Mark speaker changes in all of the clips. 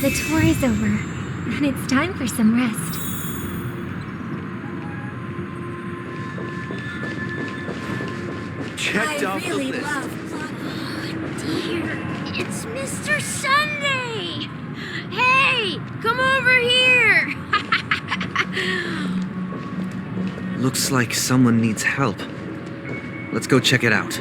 Speaker 1: The tour is over, and it's time for some rest.
Speaker 2: Checked off the list.
Speaker 3: Oh dear, it's Mr. Sunday! Hey, come over here!
Speaker 2: Looks like someone needs help. Let's go check it out.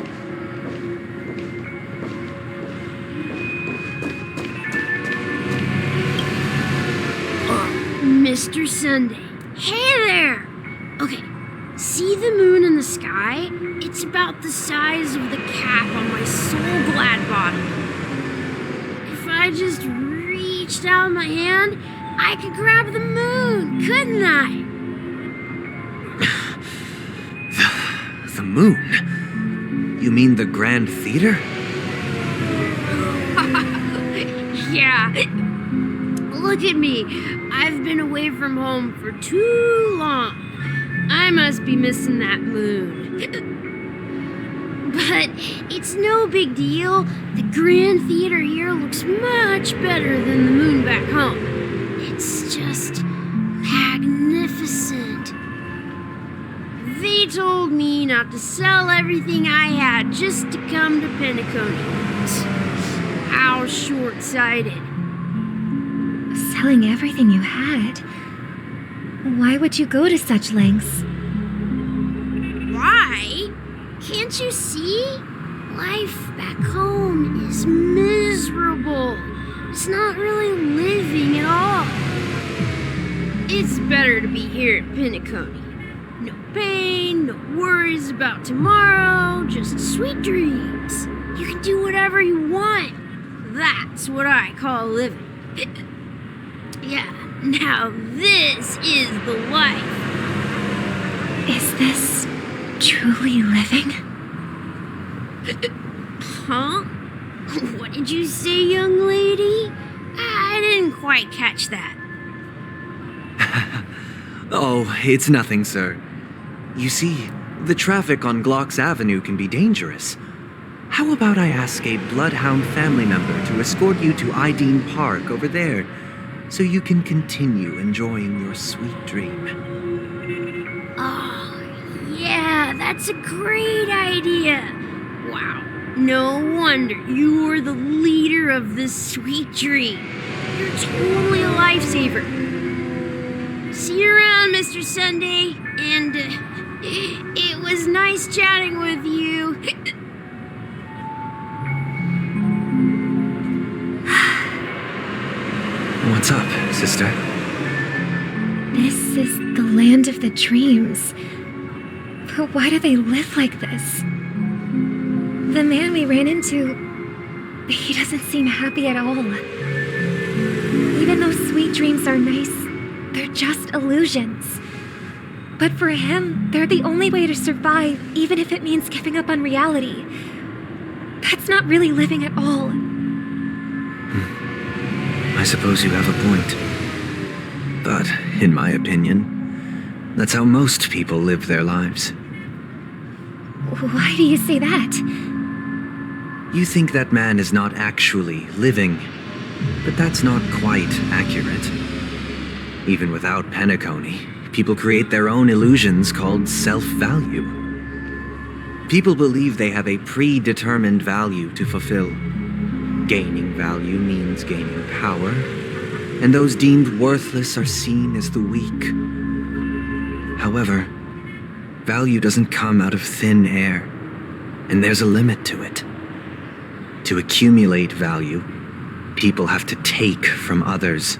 Speaker 3: Mr. Sunday. Hey there! Okay, see the moon in the sky? It's about the size of the cap on my soul glad bottle. If I just reached out my hand, I could grab the moon, couldn't I?
Speaker 2: The moon? You mean the Grand Theater?
Speaker 3: Yeah. Look at me. I've been away from home for too long. I must be missing that moon. But it's no big deal. The Grand Theater here looks much better than the moon back home. It's just magnificent. They told me not to sell everything I had just to come to Penacony. How short-sighted.
Speaker 1: Selling everything you had? Why would you go to such lengths?
Speaker 3: Why? Can't you see? Life back home is miserable. It's not really living at all. It's better to be here at Penacony. No pain, no worries about tomorrow, just sweet dreams. You can do whatever you want. That's what I call living. Yeah, now this is the life.
Speaker 1: Is this truly living?
Speaker 3: Huh? What did you say, young lady? I didn't quite catch that.
Speaker 2: Oh, it's nothing, sir. You see, the traffic on Glock's Avenue can be dangerous. How about I ask a Bloodhound family member to escort you to Ideen Park over there, so you can continue enjoying your sweet dream?
Speaker 3: Oh, yeah, that's a great idea. Wow, no wonder you were the leader of this sweet dream. You're totally a lifesaver. See you around, Mr. Sunday, and it was nice chatting with you.
Speaker 2: What's up, sister?
Speaker 1: This is the land of the dreams. But why do they live like this? The man we ran into, he doesn't seem happy at all. Even though sweet dreams are nice, they're just illusions. But for him, they're the only way to survive, even if it means giving up on reality. That's not really living at all.
Speaker 2: I suppose you have a point. But, in my opinion, that's how most people live their lives.
Speaker 1: Why do you say that?
Speaker 2: You think that man is not actually living, but that's not quite accurate. Even without Penacony, people create their own illusions called self-value. People believe they have a predetermined value to fulfill. Gaining value means gaining power, and those deemed worthless are seen as the weak. However, value doesn't come out of thin air, and there's a limit to it. To accumulate value, people have to take from others,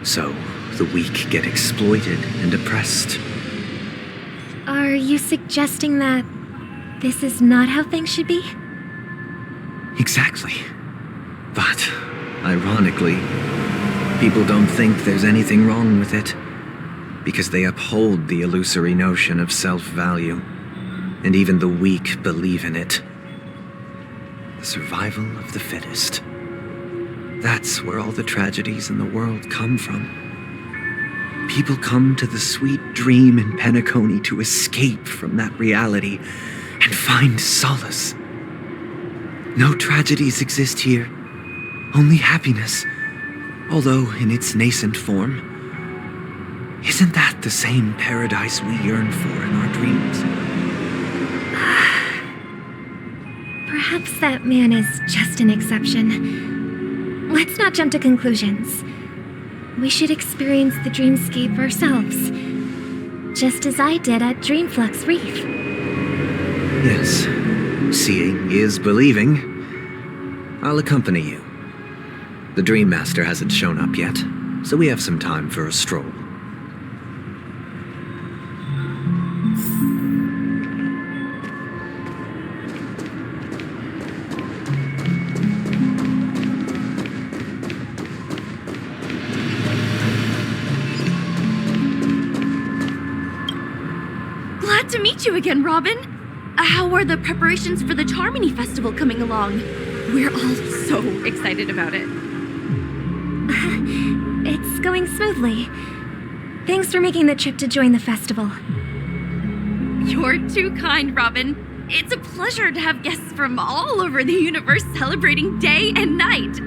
Speaker 2: so the weak get exploited and oppressed.
Speaker 1: Are you suggesting that this is not how things should be?
Speaker 2: Exactly. But, ironically, people don't think there's anything wrong with it, because they uphold the illusory notion of self-value, and even the weak believe in it. The survival of the fittest. That's where all the tragedies in the world come from. People come to the sweet dream in Penacony to escape from that reality and find solace. No tragedies exist here, only happiness. although in its nascent form. Isn't that the same paradise we yearn for in our dreams?
Speaker 1: Perhaps that man is just an exception. Let's not jump to conclusions. We should experience the dreamscape ourselves, just as I did at Dreamflux Reef.
Speaker 2: Yes, seeing is believing. I'll accompany you. The Dream Master hasn't shown up yet, so we have some time for a stroll.
Speaker 4: Glad to meet you again, Robin. How are the preparations for the Charmony Festival coming along? We're all so excited about it.
Speaker 1: It's going smoothly. Thanks for making the trip to join the festival.
Speaker 4: You're too kind, Robin. It's a pleasure to have guests from all over the universe celebrating day and night.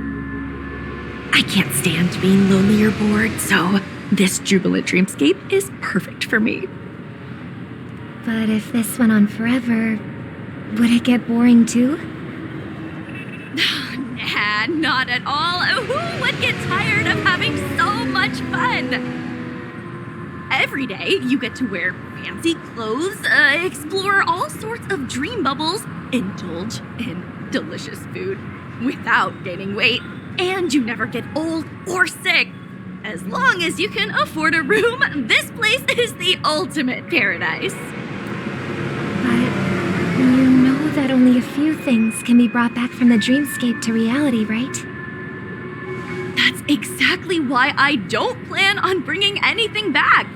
Speaker 4: I can't stand being lonely or bored, so this jubilant dreamscape is perfect for me.
Speaker 1: But if this went on forever, would it get boring too?
Speaker 4: Nah, not at all. Who would get tired of having so much fun? Every day, you get to wear fancy clothes, explore all sorts of dream bubbles, indulge in delicious food without gaining weight, and you never get old or sick. As long as you can afford a room, this place is the ultimate paradise.
Speaker 1: But you know that only a few things can be brought back from the dreamscape to reality, right?
Speaker 4: That's exactly why I don't plan on bringing anything back.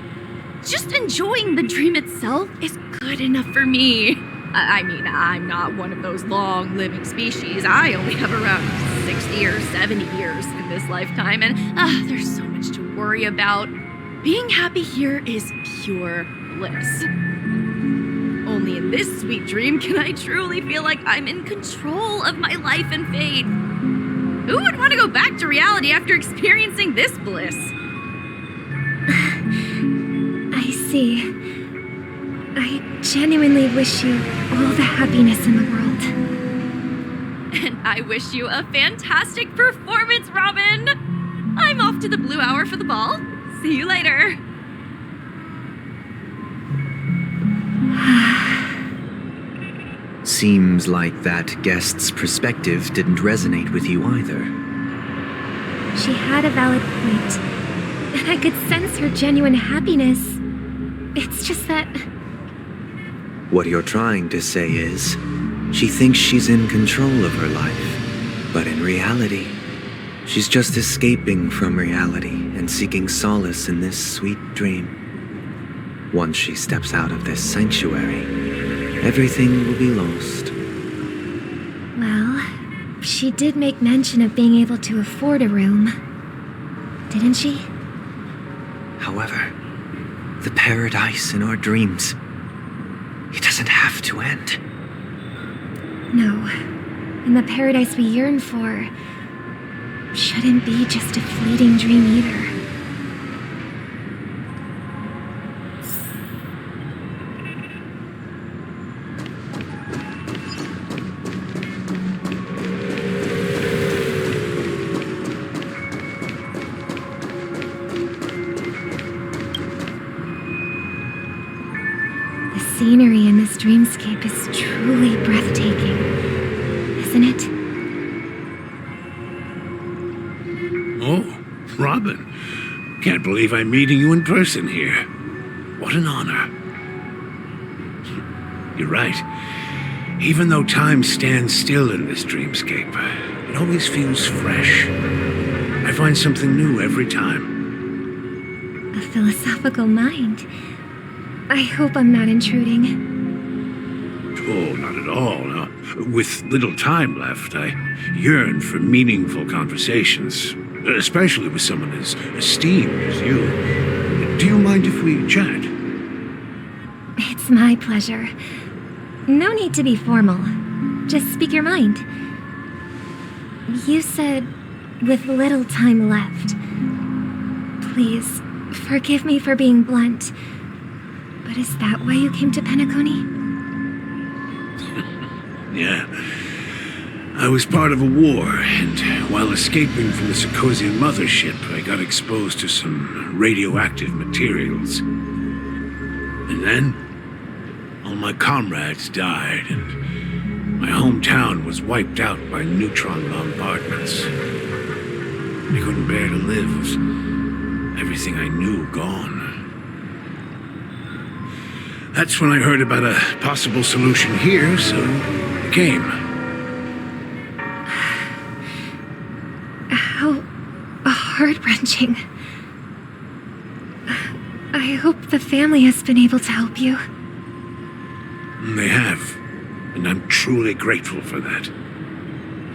Speaker 4: Just enjoying the dream itself is good enough for me. I mean, I'm not one of those long-living species. I only have around 60 or 70 years in this lifetime, and there's so much to worry about. Being happy here is pure bliss. Only in this sweet dream can I truly feel like I'm in control of my life and fate. Who would want to go back to reality after experiencing this bliss?
Speaker 1: I see. I genuinely wish you all the happiness in the world.
Speaker 4: And I wish you a fantastic performance, Robin! I'm off to the Blue Hour for the ball. See you later.
Speaker 2: Seems like that guest's perspective didn't resonate with you either.
Speaker 1: She had a valid point, and I could sense her genuine happiness. It's just that...
Speaker 2: What you're trying to say is, she thinks she's in control of her life, but in reality, she's just escaping from reality and seeking solace in this sweet dream. Once she steps out of this sanctuary, everything will be lost.
Speaker 1: Well, she did make mention of being able to afford a room, didn't she?
Speaker 2: However, the paradise in our dreams, it doesn't have to end.
Speaker 1: No, and the paradise we yearn for shouldn't be just a fleeting dream either. The scenery in this dreamscape is truly breathtaking, isn't it?
Speaker 5: Oh, Robin. Can't believe I'm meeting you in person here. What an honor. You're right. Even though time stands still in this dreamscape, it always feels fresh. I find something new every time.
Speaker 1: A philosophical mind. I hope I'm not intruding.
Speaker 5: Oh, not at all. No. With little time left, I yearn for meaningful conversations, especially with someone as esteemed as you. Do you mind if we chat?
Speaker 1: It's my pleasure. No need to be formal. Just speak your mind. You said, with little time left. Please, forgive me for being blunt. But is that why you came to Penacony?
Speaker 5: Yeah. I was part of a war, and while escaping from the Sarkosian mothership, I got exposed to some radioactive materials. And then, all my comrades died, and my hometown was wiped out by neutron bombardments. I couldn't bear to live with everything I knew gone. That's when I heard about a possible solution here, so I came.
Speaker 1: How heart-wrenching. I hope the family has been able to help you.
Speaker 5: They have, and I'm truly grateful for that.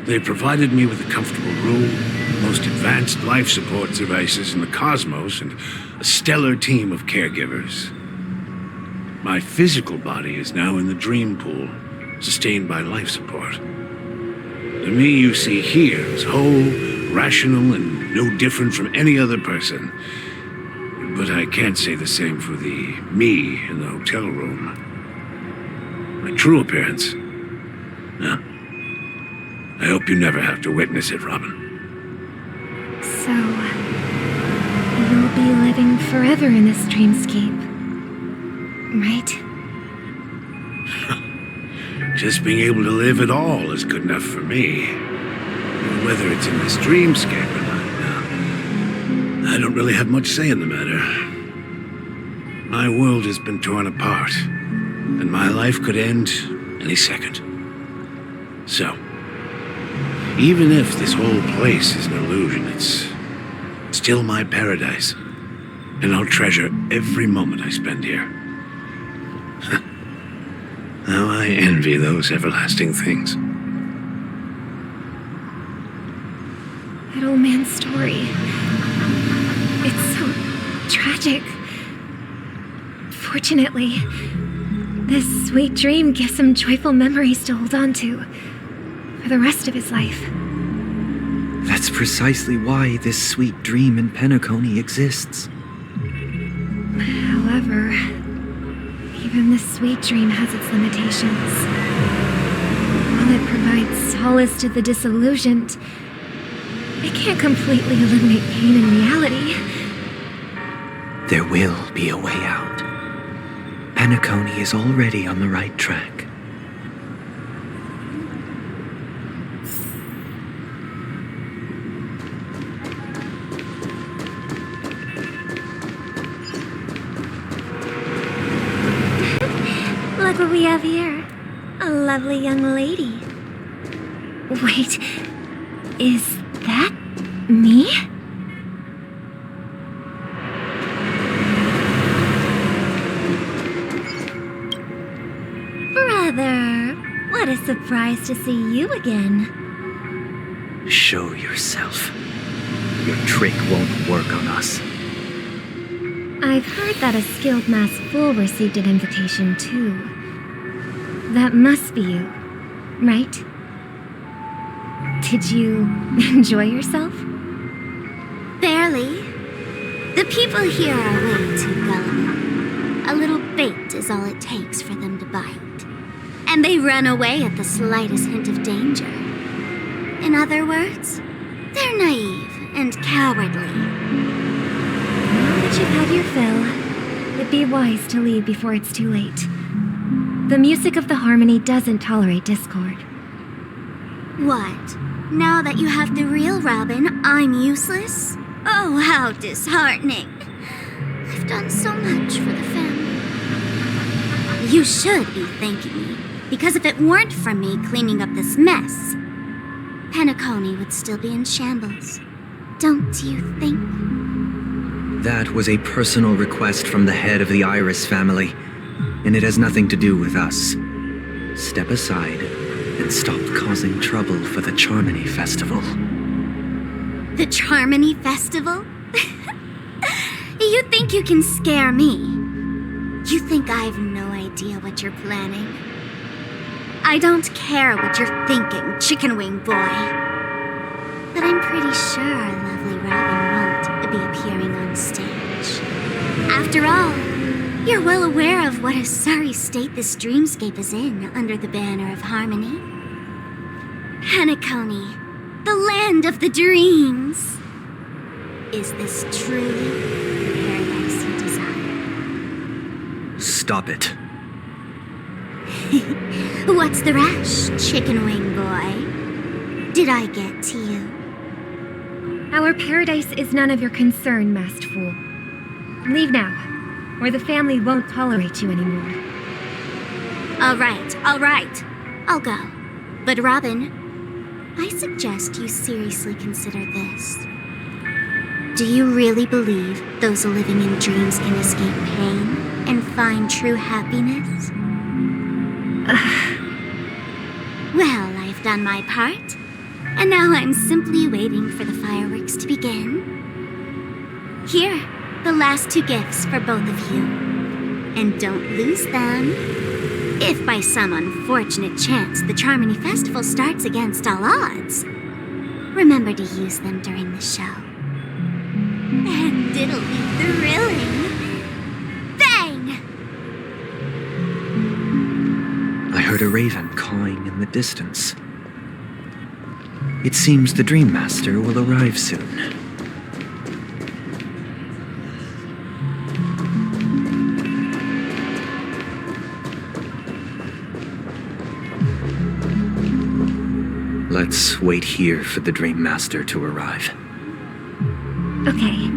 Speaker 5: They provided me with a comfortable room, the most advanced life support devices in the cosmos, and a stellar team of caregivers. My physical body is now in the dream pool, sustained by life support. The me you see here is whole, rational, and no different from any other person. But I can't say the same for the me in the hotel room. My true appearance? No. I hope you never have to witness it, Robin.
Speaker 1: So, you'll be living forever in this dreamscape, right?
Speaker 5: Just being able to live at all is good enough for me. Whether it's in this dreamscape or not, I don't really have much say in the matter. My world has been torn apart, and my life could end any second. So, even if this whole place is an illusion, it's still my paradise, and I'll treasure every moment I spend here. How I envy those everlasting things.
Speaker 1: That old man's story. It's so tragic. Fortunately, this sweet dream gives him joyful memories to hold on to for the rest of his life.
Speaker 2: That's precisely why this sweet dream in Penacony exists.
Speaker 1: However, even this sweet dream has its limitations. While it provides solace to the disillusioned, it can't completely eliminate pain in reality.
Speaker 2: There will be a way out. Penacony is already on the right track.
Speaker 1: Look what we have here. A lovely young lady. Wait, is that me? Brother, what a surprise to see you again.
Speaker 2: Show yourself. Your trick won't work on us.
Speaker 1: I've heard that a skilled masked fool received an invitation too. That must be you, right? Did you enjoy yourself?
Speaker 3: Barely. The people here are way too gullible. A little bait is all it takes for them to bite. And they run away at the slightest hint of danger. In other words, they're naive and cowardly.
Speaker 1: Now that you've had your fill, it'd be wise to leave before it's too late. The music of the harmony doesn't tolerate discord.
Speaker 3: What? Now that you have the real Robin, I'm useless? Oh, how disheartening. I've done so much for the family. You should be thanking me, because if it weren't for me cleaning up this mess, Penacony would still be in shambles. Don't you think?
Speaker 2: That was a personal request from the head of the Iris family, and it has nothing to do with us. Step aside and stop causing trouble for the Charmony Festival.
Speaker 3: The Charmony Festival? You think you can scare me? You think I have no idea what you're planning? I don't care what you're thinking, chicken wing boy. But I'm pretty sure our lovely Robin won't be appearing on stage. After all, you're well aware of what a sorry state this dreamscape is in under the banner of harmony. Penacony, the land of the dreams. Is this truly the paradise you desire?
Speaker 2: Stop it.
Speaker 3: What's the rush, chicken wing boy? Did I get to you?
Speaker 1: Our paradise is none of your concern, masked fool. Leave now, or the family won't tolerate you anymore.
Speaker 3: All right. I'll go. But Robin, I suggest you seriously consider this. Do you really believe those living in dreams can escape pain and find true happiness? Well, I've done my part, and now I'm simply waiting for the fireworks to begin. Here, the last 2 gifts for both of you. And don't lose them. If by some unfortunate chance the Charmony Festival starts against all odds, remember to use them during the show. And it'll be thrilling. Bang!
Speaker 2: I heard a raven cawing in the distance. It seems the Dream Master will arrive soon. Let's wait here for the Dream Master to arrive.
Speaker 1: Okay.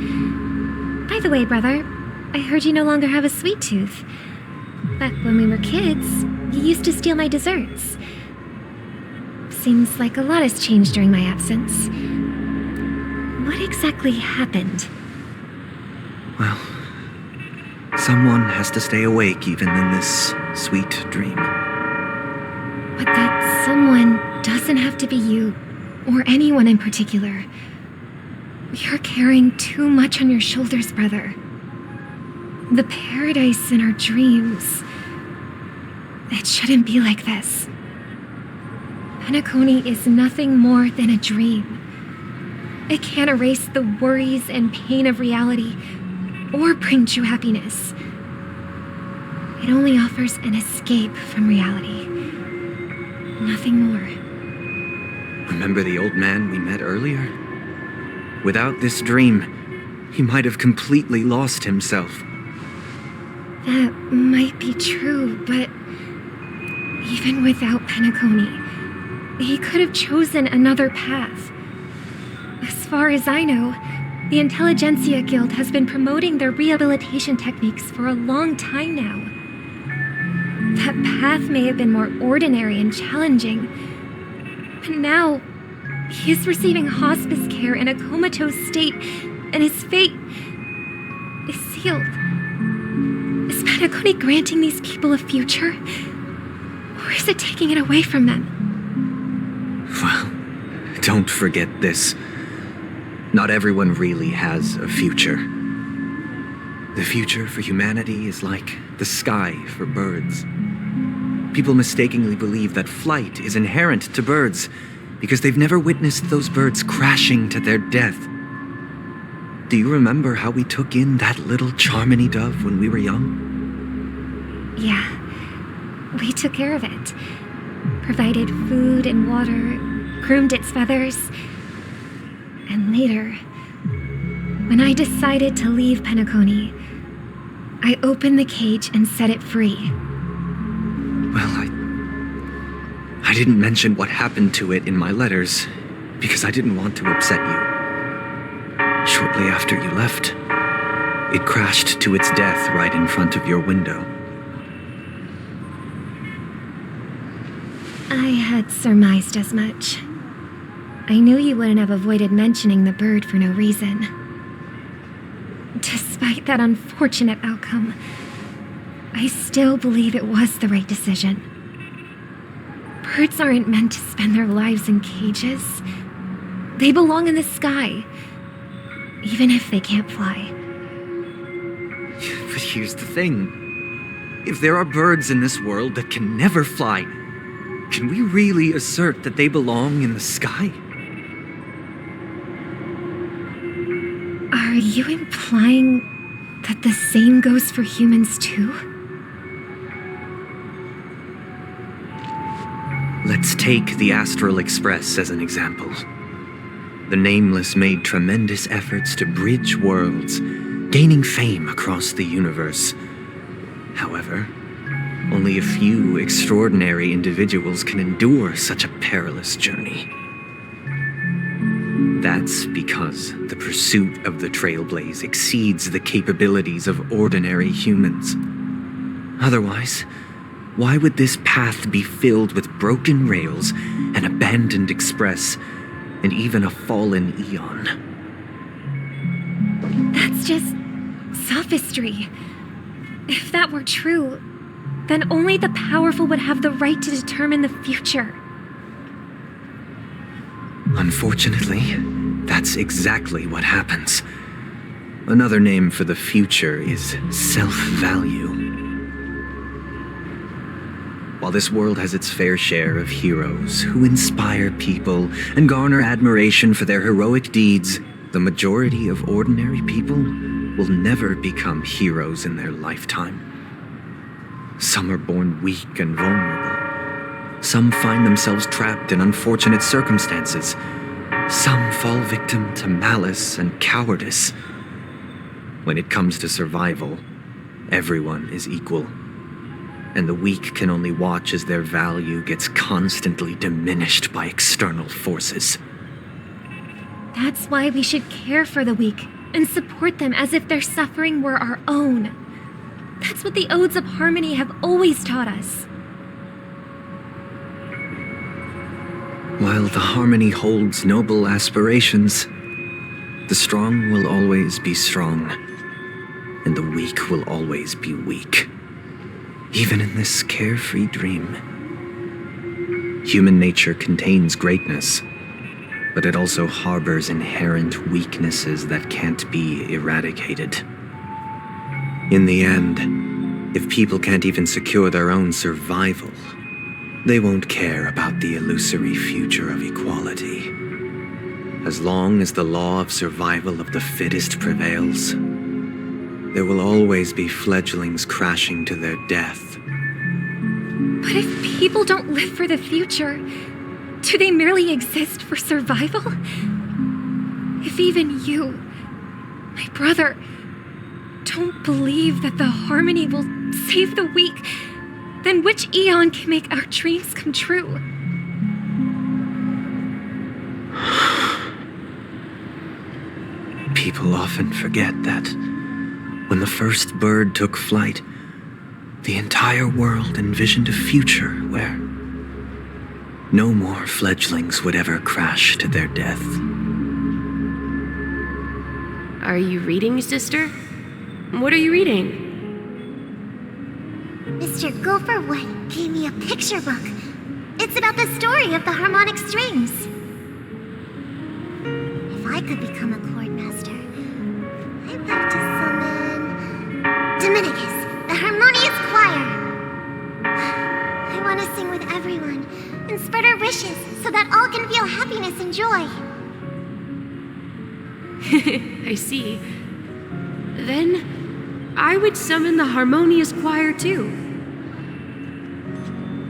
Speaker 1: By the way, brother, I heard you no longer have a sweet tooth. Back when we were kids, you used to steal my desserts. Seems like a lot has changed during my absence. What exactly happened?
Speaker 2: Well, someone has to stay awake even in this sweet dream.
Speaker 1: But that someone doesn't have to be you, or anyone in particular. You're carrying too much on your shoulders, brother. The paradise in our dreams. It shouldn't be like this. Penacony is nothing more than a dream. It can't erase the worries and pain of reality, or bring true happiness. It only offers an escape from reality. Nothing more.
Speaker 2: Remember the old man we met earlier? Without this dream, he might have completely lost himself.
Speaker 1: That might be true, but even without Penacony, he could have chosen another path. As far as I know, the Intelligentsia Guild has been promoting their rehabilitation techniques for a long time now. That path may have been more ordinary and challenging, but now he is receiving hospice care in a comatose state, and his fate is sealed. Is Penacony granting these people a future, or is it taking it away from them?
Speaker 2: Well, don't forget this. Not everyone really has a future. The future for humanity is like the sky for birds. People mistakenly believe that flight is inherent to birds because they've never witnessed those birds crashing to their death. Do you remember how we took in that little Charmony dove when we were young?
Speaker 1: Yeah, we took care of it. Provided food and water, groomed its feathers. And later, when I decided to leave Penacony, I opened the cage and set it free.
Speaker 2: Well, I didn't mention what happened to it in my letters because I didn't want to upset you. Shortly after you left, it crashed to its death right in front of your window.
Speaker 1: I had surmised as much. I knew you wouldn't have avoided mentioning the bird for no reason. Despite that unfortunate outcome, I still believe it was the right decision. Birds aren't meant to spend their lives in cages. They belong in the sky, even if they can't fly.
Speaker 2: But here's the thing. If there are birds in this world that can never fly, can we really assert that they belong in the sky?
Speaker 1: Are you implying that the same goes for humans too?
Speaker 2: Let's take the Astral Express as an example. The Nameless made tremendous efforts to bridge worlds, gaining fame across the universe. However, only a few extraordinary individuals can endure such a perilous journey. That's because the pursuit of the Trailblaze exceeds the capabilities of ordinary humans. Otherwise, why would this path be filled with broken rails, an abandoned express, and even a fallen Eon?
Speaker 1: That's just sophistry. If that were true, then only the powerful would have the right to determine the future.
Speaker 2: Unfortunately, that's exactly what happens. Another name for the future is self-value. While this world has its fair share of heroes who inspire people and garner admiration for their heroic deeds, the majority of ordinary people will never become heroes in their lifetime. Some are born weak and vulnerable. Some find themselves trapped in unfortunate circumstances. Some fall victim to malice and cowardice. When it comes to survival, everyone is equal. And the weak can only watch as their value gets constantly diminished by external forces.
Speaker 1: That's why we should care for the weak and support them as if their suffering were our own. That's what the Odes of Harmony have always taught us.
Speaker 2: While the Harmony holds noble aspirations, the strong will always be strong, and the weak will always be weak. Even in this carefree dream. Human nature contains greatness, but it also harbors inherent weaknesses that can't be eradicated. In the end, if people can't even secure their own survival, they won't care about the illusory future of equality. As long as the law of survival of the fittest prevails, there will always be fledglings crashing to their death.
Speaker 1: But if people don't live for the future, do they merely exist for survival? If even you, my brother, don't believe that the Harmony will save the weak, then which Eon can make our dreams come true?
Speaker 2: People often forget that when the first bird took flight, the entire world envisioned a future where no more fledglings would ever crash to their death.
Speaker 3: Are you reading, sister? What are you reading?
Speaker 6: Mr. Gopherwood gave me a picture book. It's about the story of the harmonic strings. If I could become a chord master, I'd like to summon Dominicus, the harmonious choir. I want to sing with everyone and spread our wishes so that all can feel happiness and joy.
Speaker 3: I see. Then I would summon the harmonious choir too.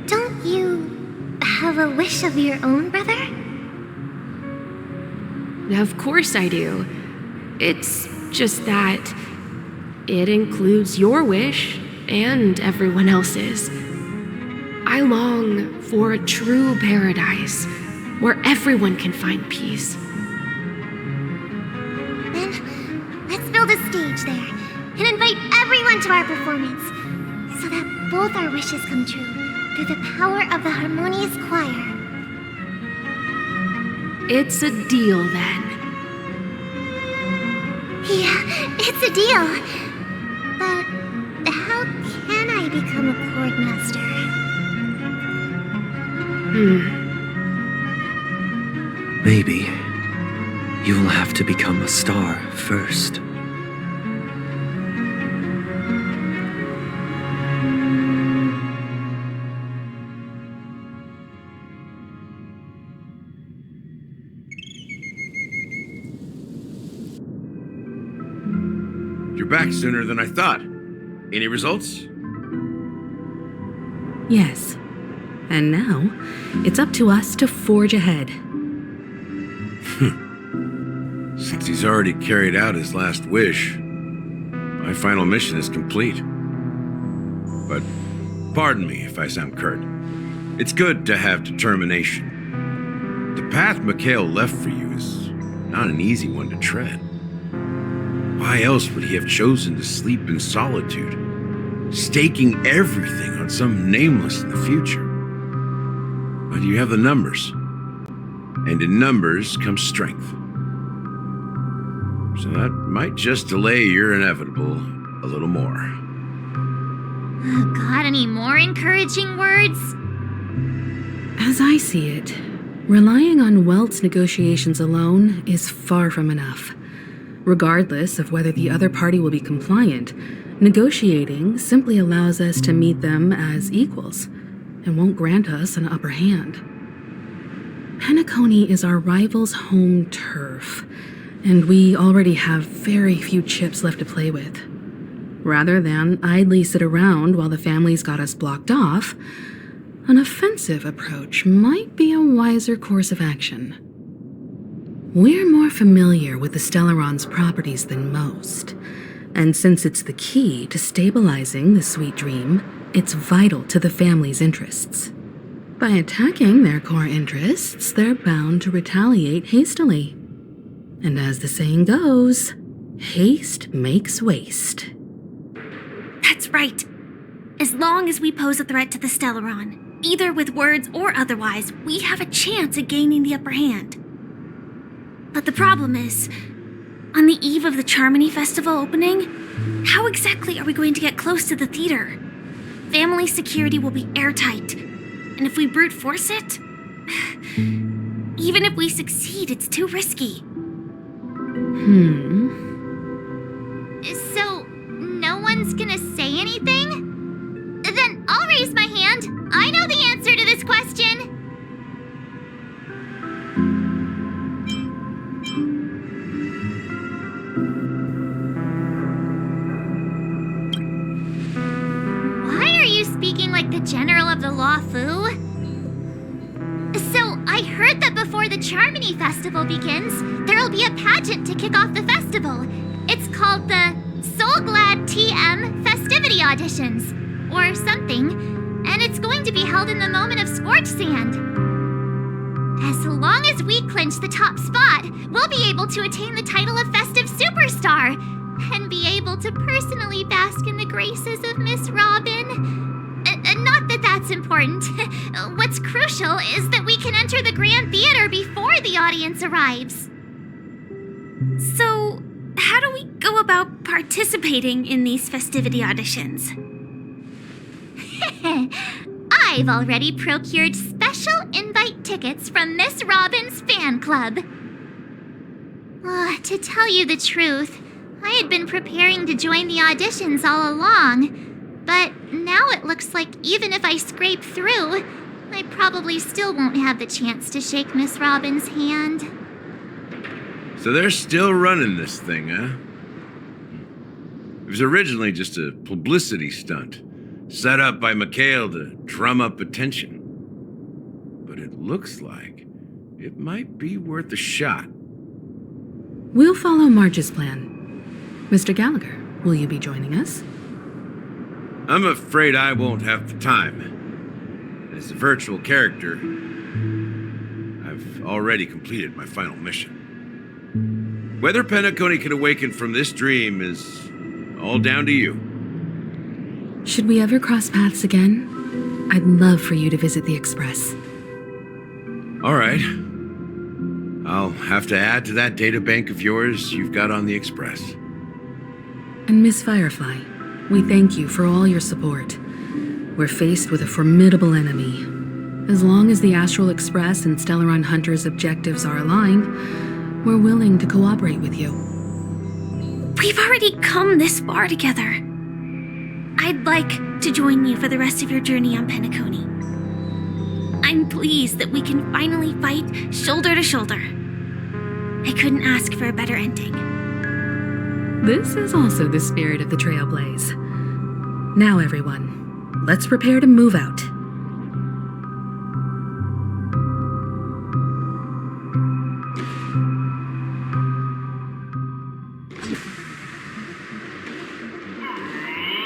Speaker 6: Don't you have a wish of your own, brother?
Speaker 3: Of course I do. It's just that it includes your wish and everyone else's. I long for a true paradise where everyone can find peace.
Speaker 6: Then let's build a stage there and invite everyone to our performance so that both our wishes come true through the power of the harmonious choir.
Speaker 3: It's a deal then.
Speaker 6: Yeah, it's a deal. But how can I become a chord master?
Speaker 2: Maybe you will have to become a star first.
Speaker 5: You're back sooner than I thought. Any results?
Speaker 7: Yes. And now, it's up to us to forge ahead.
Speaker 5: Since he's already carried out his last wish, my final mission is complete. But pardon me if I sound curt. It's good to have determination. The path Mikhail left for you is not an easy one to tread. Why else would he have chosen to sleep in solitude, staking everything on some nameless in the future? But you have the numbers, and in numbers comes strength. So that might just delay your inevitable a little more.
Speaker 6: Got any more encouraging words?
Speaker 7: As I see it, relying on Welt's negotiations alone is far from enough. Regardless of whether the other party will be compliant, negotiating simply allows us to meet them as equals and won't grant us an upper hand. Penacony is our rival's home turf, and we already have very few chips left to play with. Rather than idly sit around while the family's got us blocked off, an offensive approach might be a wiser course of action. We're more familiar with the Stellaron's properties than most, and since it's the key to stabilizing the sweet dream, it's vital to the family's interests. By attacking their core interests, they're bound to retaliate hastily. And as the saying goes, haste makes waste.
Speaker 3: That's right. As long as we pose a threat to the Stellaron, either with words or otherwise, we have a chance at gaining the upper hand. But the problem is, on the eve of the Charmony Festival opening, how exactly are we going to get close to the theater? Family security will be airtight, and if we brute force it, even if we succeed, it's too risky.
Speaker 6: So, no one's gonna say anything? Then I'll raise my hand. I know the answer to this question. Why are you speaking like the General of the Law Fu? So, I heard that before the Charmony Festival begins, there'll be a pageant to kick off the festival. It's called the Soul Glad TM Festivity Auditions, or something, and it's going to be held in the moment of Scorch Sand. As long as we clinch the top spot, we'll be able to attain the title of Festive Superstar, and be able to personally bask in the graces of Miss Robin. Not that that's important. What's crucial is that we can enter the Grand Theater before the audience arrives.
Speaker 3: So, how do we go about participating in these festivity auditions?
Speaker 6: I've already procured special invite tickets from Miss Robin's fan club. To tell you the truth, I had been preparing to join the auditions all along, but now it looks like even if I scrape through, I probably still won't have the chance to shake Miss Robin's hand.
Speaker 5: So they're still running this thing, huh? It was originally just a publicity stunt, set up by Mikhail to drum up attention. But it looks like it might be worth a shot.
Speaker 7: We'll follow Marge's plan. Mr. Gallagher, will you be joining us?
Speaker 5: I'm afraid I won't have the time. As a virtual character, I've already completed my final mission. Whether Penacony can awaken from this dream is all down to you.
Speaker 7: Should we ever cross paths again? I'd love for you to visit the Express.
Speaker 5: All right. I'll have to add to that data bank of yours you've got on the Express.
Speaker 7: And Miss Firefly, we thank you for all your support. We're faced with a formidable enemy. As long as the Astral Express and Stellaron Hunter's objectives are aligned, we're willing to cooperate with you.
Speaker 3: We've already come this far together. I'd like to join you for the rest of your journey on Penacony. I'm pleased that we can finally fight shoulder to shoulder. I couldn't ask for a better ending.
Speaker 7: This is also the spirit of the Trailblaze. Now, everyone, let's prepare to move out.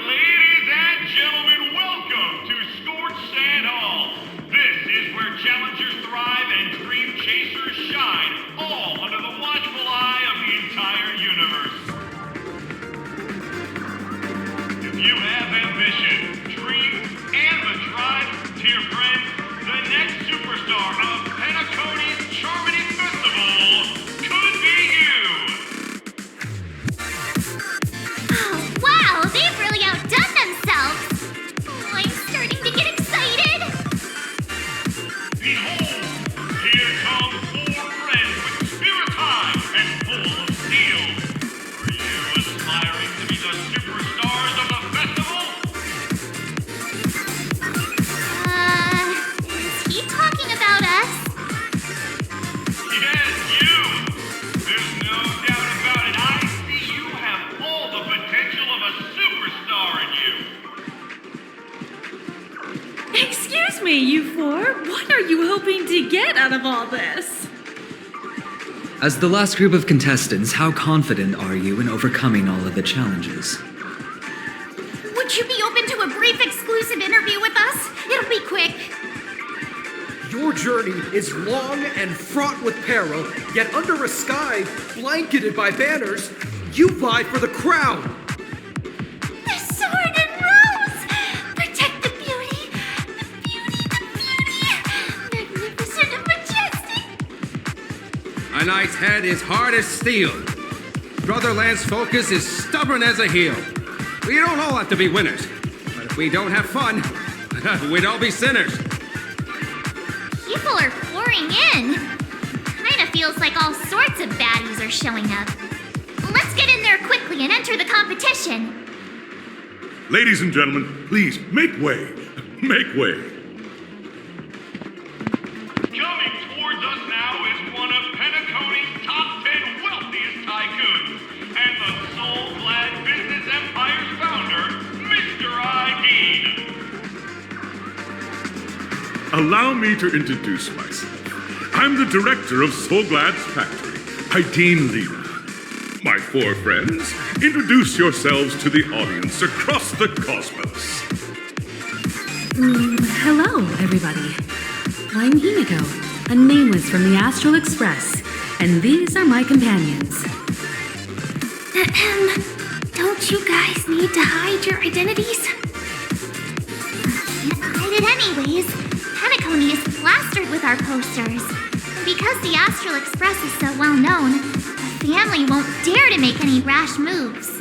Speaker 8: Ladies and gentlemen, welcome to Scorched Sand Hall. This is where challengers thrive and dream chasers shine, all under the watchful eye of the entire universe. If you have ambition, dreams, and the drive, dear friend, the next superstar of Penacony's Charmony Festival could be you.
Speaker 6: Wow, they've really outdone themselves! Oh, I'm starting to get excited!
Speaker 8: Behold, here come 4 friends with spirit high and full of steel. Are you aspiring to be the superstars of the festival?
Speaker 6: Is he talking about us?
Speaker 8: Yes, you! There's no doubt about it. I see you have all the potential of a superstar in you.
Speaker 4: Excuse me, you four. What are you hoping to get out of all this?
Speaker 9: As the last group of contestants, how confident are you in overcoming all of the challenges?
Speaker 6: Would you be open to a brief exclusive interview with us? It'll be quick.
Speaker 10: Your journey is long and fraught with peril, yet under a sky blanketed by banners, you vie for the crown.
Speaker 6: The sword and rose! Protect the beauty! The beauty, the beauty! Magnificent and majestic!
Speaker 11: A knight's head is hard as steel. Brotherland's focus is stubborn as a heel. We don't all have to be winners, but if we don't have fun, we'd all be sinners.
Speaker 6: People are pouring in. Kinda feels like all sorts of baddies are showing up. Let's get in there quickly and enter the competition.
Speaker 5: Ladies and gentlemen, please make way. Make way.
Speaker 8: Coming towards us now is one of Penacony's top 10 wealthiest tycoons and the soul-clad business empire's founder, Mr. Ideed.
Speaker 5: Allow me to introduce myself. I'm the director of Soulglad's factory, Haideen Lira. My 4 friends, introduce yourselves to the audience across the cosmos.
Speaker 7: Hello, everybody. I'm Himiko, a nameless from the Astral Express, and these are my companions.
Speaker 6: Don't you guys need to hide your identities? Can't hide it anyways. Penacony is plastered with our posters. And because the Astral Express is so well known, the family won't dare to make any rash moves.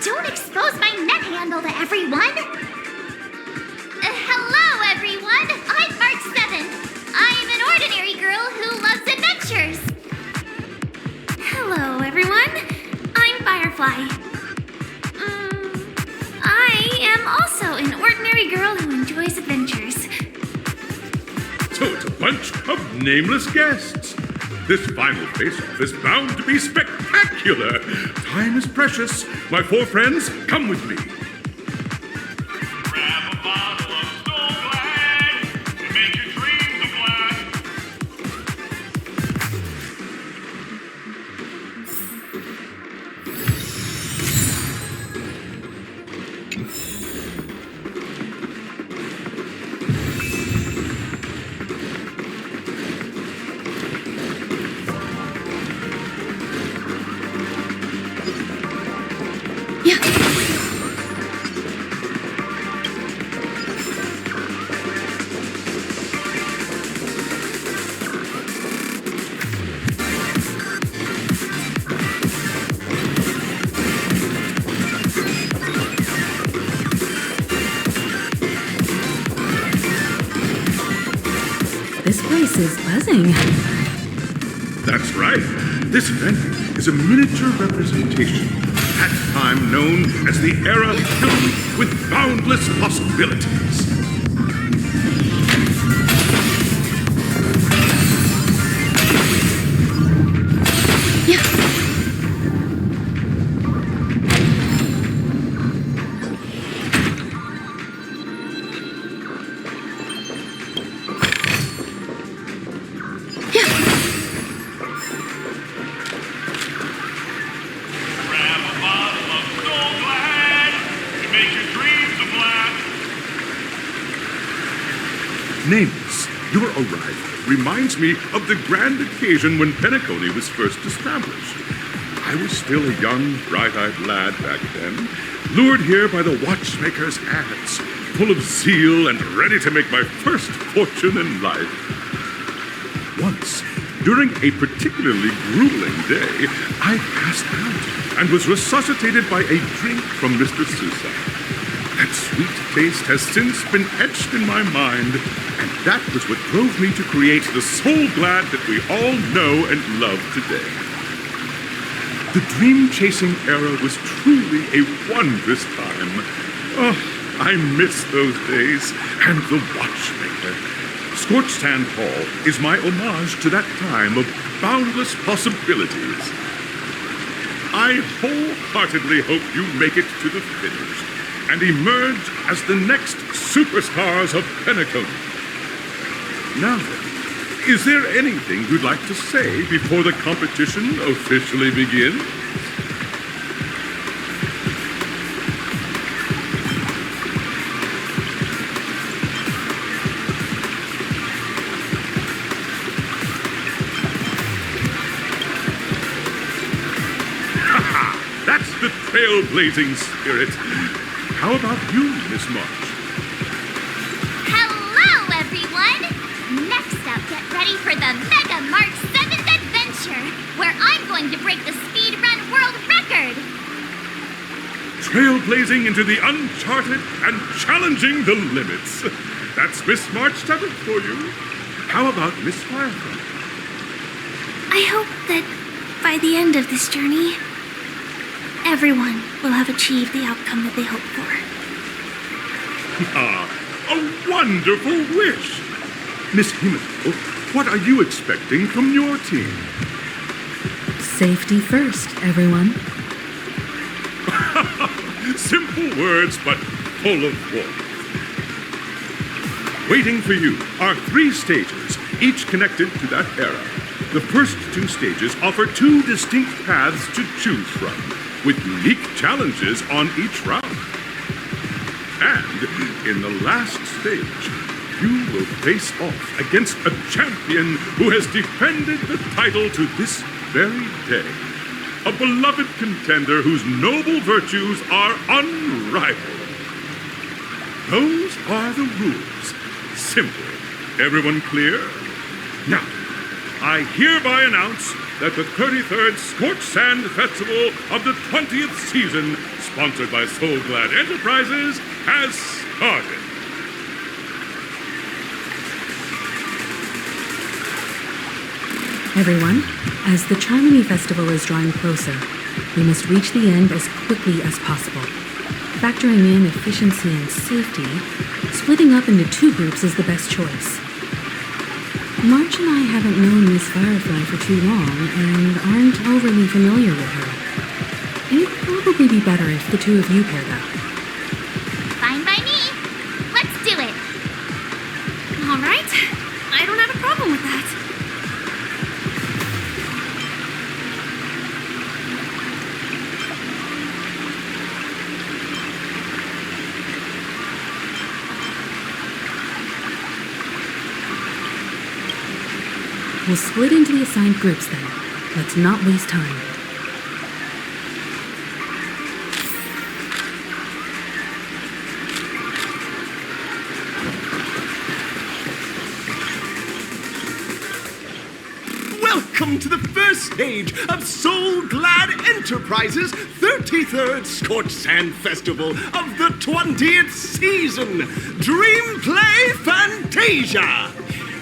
Speaker 6: Don't expose my net handle to everyone! Hello, everyone! I'm March 7th. I'm an ordinary girl who loves adventures. Hello, everyone. I'm Firefly. I am also an ordinary girl who enjoys adventures.
Speaker 5: So it's a bunch of nameless guests. This final face-off is bound to be spectacular. Time is precious. My 4 friends, come with me.
Speaker 8: Grab a bottle of Soul Glad and make your dreams a blast.
Speaker 7: This place is buzzing.
Speaker 12: That's right. This venue is a miniature representation of that time known as the era filled with boundless possibilities.
Speaker 8: Grab a bottle of Soul Glad to make your dreams a blast.
Speaker 12: Nameless, your arrival reminds me of the grand occasion when Penacony was first established. I was still a young, bright-eyed lad back then, lured here by the watchmaker's ads, full of zeal and ready to make my first fortune in life. Once, during a particularly grueling day, I passed out and was resuscitated by a drink from Mr. Sousa. That sweet taste has since been etched in my mind, and that was what drove me to create the Soul Glad that we all know and love today. The dream-chasing era was truly a wondrous time. Oh, I miss those days, and the watchmaker. Scorched Sand Hall is my homage to that time of boundless possibilities. I wholeheartedly hope you make it to the finish and emerge as the next superstars of Penacony. Now then, is there anything you'd like to say before the competition officially begins? That's the trailblazing spirit. How about you, Miss March?
Speaker 6: Hello, everyone! Next up, get ready for the Mega March 7th Adventure, where I'm going to break the speedrun world record!
Speaker 12: Trailblazing into the uncharted and challenging the limits. That's Miss March 7th for you. How about Miss Firefly?
Speaker 3: I hope that by the end of this journey, everyone will have achieved the outcome that they hoped for.
Speaker 12: Ah, a wonderful wish! Miss Himiko, what are you expecting from your team?
Speaker 7: Safety first, everyone.
Speaker 12: Simple words, but full of warmth. Waiting for you are 3 stages, each connected to that era. The first 2 stages offer 2 distinct paths to choose from, with unique challenges on each round. And in the last stage, you will face off against a champion who has defended the title to this very day. A beloved contender whose noble virtues are unrivaled. Those are the rules. Simple. Everyone clear? Now, I hereby announce that the 33rd Scorched Sand Festival of the 20th season, sponsored by Soul Glad Enterprises, has started.
Speaker 7: Everyone, as the Charmony Festival is drawing closer, we must reach the end as quickly as possible. Factoring in efficiency and safety, splitting up into 2 groups is the best choice. March and I haven't known Miss Firefly for too long and aren't overly familiar with her. It'd probably be better if the 2 of you paired up.
Speaker 6: Fine by me. Let's do it.
Speaker 3: All right. I don't have a problem with that.
Speaker 7: We'll split into the assigned groups then. Let's not waste time.
Speaker 13: Welcome to the first stage of Soul Glad Enterprises' 33rd Scorched Sand Festival of the 20th season, Dream Play Fantasia.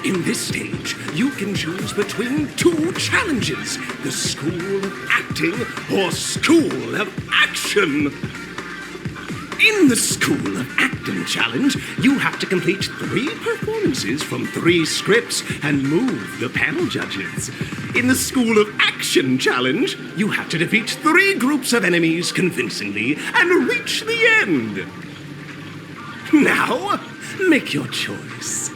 Speaker 13: In this stage, you can choose between two challenges: the School of Acting or School of Action. In the School of Acting challenge, you have to complete 3 performances from 3 scripts and move the panel judges. In the School of Action challenge, you have to defeat 3 groups of enemies convincingly and reach the end. Now, make your choice.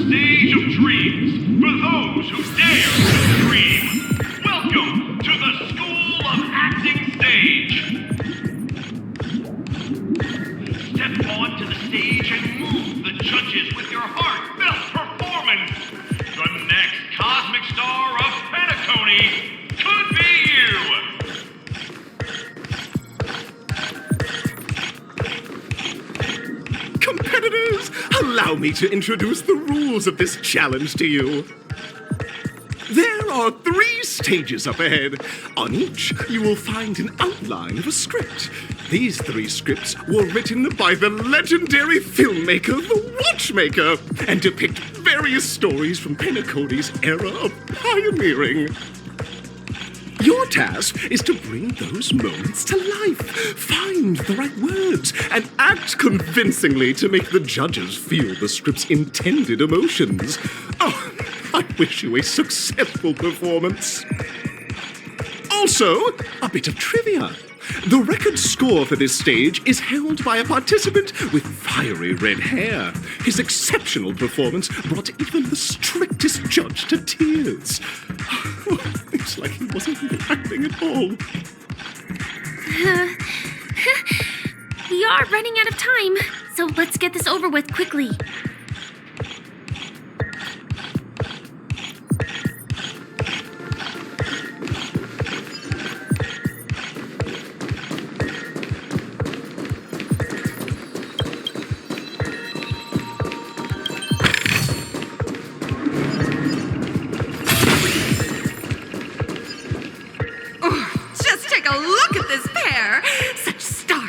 Speaker 8: Stage of Dreams, for those who dare to dream. Welcome to the School of Acting stage. Step onto the stage and move the judges with your heartfelt performance. The next cosmic star of Penacony could be you.
Speaker 13: Competitors, allow me to introduce the rules of this challenge to you. There are 3 stages up ahead. On each, you will find an outline of a script. These 3 scripts were written by the legendary filmmaker, The Watchmaker, and depict various stories from Penacony's era of pioneering. Your task is to bring those moments to life, find the right words, and act convincingly to make the judges feel the script's intended emotions. Oh, I wish you a successful performance. Also, a bit of trivia. The record score for this stage is held by a participant with fiery red hair. His exceptional performance brought even the strictest judge to tears. It's like he wasn't even acting at all.
Speaker 3: We are running out of time, so let's get this over with quickly.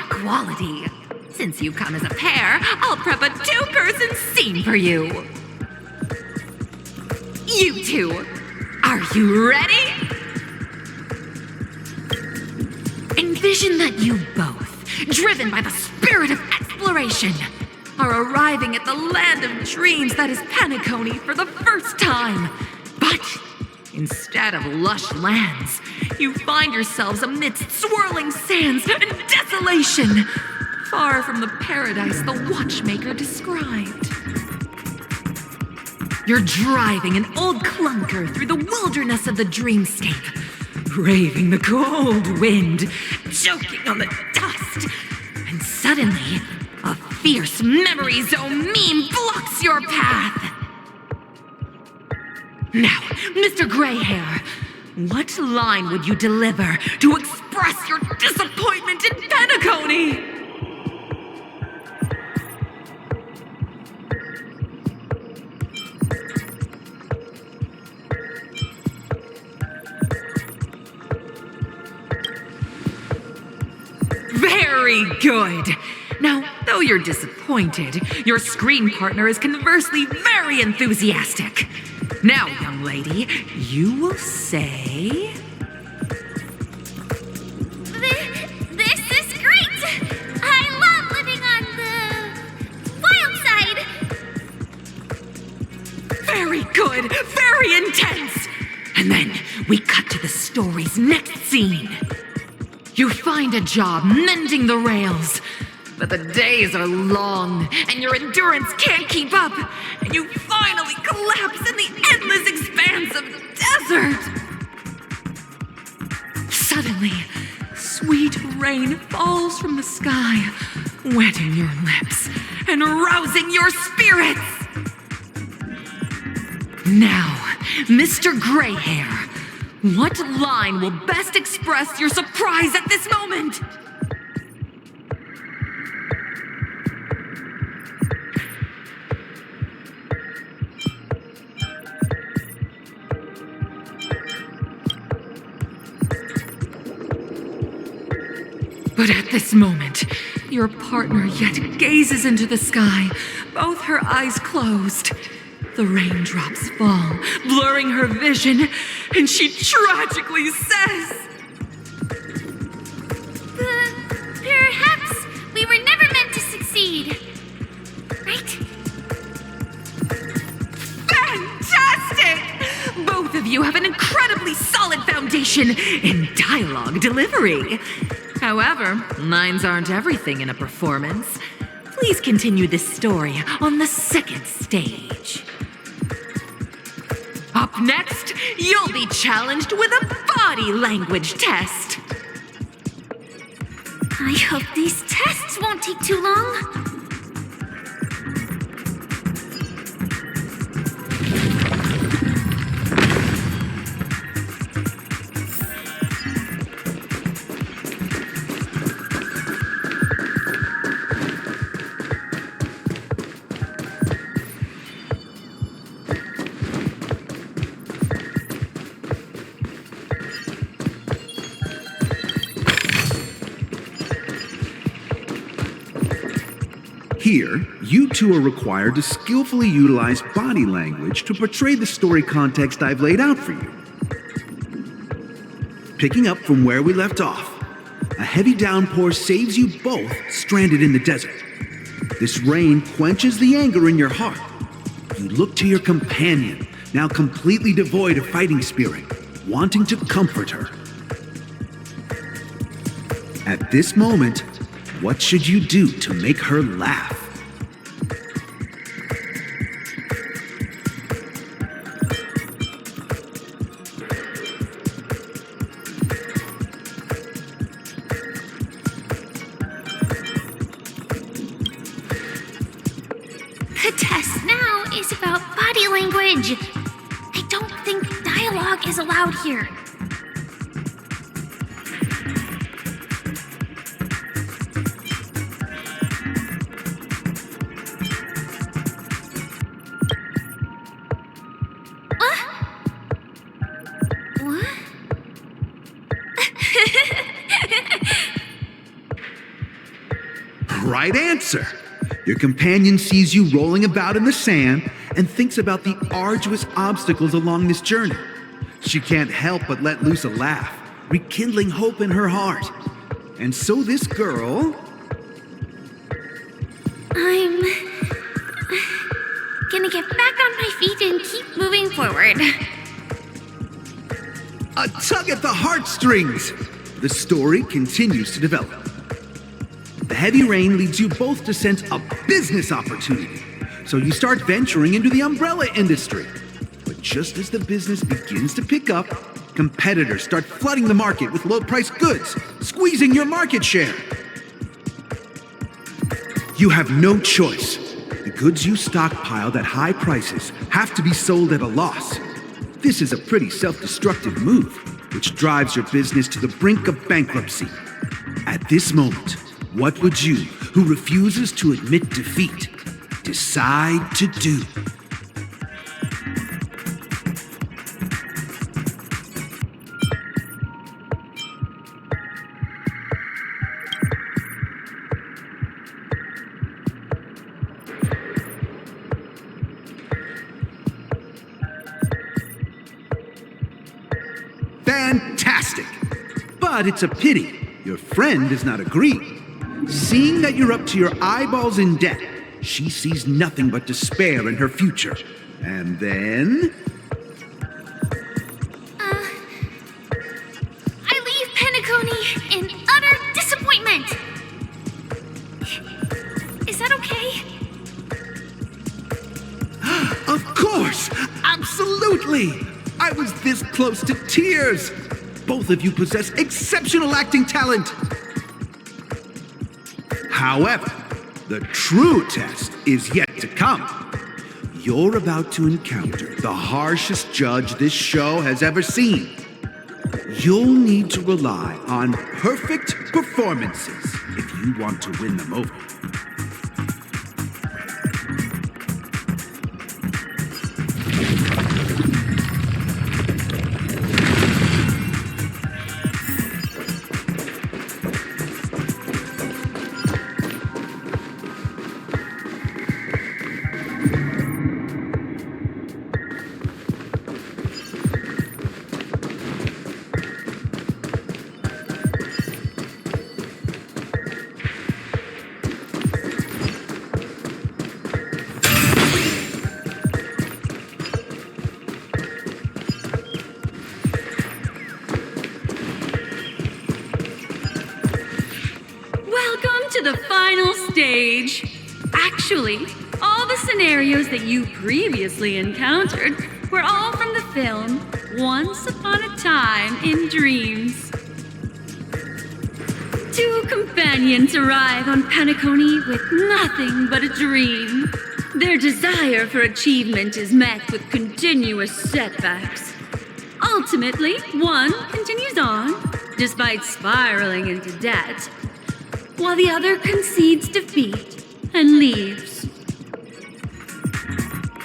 Speaker 4: Quality. Since you come as a pair, I'll prep a 2-person scene for you. You 2, are you ready? Envision that you both, driven by the spirit of exploration, are arriving at the land of dreams that is Penacony for the first time. But instead of lush lands, you find yourselves amidst swirling sands and desolation, far from the paradise the Watchmaker described. You're driving an old clunker through the wilderness of the dreamscape, braving the cold wind, choking on the dust, and suddenly, a fierce memory zone meme blocks your path. Now, Mr. Greyhair, what line would you deliver to express your disappointment in Penacony? Very good. Now, though you're disappointed, your screen partner is conversely very enthusiastic. Now, young lady, you will say...
Speaker 6: This is great! I love living on the wild side!
Speaker 4: Very good, very intense! And then we cut to the story's next scene. You find a job mending the rails,
Speaker 14: But the days are long, and your endurance can't keep up, and you finally collapse in the endless expanse of desert. Suddenly, sweet rain falls from the sky, wetting your lips and rousing your spirits. Now, Mr. Greyhair, what line will best express your surprise at this moment? But at this moment, your partner yet gazes into the sky, both her eyes closed. The raindrops fall, blurring her vision, and she tragically says,
Speaker 3: Perhaps we were never meant to succeed. Right?
Speaker 14: Fantastic! Both of you have an incredibly solid foundation in dialogue delivery. However, lines aren't everything in a performance. Please continue this story on the second stage. Up next, you'll be challenged with a body language test.
Speaker 3: I hope these tests won't take too long.
Speaker 15: Here, you two are required to skillfully utilize body language to portray the story context I've laid out for you. Picking up from where we left off, a heavy downpour saves you both stranded in the desert. This rain quenches the anger in your heart. You look to your companion, now completely devoid of fighting spirit, wanting to comfort her. At this moment, what should you do to make her laugh?
Speaker 3: The test now is about body language. I don't think dialogue is allowed here.
Speaker 15: Right answer! Your companion sees you rolling about in the sand and thinks about the arduous obstacles along this journey. She can't help but let loose a laugh, rekindling hope in her heart. And so this girl...
Speaker 3: I'm gonna get back on my feet and keep moving forward.
Speaker 15: A tug at the heartstrings! The story continues to develop. The heavy rain leads you both to sense a business opportunity, so you start venturing into the umbrella industry. But just as the business begins to pick up, competitors start flooding the market with low-priced goods, squeezing your market share. You have no choice. The goods you stockpiled at high prices have to be sold at a loss. This is a pretty self-destructive move, which drives your business to the brink of bankruptcy. At this moment, what would you, who refuses to admit defeat, decide to do? Fantastic! But it's a pity your friend does not agree. Seeing that you're up to your eyeballs in debt, she sees nothing but despair in her future. And then...
Speaker 3: I leave Penacony in utter disappointment.
Speaker 15: Absolutely! I was this close to tears! Both of you possess exceptional acting talent! However, the true test is yet to come. You're about to encounter the harshest judge this show has ever seen. You'll need to rely on perfect performances if you want to win them over.
Speaker 4: Welcome to the final stage. Actually, all the scenarios that you previously encountered were all from the film Once Upon a Time in Dreams. Two companions arrive on Penacony with nothing but a dream. Their desire for achievement is met with continuous setbacks. Ultimately, one continues on, despite spiraling into debt, while the other concedes defeat and leaves.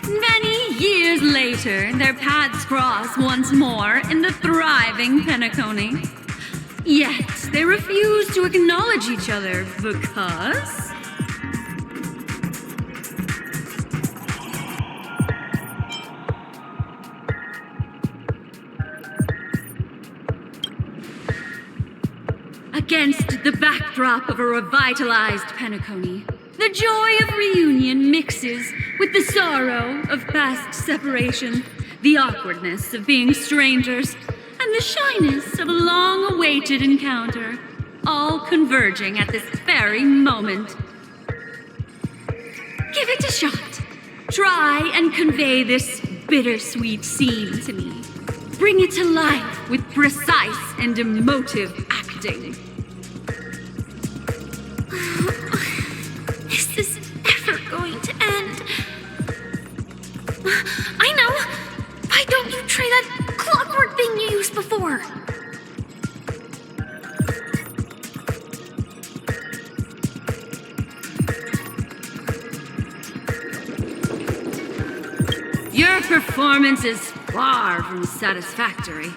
Speaker 4: Many years later, their paths cross once more in the thriving Penacony. Yet, they refuse to acknowledge each other because... Against the backdrop of a revitalized Penacony, the joy of reunion mixes with the sorrow of past separation, the awkwardness of being strangers, and the shyness of a long-awaited encounter, all converging at this very moment. Give it a shot. Try and convey this bittersweet scene to me. Bring it to life with precise and emotive acting.
Speaker 3: Is this ever going to end? I know! Why don't you try that clockwork thing you used before?
Speaker 4: Your performance is far from satisfactory.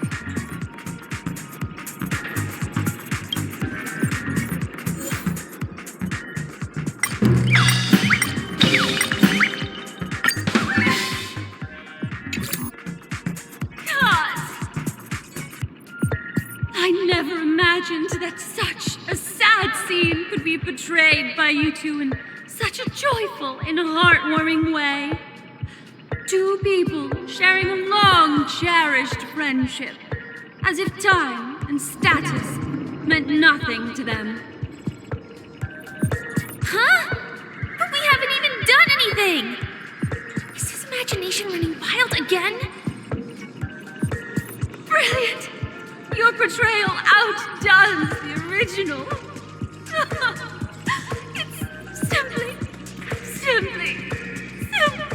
Speaker 4: I never imagined that such a sad scene could be portrayed by you two in such a joyful and heartwarming way. Two people sharing a long cherished friendship, as if time and status meant nothing to them.
Speaker 3: Huh? But we haven't even done anything! Is his imagination running wild again?
Speaker 4: Brilliant! Your portrayal outdoes the original. It's simply beautiful.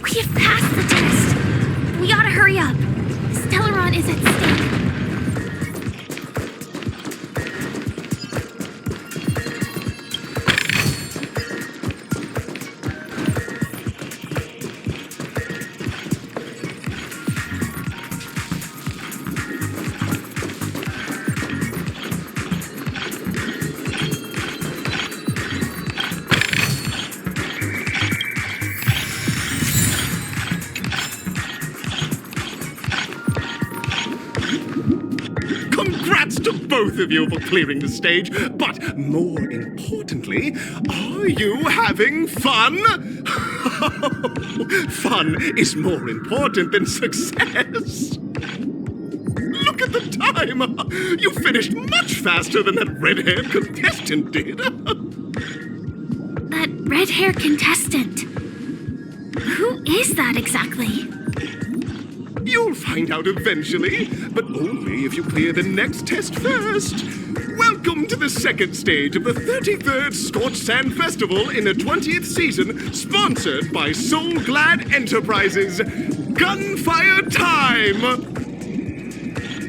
Speaker 3: We have passed the test. We ought to hurry up. Stellaron is at stake.
Speaker 13: Congrats to both of you for clearing the stage, but more importantly, are you having fun? Fun is more important than success. Look at the time! You finished much faster than that red-haired contestant did.
Speaker 3: red hair contestant. Who is that exactly?
Speaker 13: You'll find out eventually, but only if you clear the next test first. Welcome to the second stage of the 33rd Scorched Sand Festival in the 20th season, sponsored by Soul Glad Enterprises. Gunfire time!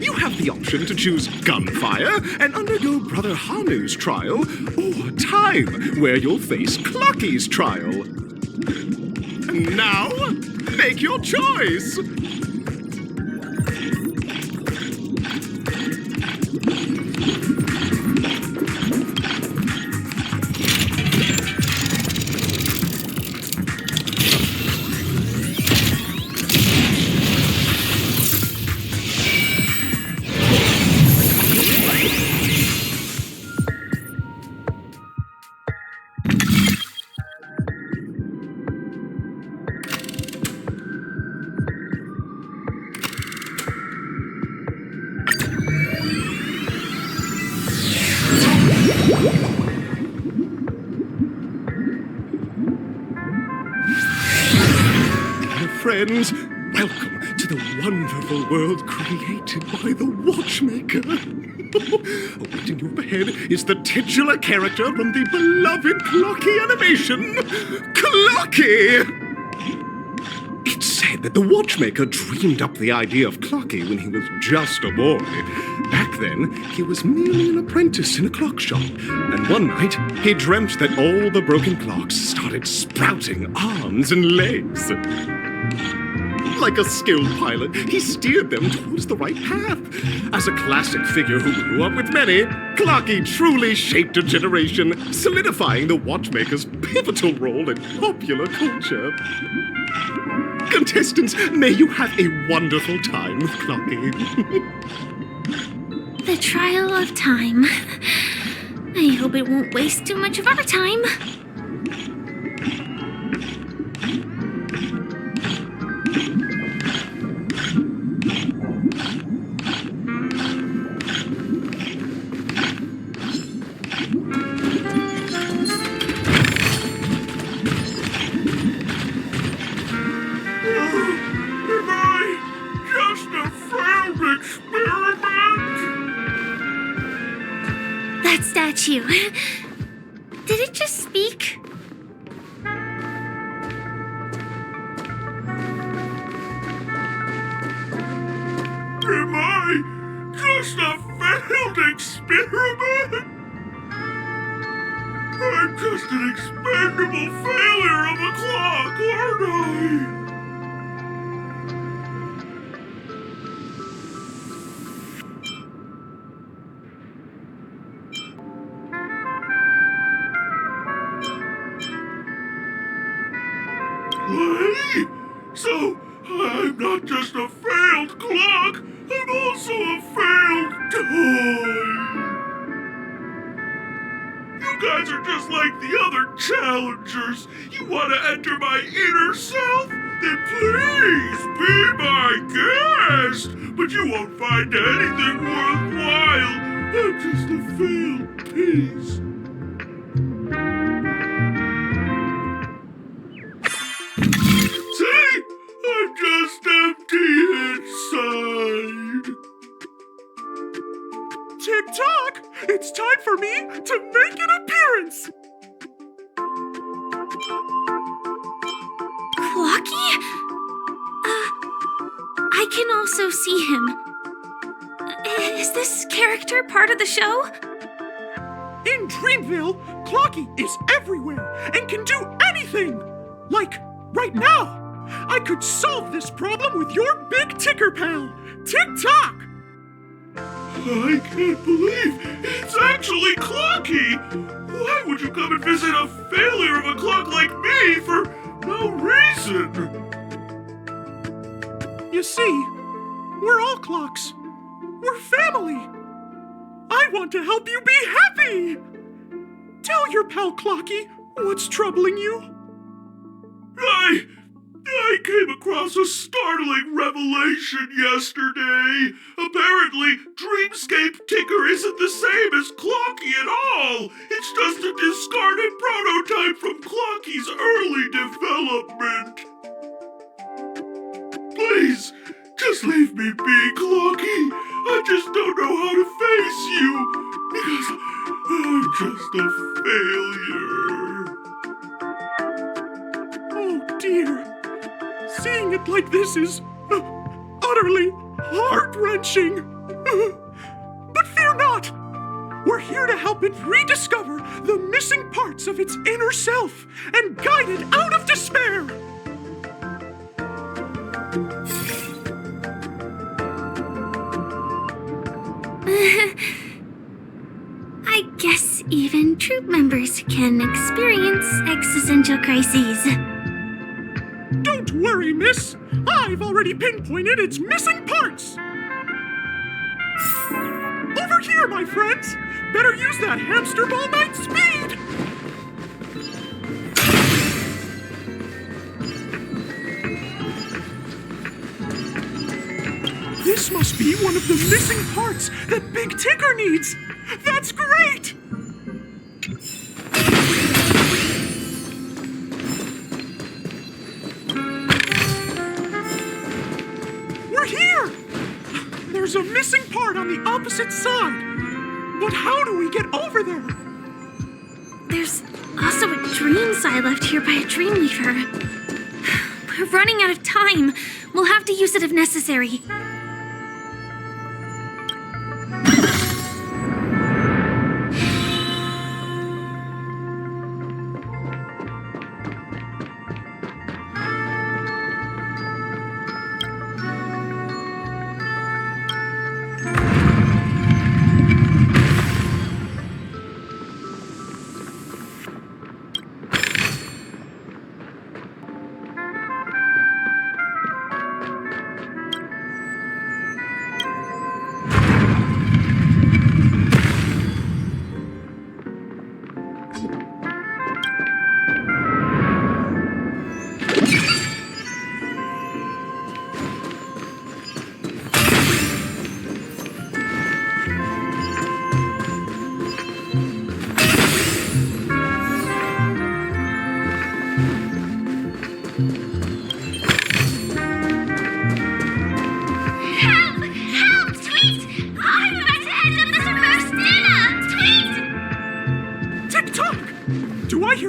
Speaker 13: You have the option to choose gunfire and undergo Brother Hanu's trial, or time, where you'll face Clocky's trial. And now, make your choice! Friends, welcome to the wonderful world created by the Watchmaker. Awaiting you up ahead is the titular character from the beloved Clocky animation, Clocky! It's said that the Watchmaker dreamed up the idea of Clocky when he was just a boy. Back then, he was merely an apprentice in a clock shop, and one night, he dreamt that all the broken clocks started sprouting arms and legs. Like a skilled pilot, he steered them towards the right path. As a classic figure who grew up with many, Clocky truly shaped a generation, solidifying the Watchmaker's pivotal role in popular culture. Contestants, may you have a wonderful time with Clocky.
Speaker 3: The trial of time. I hope it won't waste too much of our time. That statue. Did it just speak?
Speaker 8: Am I just a failed experiment? I'm just an expendable failure of a clock, aren't I? Hey, so I'm not just a failed clock, I'm also a failed toy. You guys are just like the other challengers. You want to enter my inner self? Then please be my guest. But you won't find anything worthwhile. I'm just a failed piece. See? I'm just empty inside.
Speaker 10: Tick-tock! It's time for me to make an appearance!
Speaker 3: Clocky? I can also see him. Is this character part of the show?
Speaker 10: In Dreamville, Clocky is everywhere and can do anything! Like, right now! I could solve this problem with your big ticker pal, Tick-tock!
Speaker 8: I can't believe it's actually Clocky! Why would you come and visit a failure of a clock like me for no reason?
Speaker 10: You see, we're all clocks. We're family. I want to help you be happy! Tell your pal Clocky what's troubling you.
Speaker 12: I came across a startling revelation yesterday. Apparently, Dreamscape Tinker isn't the same as Clocky at all. It's just a discarded prototype from Clocky's early development. Please, just leave me be, Clocky. I just don't know how to face you, because I'm just a failure.
Speaker 10: Oh dear. Seeing it like this is utterly heart-wrenching. But fear not. We're here to help it rediscover the missing parts of its inner self and guide it out of despair.
Speaker 3: I guess even troop members can experience existential crises.
Speaker 10: Don't worry, miss. I've already pinpointed its missing parts. Over here, my friends. Better use that hamster ball night speed. This must be one of the missing parts that Big Tinker needs. That's great! We're here! There's a missing part on the opposite side. But how do we get over there?
Speaker 3: There's also a dream side left here by a Dreamweaver. We're running out of time. We'll have to use it if necessary.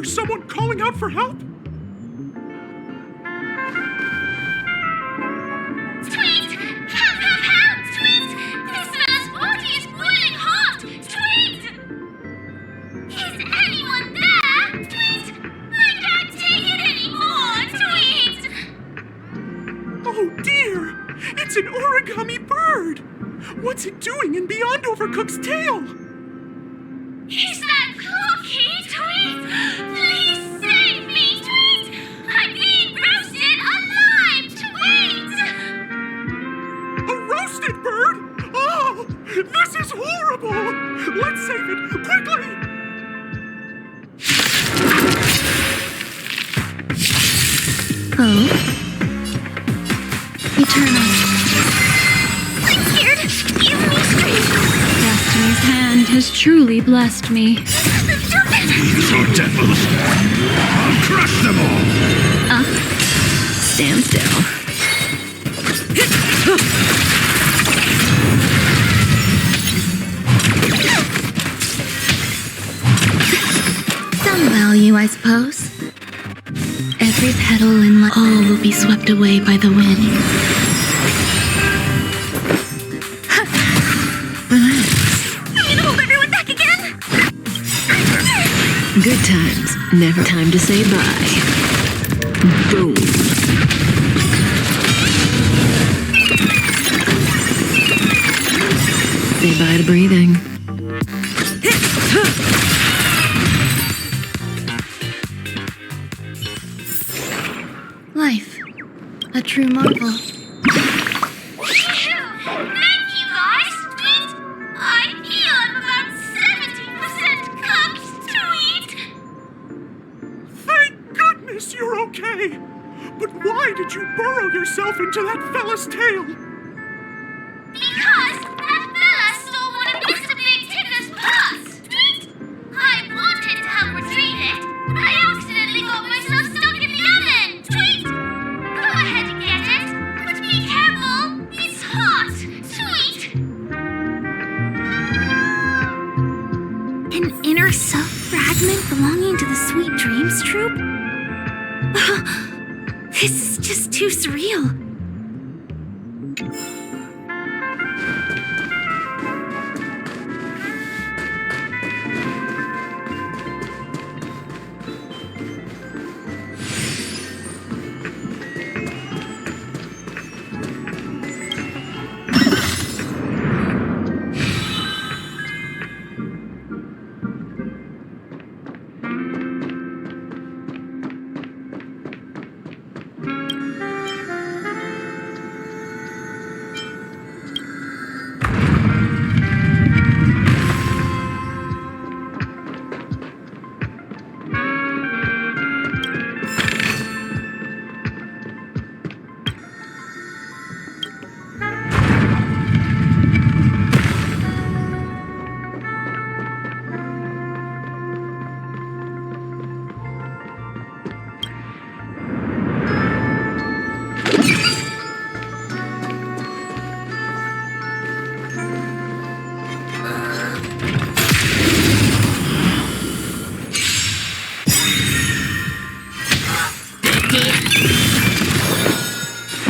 Speaker 10: Someone calling out for help?
Speaker 3: Tweet! Help, help, help! Tweet! This man's body is boiling hot! Tweet! Is anyone there? Tweet! I can't take it anymore! Tweet!
Speaker 10: Oh dear! It's an origami bird! What's it doing in Beyond Overcooked's tail?
Speaker 3: Is that Clocky? Tweet! Please save me, Tweet! I'm being roasted alive, Tweet!
Speaker 10: A roasted bird? Oh! This is horrible! Let's save it, quickly!
Speaker 1: Oh? Eternal.
Speaker 3: I'm scared! Give me strength!
Speaker 1: Destiny's hand has truly blessed me.
Speaker 5: Evil devils! I'll crush them all!
Speaker 1: Stand still. Some value, I suppose. Every petal in life, all will be swept away by the wind. Relax.
Speaker 3: I'm gonna hold everyone back again!
Speaker 14: Good times. Never time to say bye. Boom. Say bye to breathing.
Speaker 1: Life. A true marvel.
Speaker 3: Thank you, guys! Tweet! I feel I'm about 70% cooked, Tweet!
Speaker 10: Thank goodness you're okay! But why did you burrow yourself into that fella's tail?
Speaker 3: Because that fella stole one of Mr. Big Ticker's pots! I wanted to help retrieve it, but I accidentally got myself stuck in the oven! Tweet! Go ahead and get it, but be careful! It's hot! Tweet! An inner self fragment belonging to the Sweet Dreams Troupe? This is just too surreal.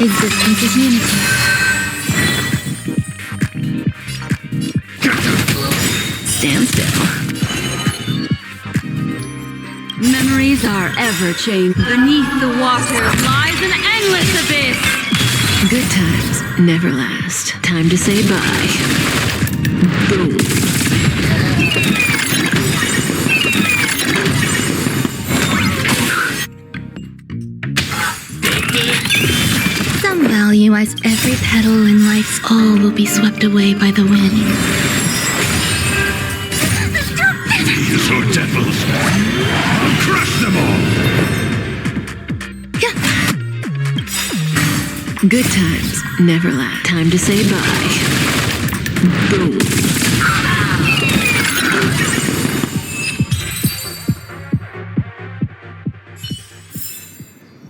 Speaker 3: Existence is unity. Stand still.
Speaker 4: Memories are ever changing. Beneath the water lies an endless abyss.
Speaker 14: Good times never last. Time to say bye. Boom.
Speaker 1: Some value as every petal in life's all will be swept away by the wind.
Speaker 5: These are devils! I'll crush them all!
Speaker 14: Good times never last. Time to say bye. Boom.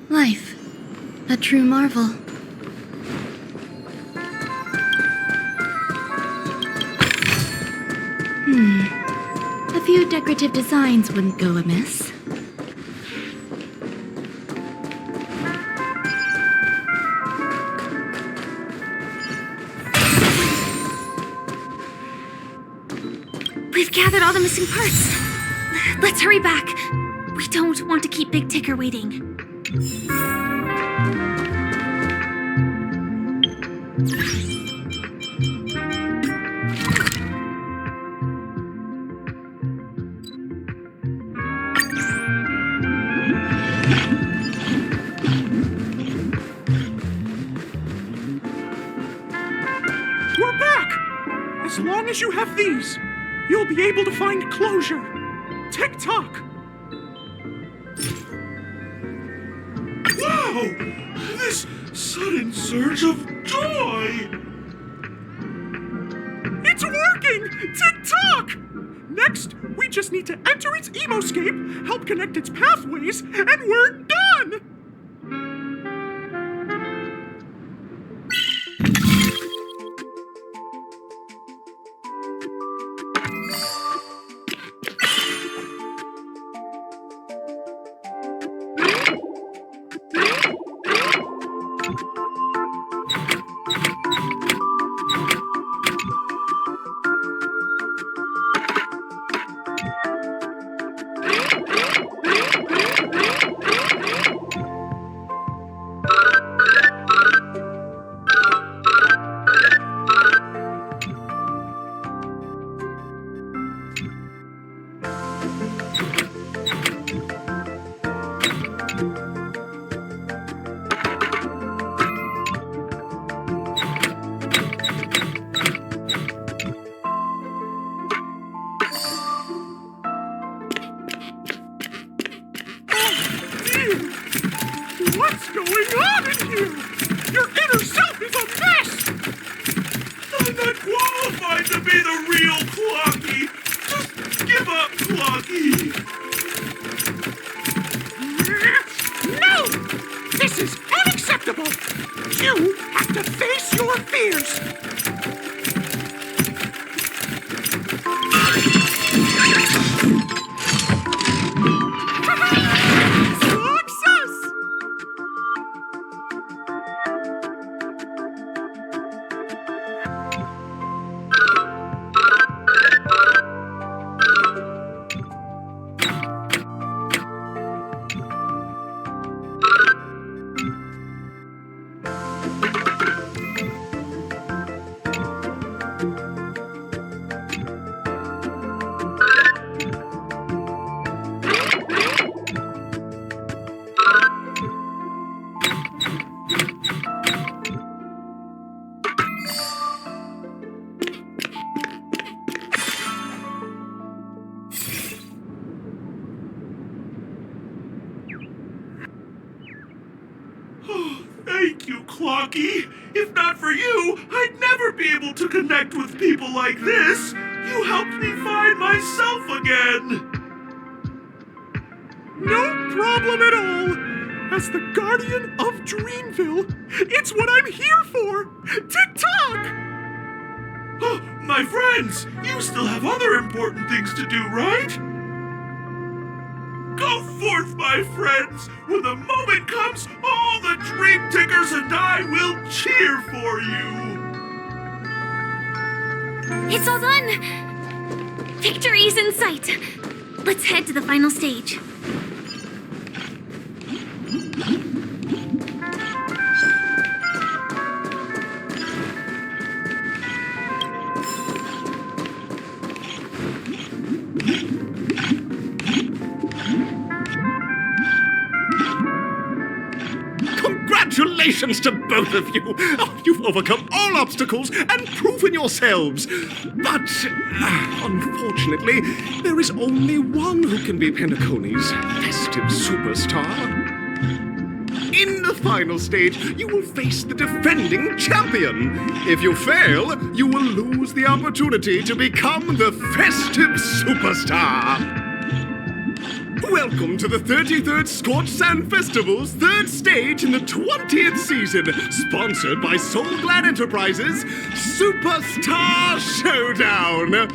Speaker 1: Life, a true marvel. A few decorative designs wouldn't go amiss.
Speaker 3: We've gathered all the missing parts. Let's hurry back. We don't want to keep Big Ticker waiting.
Speaker 10: We're back! As long as you have these, you'll be able to find closure. Tick-tock!
Speaker 12: Wow! This sudden surge of joy!
Speaker 10: It's working! Tick-tock! Next, we just need to enter its emoscape, help connect its pathways, and we're done! going on in here? Your inner self is a mess!
Speaker 12: I'm not qualified to be the real Clocky. Just give up, Clocky.
Speaker 10: No! This is unacceptable! You have to face your fears! Success!
Speaker 12: Thank you, Clocky. If not for you, I'd never be able to connect with people like this. You helped me find myself again.
Speaker 10: No problem at all! As the guardian of Dreamville, it's what I'm here for! Tick-tock!
Speaker 12: Oh, my friends, you still have other important things to do, right? Go forth, my friends! When the moment comes, all the Dream Tickers and I will cheer for you!
Speaker 3: It's all done! Victory's in sight! Let's head to the final stage.
Speaker 13: Congratulations to both of you! Oh, you've overcome all obstacles and proven yourselves! But, unfortunately, there is only one who can be Penacony's festive superstar. In the final stage, you will face the defending champion. If you fail, you will lose the opportunity to become the festive superstar. Welcome to the 33rd Scorched Sand Festival's third stage in the 20th season, sponsored by Soul Glad Enterprises, Superstar Showdown!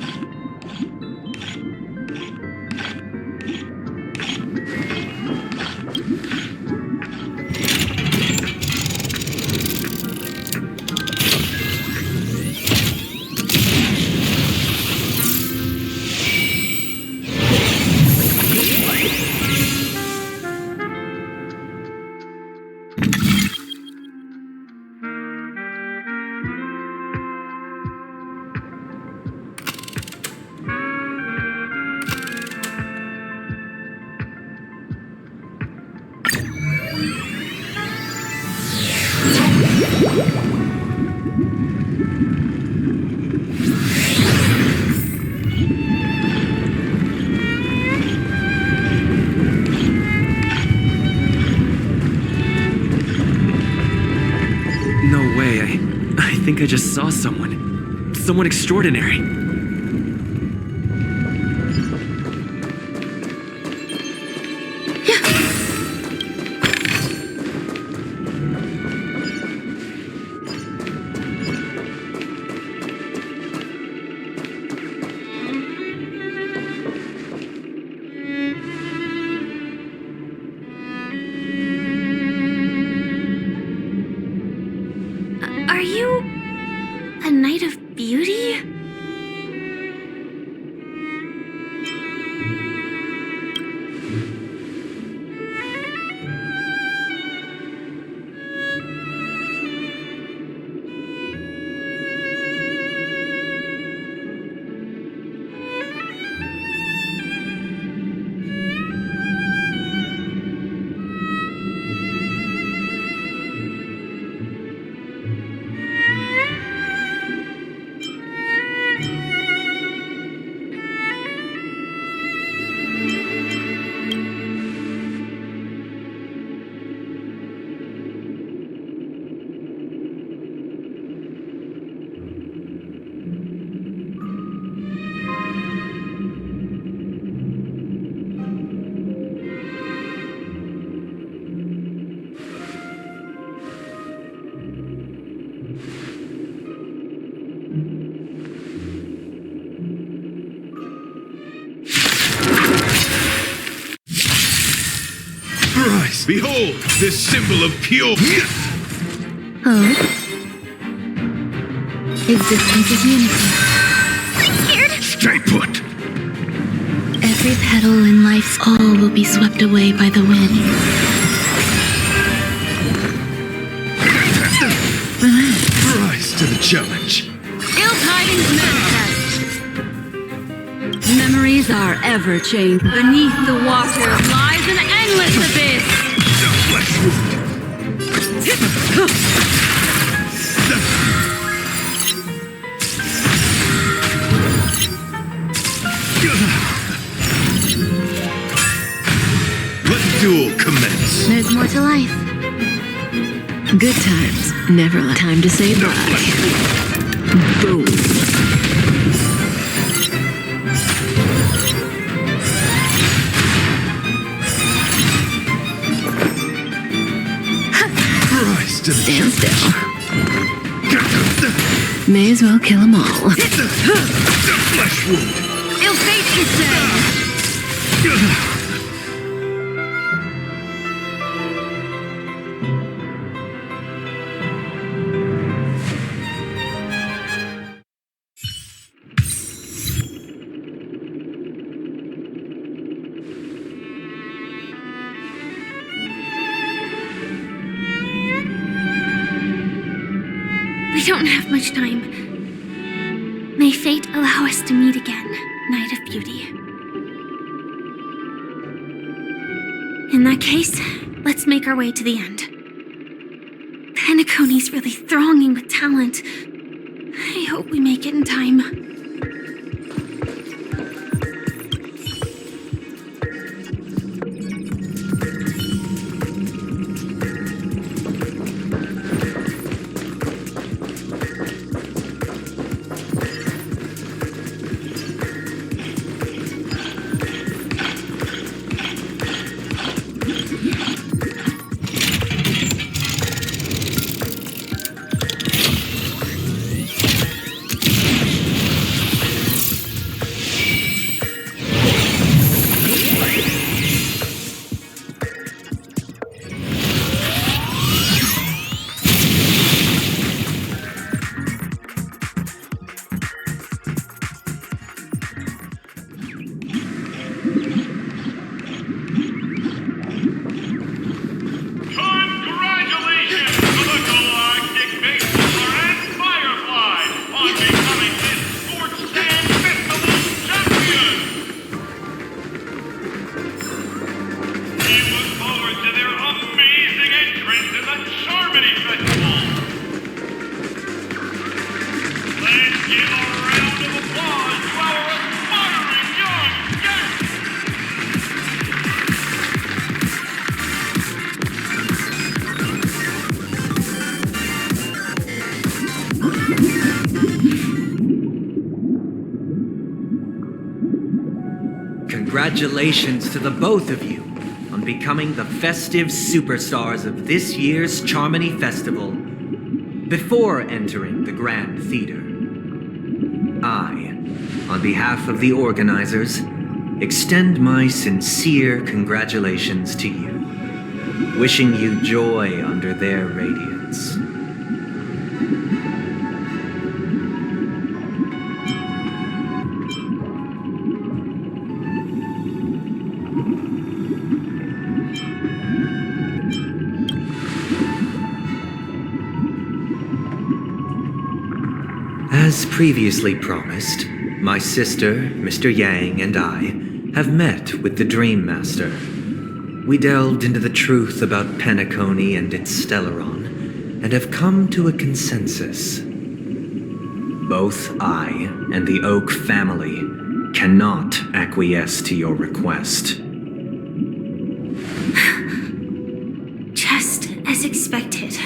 Speaker 9: No way, I think I just saw someone. Someone extraordinary.
Speaker 3: Are you a Knight of Beauty?
Speaker 5: Christ! Behold, this symbol of pure...
Speaker 1: Oh? Existence is unity.
Speaker 6: I'm scared!
Speaker 5: Stay put!
Speaker 1: Every petal in life's all will be swept away by the wind.
Speaker 5: Rise to the challenge.
Speaker 4: Ill tidings manifest. Memories are ever changed. Beneath the water lies an endless abyss.
Speaker 5: The flesh wound. Let the duel commence.
Speaker 1: There's more to life. Good times, never time to say bye. Boom.
Speaker 5: Rise to the
Speaker 1: Stand still.
Speaker 5: challenge.
Speaker 1: May as well kill 'em all.
Speaker 5: The flesh wound.
Speaker 4: Ill fate is said.
Speaker 3: We don't have much time. May fate allow us to meet again, Night of Beauty. In that case, let's make our way to the end. Penacony's really thronging with talent. I hope we make it in time.
Speaker 8: Congratulations to the Galactic Baseballer and Firefly on becoming this Sports Stand Festival champion! We look forward to their amazing entrance in the Charmony Festival! Let's give a round of applause to our aspiring young guests!
Speaker 2: Congratulations to the both of you on becoming the festive superstars of this year's Charmony Festival. Before entering the Grand Theater, I, on behalf of the organizers, extend my sincere congratulations to you, wishing you joy under their radiance. As previously promised, my sister, Mr. Yang, and I have met with the Dream Master. We delved into the truth about Penacony and its Stellaron, and have come to a consensus. Both I and the Oak family cannot acquiesce to your request.
Speaker 3: Just as expected.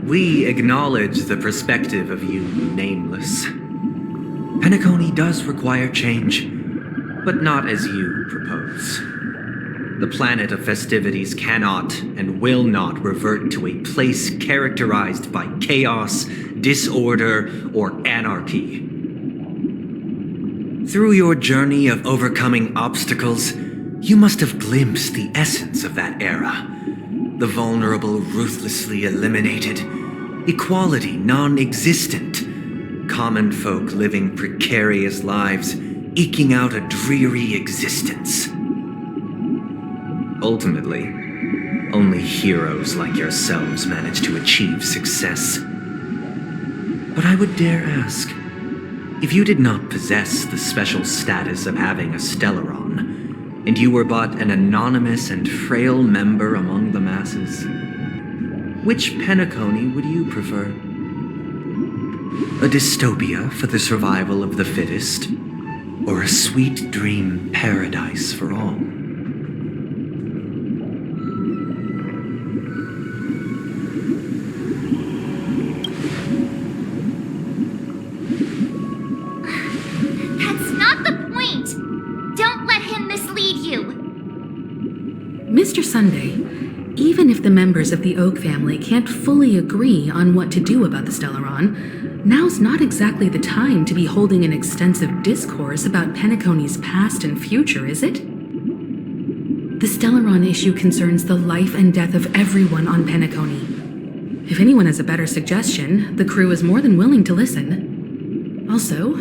Speaker 2: We acknowledge the perspective of you nameless. Penacony does require change, but not as you propose. The planet of festivities cannot and will not revert to a place characterized by chaos, disorder, or anarchy. Through your journey of overcoming obstacles, You must have glimpsed the essence of that era. The vulnerable ruthlessly eliminated. Equality non-existent. Common folk living precarious lives, eking out a dreary existence. Ultimately, only heroes like yourselves manage to achieve success. But I would dare ask, if you did not possess the special status of having a Stellaron, and you were but an anonymous and frail member among the masses, which Penacony would you prefer? A dystopia for the survival of the fittest, or a sweet dream paradise for all?
Speaker 6: That's not the point! Don't let him mislead you!
Speaker 7: Mr. Sunday, even if the members of the Oak family can't fully agree on what to do about the Stellaron, now's not exactly the time to be holding an extensive discourse about Penacony's past and future, is it? The Stellaron issue concerns the life and death of everyone on Penacony. If anyone has a better suggestion, the crew is more than willing to listen. Also,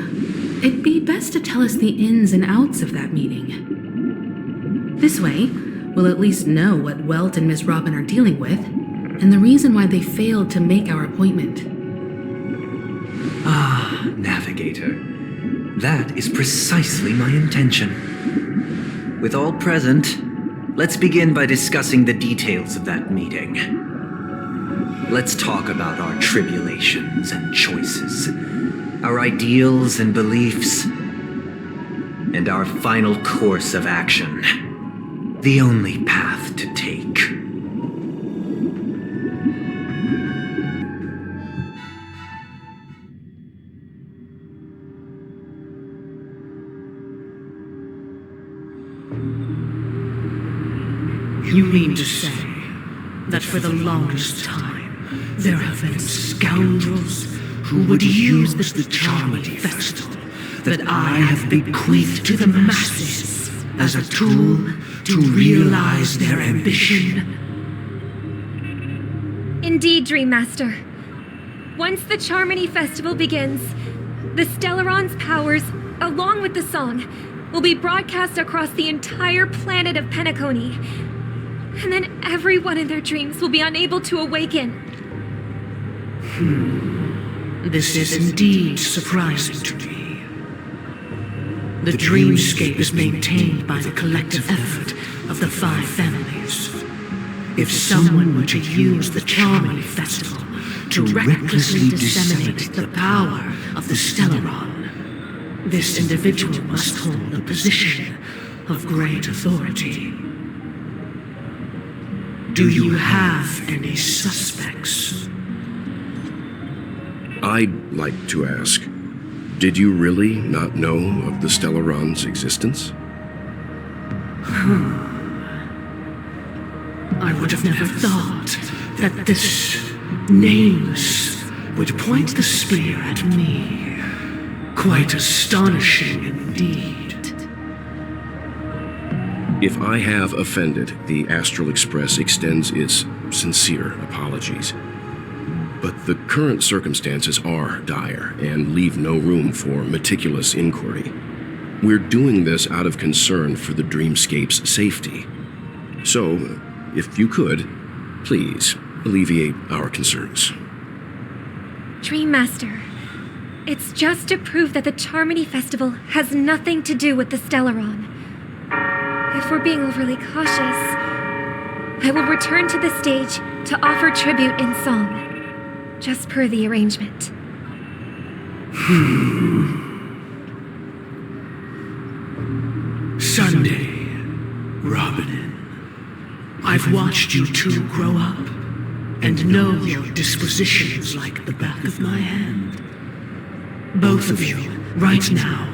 Speaker 7: it'd be best to tell us the ins and outs of that meeting. This way, we'll at least know what Welt and Miss Robin are dealing with, and the reason why they failed to make our appointment.
Speaker 2: Ah, Navigator. That is precisely my intention. With all present, let's begin by discussing the details of that meeting. Let's talk about our tribulations and choices, our ideals and beliefs, and our final course of action. The only path to take.
Speaker 16: You mean to say that for the longest time, there have been scoundrels who would use this Charmony Festival that I have bequeathed to the masses as a tool to realize their ambition?
Speaker 1: Indeed, Dream Master. Once the Charmony Festival begins, the Stellaron's powers, along with the song, will be broadcast across the entire planet of Penacony. And then everyone in their dreams will be unable to awaken.
Speaker 16: This is indeed surprising to me. The dreamscape is maintained by the collective effort of the 5 families. If someone were to use the Charmony Festival to recklessly disseminate the power of the Stellaron, this individual must hold a position of great authority. Do you have any suspects?
Speaker 17: I'd like to ask, did you really not know of the Stellaron's existence?
Speaker 16: I would have never thought that this nameless would point the spear at me. Quite astonishing indeed.
Speaker 17: If I have offended, the Astral Express extends its sincere apologies. But the current circumstances are dire and leave no room for meticulous inquiry. We're doing this out of concern for the dreamscape's safety. So, if you could, please alleviate our concerns.
Speaker 1: Dream Master, it's just to prove that the Charmony Festival has nothing to do with the Stellaron. If we're being overly cautious, I will return to the stage to offer tribute in song, just per the arrangement.
Speaker 16: Sunday, Robin, I've watched you two grow up and know your dispositions like the back of my hand. Both of you, right now,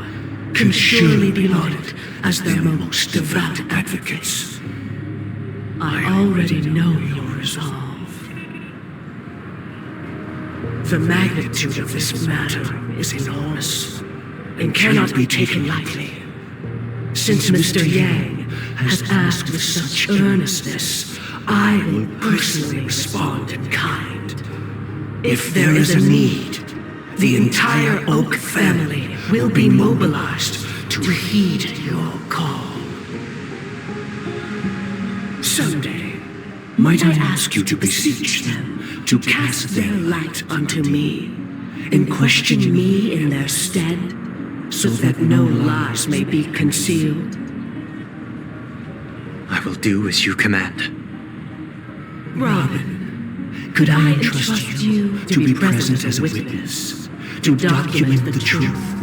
Speaker 16: can surely be lauded as their most devout advocates. I already know your resolve. The magnitude of this matter is enormous and cannot be taken lightly. Since Mr. Yang has asked with such earnestness, I will personally respond in kind. If there is a need, the entire Oak family will be mobilized to heed your call. Someday, might I ask you to beseech them to cast their light unto me, and question me in their stead, so that no lies may be concealed?
Speaker 2: I will do as you command.
Speaker 16: Robin, could I entrust you to be present as a witness, to document the truth,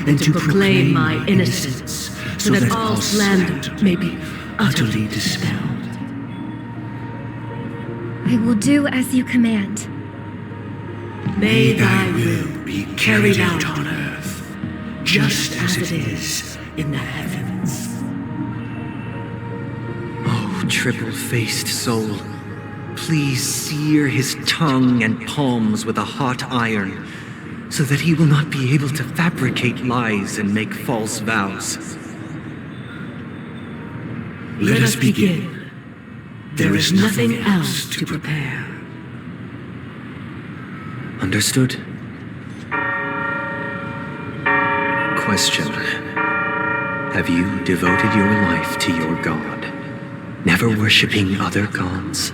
Speaker 16: and to proclaim my innocence, so that all slander may be utterly dispelled?
Speaker 1: I will do as you command.
Speaker 16: May thy will be carried out on earth, just as it is in the heavens.
Speaker 2: Oh, triple-faced soul, please sear his tongue and palms with a hot iron, so that he will not be able to fabricate lies and make false vows.
Speaker 16: Let us begin. There is nothing else to prepare.
Speaker 2: Understood. Question. Have you devoted your life to your god, never worshipping other gods?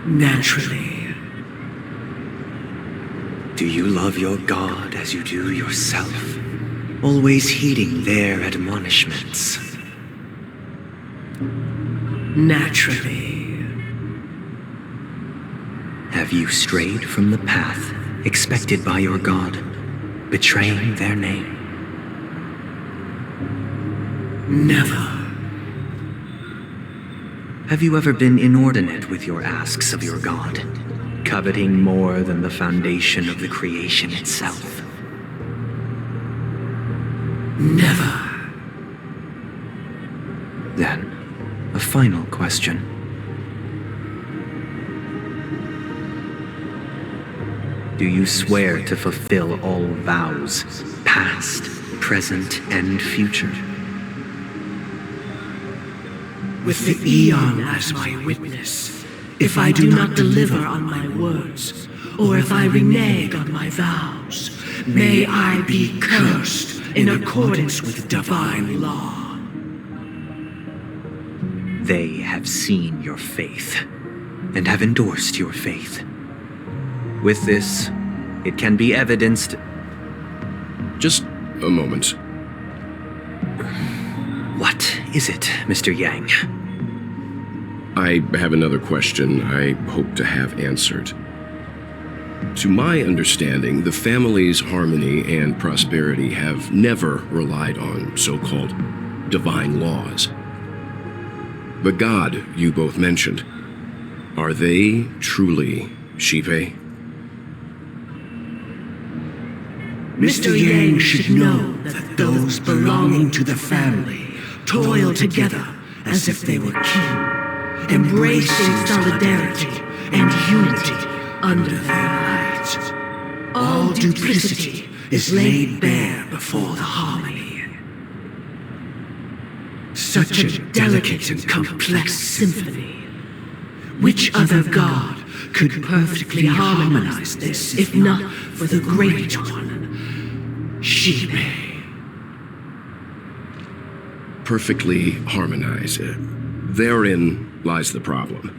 Speaker 16: Naturally.
Speaker 2: Do you love your god as you do yourself, always heeding their admonishments?
Speaker 16: Naturally.
Speaker 2: Have you strayed from the path expected by your god, betraying their name?
Speaker 16: Never.
Speaker 2: Have you ever been inordinate with your asks of your god, coveting more than the foundation of the creation itself?
Speaker 16: Never.
Speaker 2: Then, a final question. Do you swear to fulfill all vows, past, present, and future?
Speaker 16: With the Eon as my witness, if I do not deliver on my words, or if I renege on my vows, may I be cursed in accordance with divine law.
Speaker 2: They have seen your faith, and have endorsed your faith. With this, it can be evidenced...
Speaker 17: Just a moment.
Speaker 2: What is it, Mr. Yang?
Speaker 17: I have another question I hope to have answered. To my understanding, the family's harmony and prosperity have never relied on so-called divine laws. The god you both mentioned, are they truly Shipe?
Speaker 16: Mr. Yang should know that those belonging to the family toil together as if they were kin, embracing solidarity and unity under their light. All duplicity is laid bare before the harmony. Such a delicate and complex symphony. Which other god could perfectly harmonize this, if not for the great one, Shipe?
Speaker 17: Perfectly harmonize. Therein lies the problem.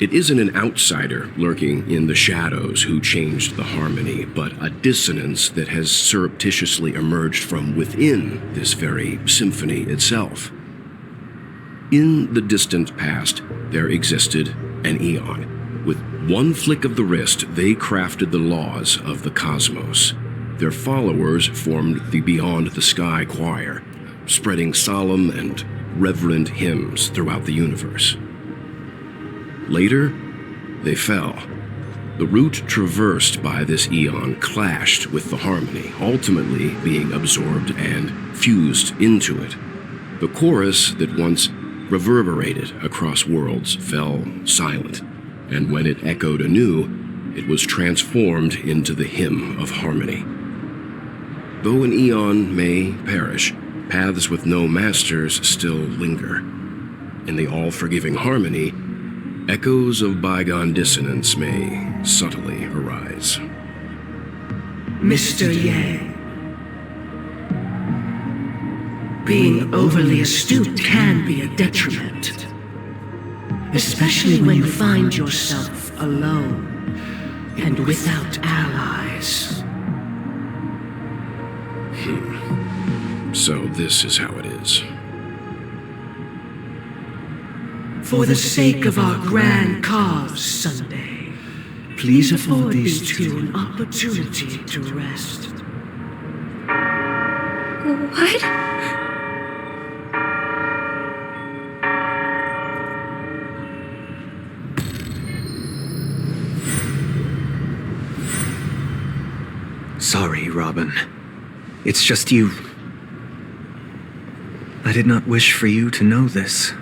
Speaker 17: It isn't an outsider lurking in the shadows who changed the harmony, but a dissonance that has surreptitiously emerged from within this very symphony itself. In the distant past, there existed an Eon. With one flick of the wrist, they crafted the laws of the cosmos. Their followers formed the Beyond the Sky Choir, spreading solemn and reverent hymns throughout the universe. Later, they fell. The route traversed by this Eon clashed with the harmony, ultimately being absorbed and fused into it. The chorus that once reverberated across worlds fell silent, and when it echoed anew, it was transformed into the hymn of harmony. Though an Eon may perish, paths with no masters still linger. In the all-forgiving harmony, echoes of bygone dissonance may subtly arise.
Speaker 16: Mr. Yang, being overly astute can be a detriment, especially when you find yourself alone and without allies.
Speaker 17: So this is how it is.
Speaker 16: For the sake of our grand cause, Sunday, please afford these two an opportunity to rest.
Speaker 1: What?
Speaker 2: Sorry, Robin. It's just you. I did not wish for you to know this.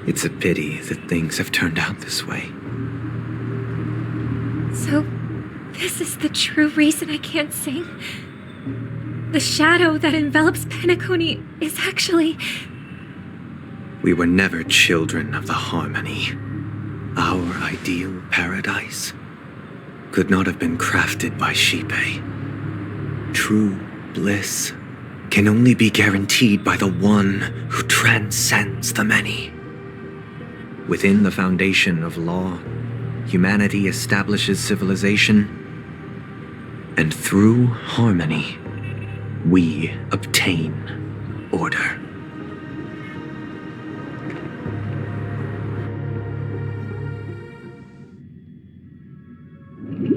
Speaker 2: It's a pity that things have turned out this way.
Speaker 1: So, this is the true reason I can't sing? The shadow that envelops Penacony is actually...
Speaker 2: We were never children of the harmony. Our ideal paradise could not have been crafted by Shipe. True bliss can only be guaranteed by the one who transcends the many. Within the foundation of law, humanity establishes civilization, and through harmony, we obtain order.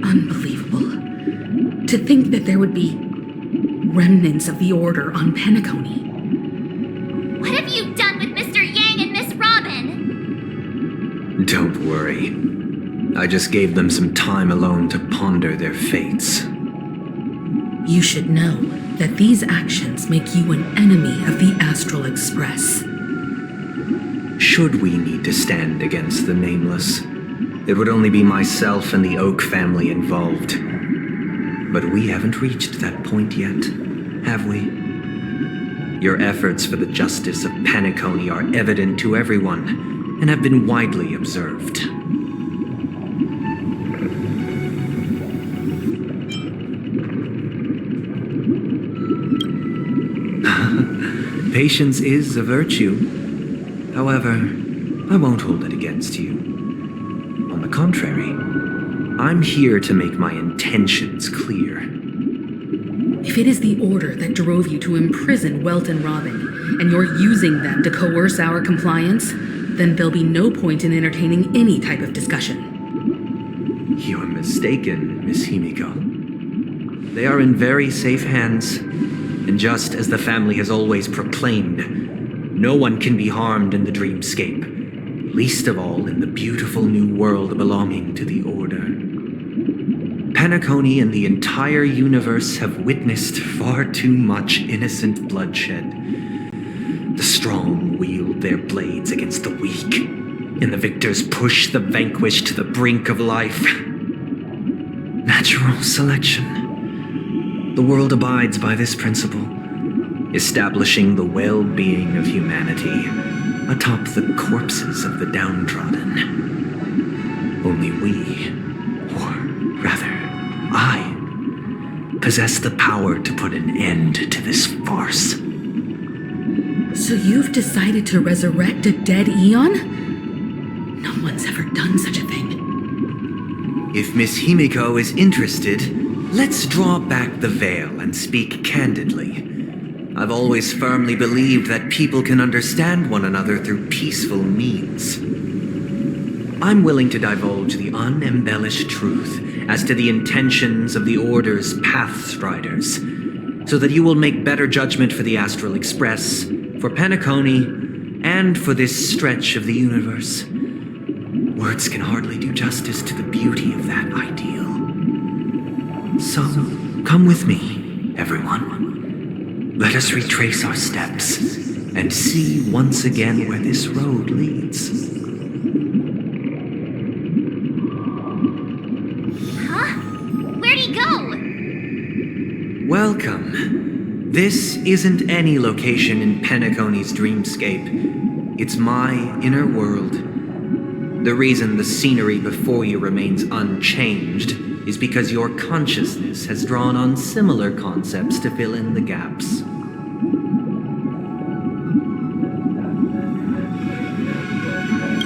Speaker 7: Unbelievable. To think that there would be remnants of the Order on Penacony.
Speaker 6: What have you done with Mr. Yang and Miss Robin?
Speaker 2: Don't worry. I just gave them some time alone to ponder their fates.
Speaker 7: You should know that these actions make you an enemy of the Astral Express.
Speaker 2: Should we need to stand against the Nameless, it would only be myself and the Oak family involved. But we haven't reached that point yet, have we? Your efforts for the justice of Penacony are evident to everyone, and have been widely observed. Patience is a virtue. However, I won't hold it against you. On the contrary, I'm here to make my intentions clear.
Speaker 7: If it is the Order that drove you to imprison Welt and Robin, and you're using them to coerce our compliance, then there'll be no point in entertaining any type of discussion.
Speaker 2: You're mistaken, Miss Himiko. They are in very safe hands, and just as the family has always proclaimed, no one can be harmed in the dreamscape, least of all in the beautiful new world belonging to the Order. Penacony and the entire universe have witnessed far too much innocent bloodshed. The strong wield their blades against the weak, and the victors push the vanquished to the brink of life. Natural selection. The world abides by this principle, establishing the well-being of humanity atop the corpses of the downtrodden. Only we, or rather, I, possess the power to put an end to this farce.
Speaker 7: So you've decided to resurrect a dead Eon? No one's ever done such a thing.
Speaker 2: If Miss Himiko is interested, let's draw back the veil and speak candidly. I've always firmly believed that people can understand one another through peaceful means. I'm willing to divulge the unembellished truth as to the intentions of the Order's Pathstriders, so that you will make better judgment for the Astral Express, for Penacony, and for this stretch of the universe. Words can hardly do justice to the beauty of that ideal. So, come with me, everyone. Let us retrace our steps and see once again where this road leads.
Speaker 6: Huh? Where'd he go?
Speaker 2: Welcome. This isn't any location in Penacony's dreamscape. It's my inner world. The reason the scenery before you remains unchanged is because your consciousness has drawn on similar concepts to fill in the gaps.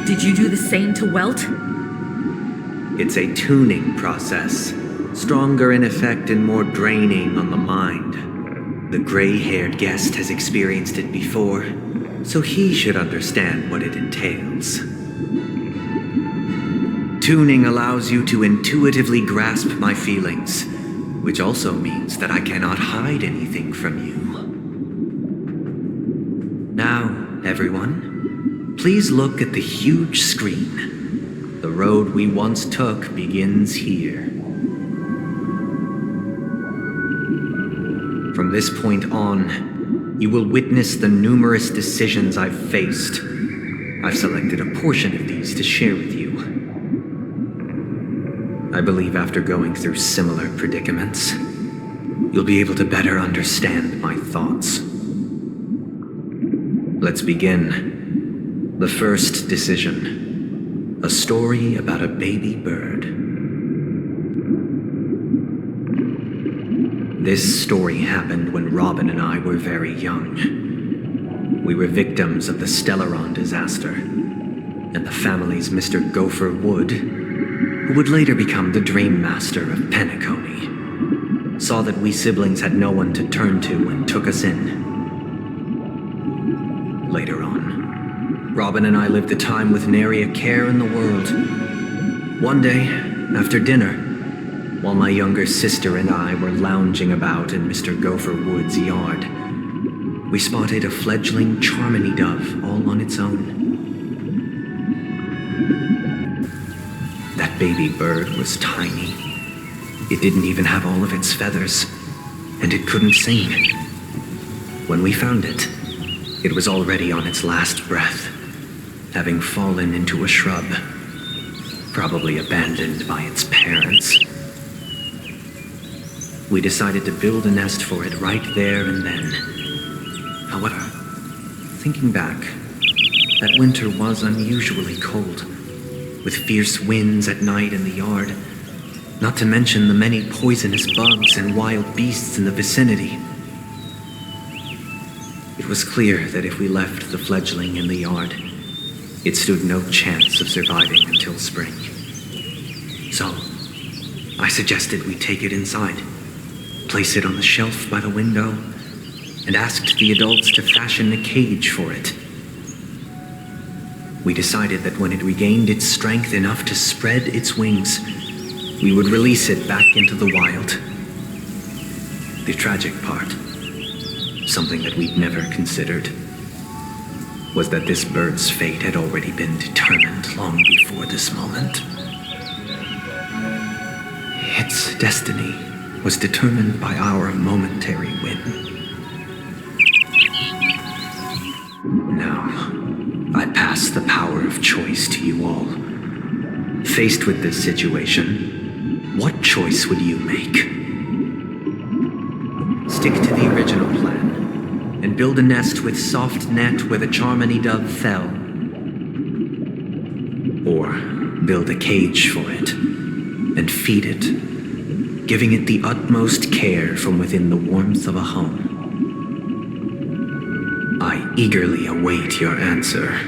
Speaker 14: Did you do the same to Welt?
Speaker 2: It's a tuning process, stronger in effect and more draining on the mind. The gray-haired guest has experienced it before, so he should understand what it entails. Tuning allows you to intuitively grasp my feelings, which also means that I cannot hide anything from you. Now, everyone, please look at the huge screen. The road we once took begins here. From this point on, you will witness the numerous decisions I've faced. I've selected a portion of these to share with you. I believe after going through similar predicaments, you'll be able to better understand my thoughts. Let's begin. The first decision. A story about a baby bird. This story happened when Robin and I were very young. We were victims of the Stellaron disaster, and the family's Mr. Gopher Wood, who would later become the Dream Master of Penacony, saw that we siblings had no one to turn to and took us in. Later on, Robin and I lived a time with nary a care in the world. One day, after dinner, while my younger sister and I were lounging about in Mr. Gopher Wood's yard, we spotted a fledgling Charmony dove all on its own. That baby bird was tiny. It didn't even have all of its feathers, and it couldn't sing. When we found it, it was already on its last breath, having fallen into a shrub, probably abandoned by its parents. We decided to build a nest for it right there and then. However, thinking back, that winter was unusually cold, with fierce winds at night in the yard, not to mention the many poisonous bugs and wild beasts in the vicinity. It was clear that if we left the fledgling in the yard, it stood no chance of surviving until spring. So, I suggested we take it inside, place it on the shelf by the window, and asked the adults to fashion a cage for it. We decided that when it regained its strength enough to spread its wings, we would release it back into the wild. The tragic part, something that we'd never considered, was that this bird's fate had already been determined long before this moment. Its destiny was determined by our momentary win. Now, I pass the power of choice to you all. Faced with this situation, what choice would you make? Stick to the original plan and build a nest with soft net where the Charmony dove fell. Or build a cage for it and feed it, giving it the utmost care from within the warmth of a home. I eagerly await your answer.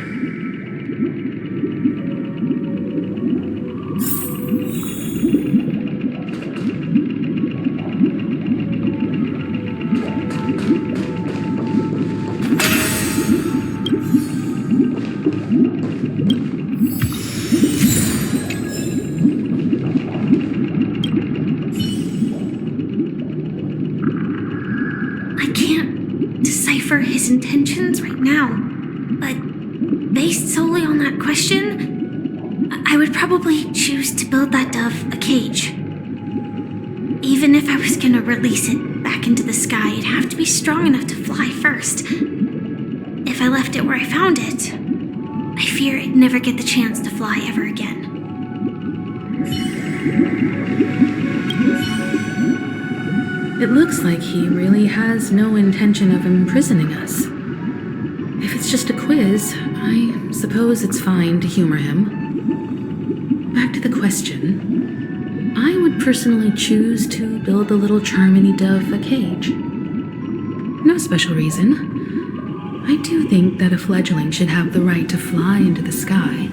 Speaker 3: His intentions right now, but based solely on that question, I would probably choose to build that dove a cage. Even if I was gonna release it back into the sky, it'd have to be strong enough to fly first. If I left it where I found it, I fear it'd never get the chance to fly ever again.
Speaker 7: It looks like he really has no intention of imprisoning us. If it's just a quiz, I suppose it's fine to humor him. Back to the question. I would personally choose to build the little Charmony dove a cage. No special reason. I do think that a fledgling should have the right to fly into the sky.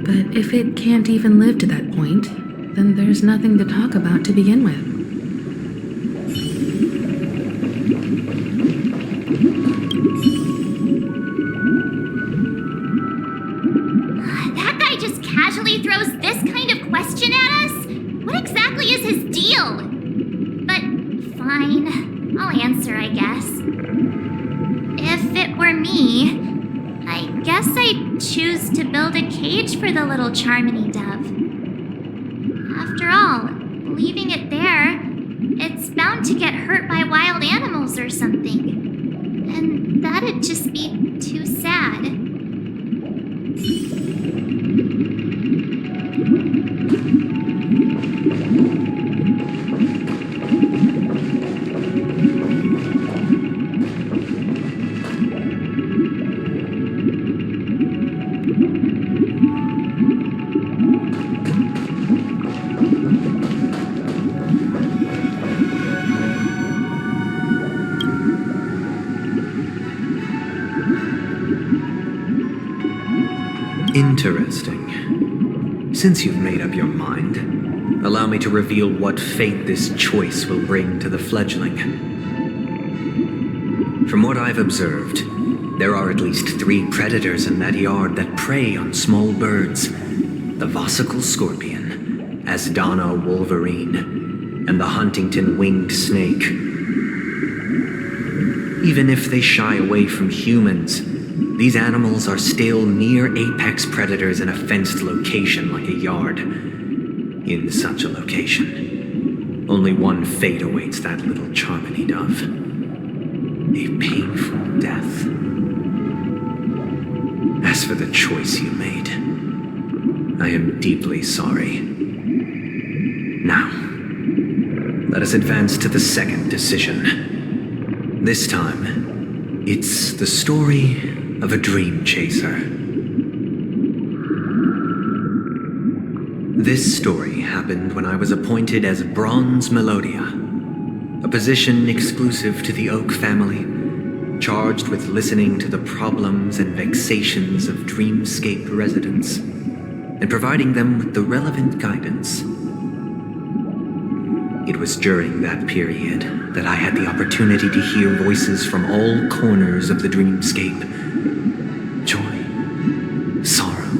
Speaker 7: But if it can't even live to that point, then there's nothing to talk about to begin with.
Speaker 6: That guy just casually throws this kind of question at us? What exactly is his deal? But fine, I'll answer, I guess. If it were me, I guess I'd choose to build a cage for the little Charmony dove. After all, leaving it there, it's bound to get hurt by wild animals or something. And that'd just be too sad.
Speaker 2: Interesting. Since you've made up your mind, allow me to reveal what fate this choice will bring to the fledgling. From what I've observed, there are at least 3 predators in that yard that prey on small birds. The Vossicle scorpion, Asdana wolverine, and the Huntington winged snake. Even if they shy away from humans, these animals are still near apex predators in a fenced location like a yard. In such a location, only one fate awaits that little Charmony dove. A painful death. As for the choice you made, I am deeply sorry. Now, let us advance to the second decision. This time, it's the story of a dream chaser. This story happened when I was appointed as Bronze Melodia, a position exclusive to the Oak family, charged with listening to the problems and vexations of Dreamscape residents and providing them with the relevant guidance. It was during that period that I had the opportunity to hear voices from all corners of the Dreamscape. Joy, sorrow,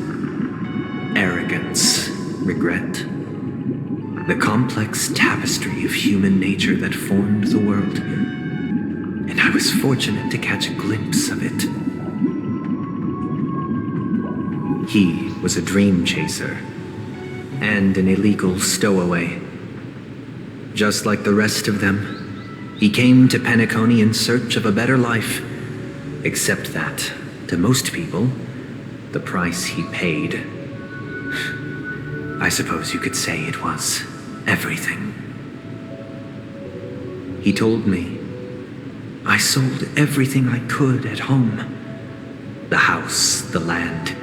Speaker 2: arrogance, regret. The complex tapestry of human nature that formed the world. And I was fortunate to catch a glimpse of it. He was a dream chaser and an illegal stowaway. Just like the rest of them, he came to Penacony in search of a better life, except that, to most people, the price he paid, I suppose you could say it was everything. He told me I sold everything I could at home. The house, the land,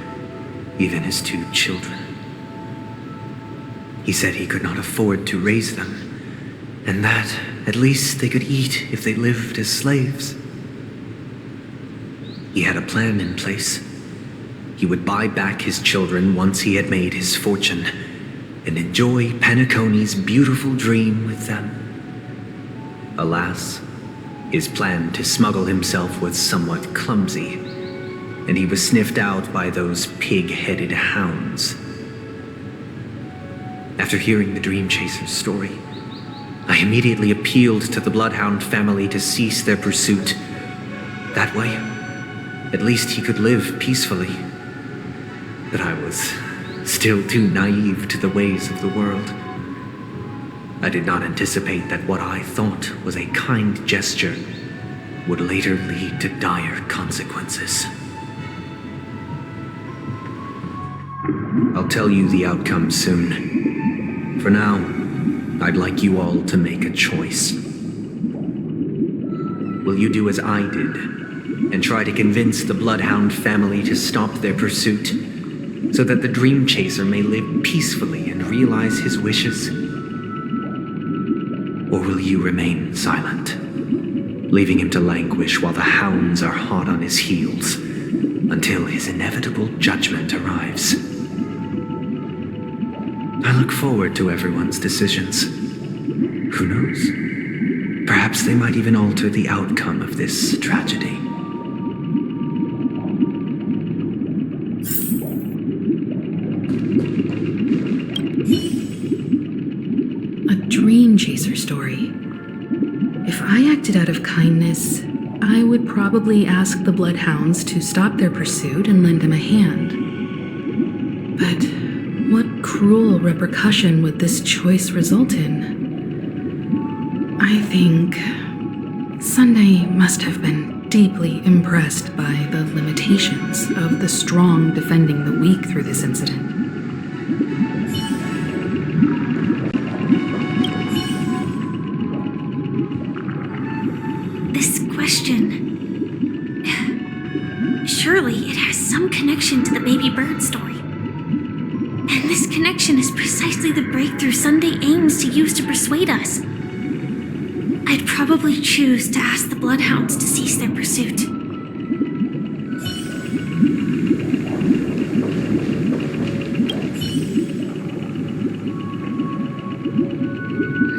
Speaker 2: even his 2 children. He said he could not afford to raise them, and that at least they could eat if they lived as slaves. He had a plan in place. He would buy back his children once he had made his fortune, and enjoy Penacony's beautiful dream with them. Alas, his plan to smuggle himself was somewhat clumsy, and he was sniffed out by those pig-headed hounds. After hearing the Dream Chaser's story, I immediately appealed to the Bloodhound family to cease their pursuit. That way, at least he could live peacefully. But I was still too naive to the ways of the world. I did not anticipate that what I thought was a kind gesture would later lead to dire consequences. I'll tell you the outcome soon. For now, I'd like you all to make a choice. Will you do as I did and try to convince the Bloodhound family to stop their pursuit so that the Dream Chaser may live peacefully and realize his wishes? Or will you remain silent, leaving him to languish while the hounds are hot on his heels until his inevitable judgment arrives? I look forward to everyone's decisions. Who knows? Perhaps they might even alter the outcome of this tragedy.
Speaker 7: A Dream Chaser story. If I acted out of kindness, I would probably ask the Bloodhounds to stop their pursuit and lend him a hand. But what cruel repercussion would this choice result in? I think Sunday must have been deeply impressed by the limitations of the strong defending the weak through this incident.
Speaker 3: This question... Surely it has some connection to the baby bird story. And this connection is precisely the breakthrough Sunday aims to use to persuade us. I'd probably choose to ask the Bloodhounds to cease their pursuit.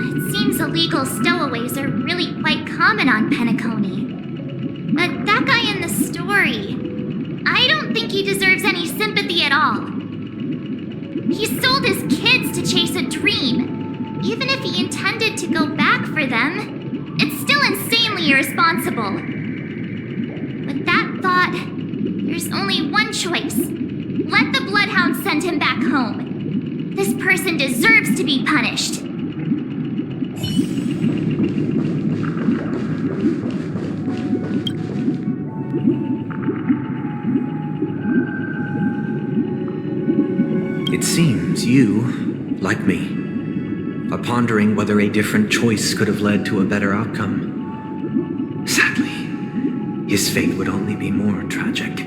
Speaker 6: It seems illegal stowaways are really quite common on Penacony. But that guy in the story, I don't think he deserves any sympathy at all. He sold his kids to chase a dream. Even if he intended to go back for them, it's still insanely irresponsible. With that thought, there's only one choice. Let the Bloodhounds send him back home. This person deserves to be punished.
Speaker 2: It seems you, like me, are pondering whether a different choice could have led to a better outcome. Sadly, his fate would only be more tragic.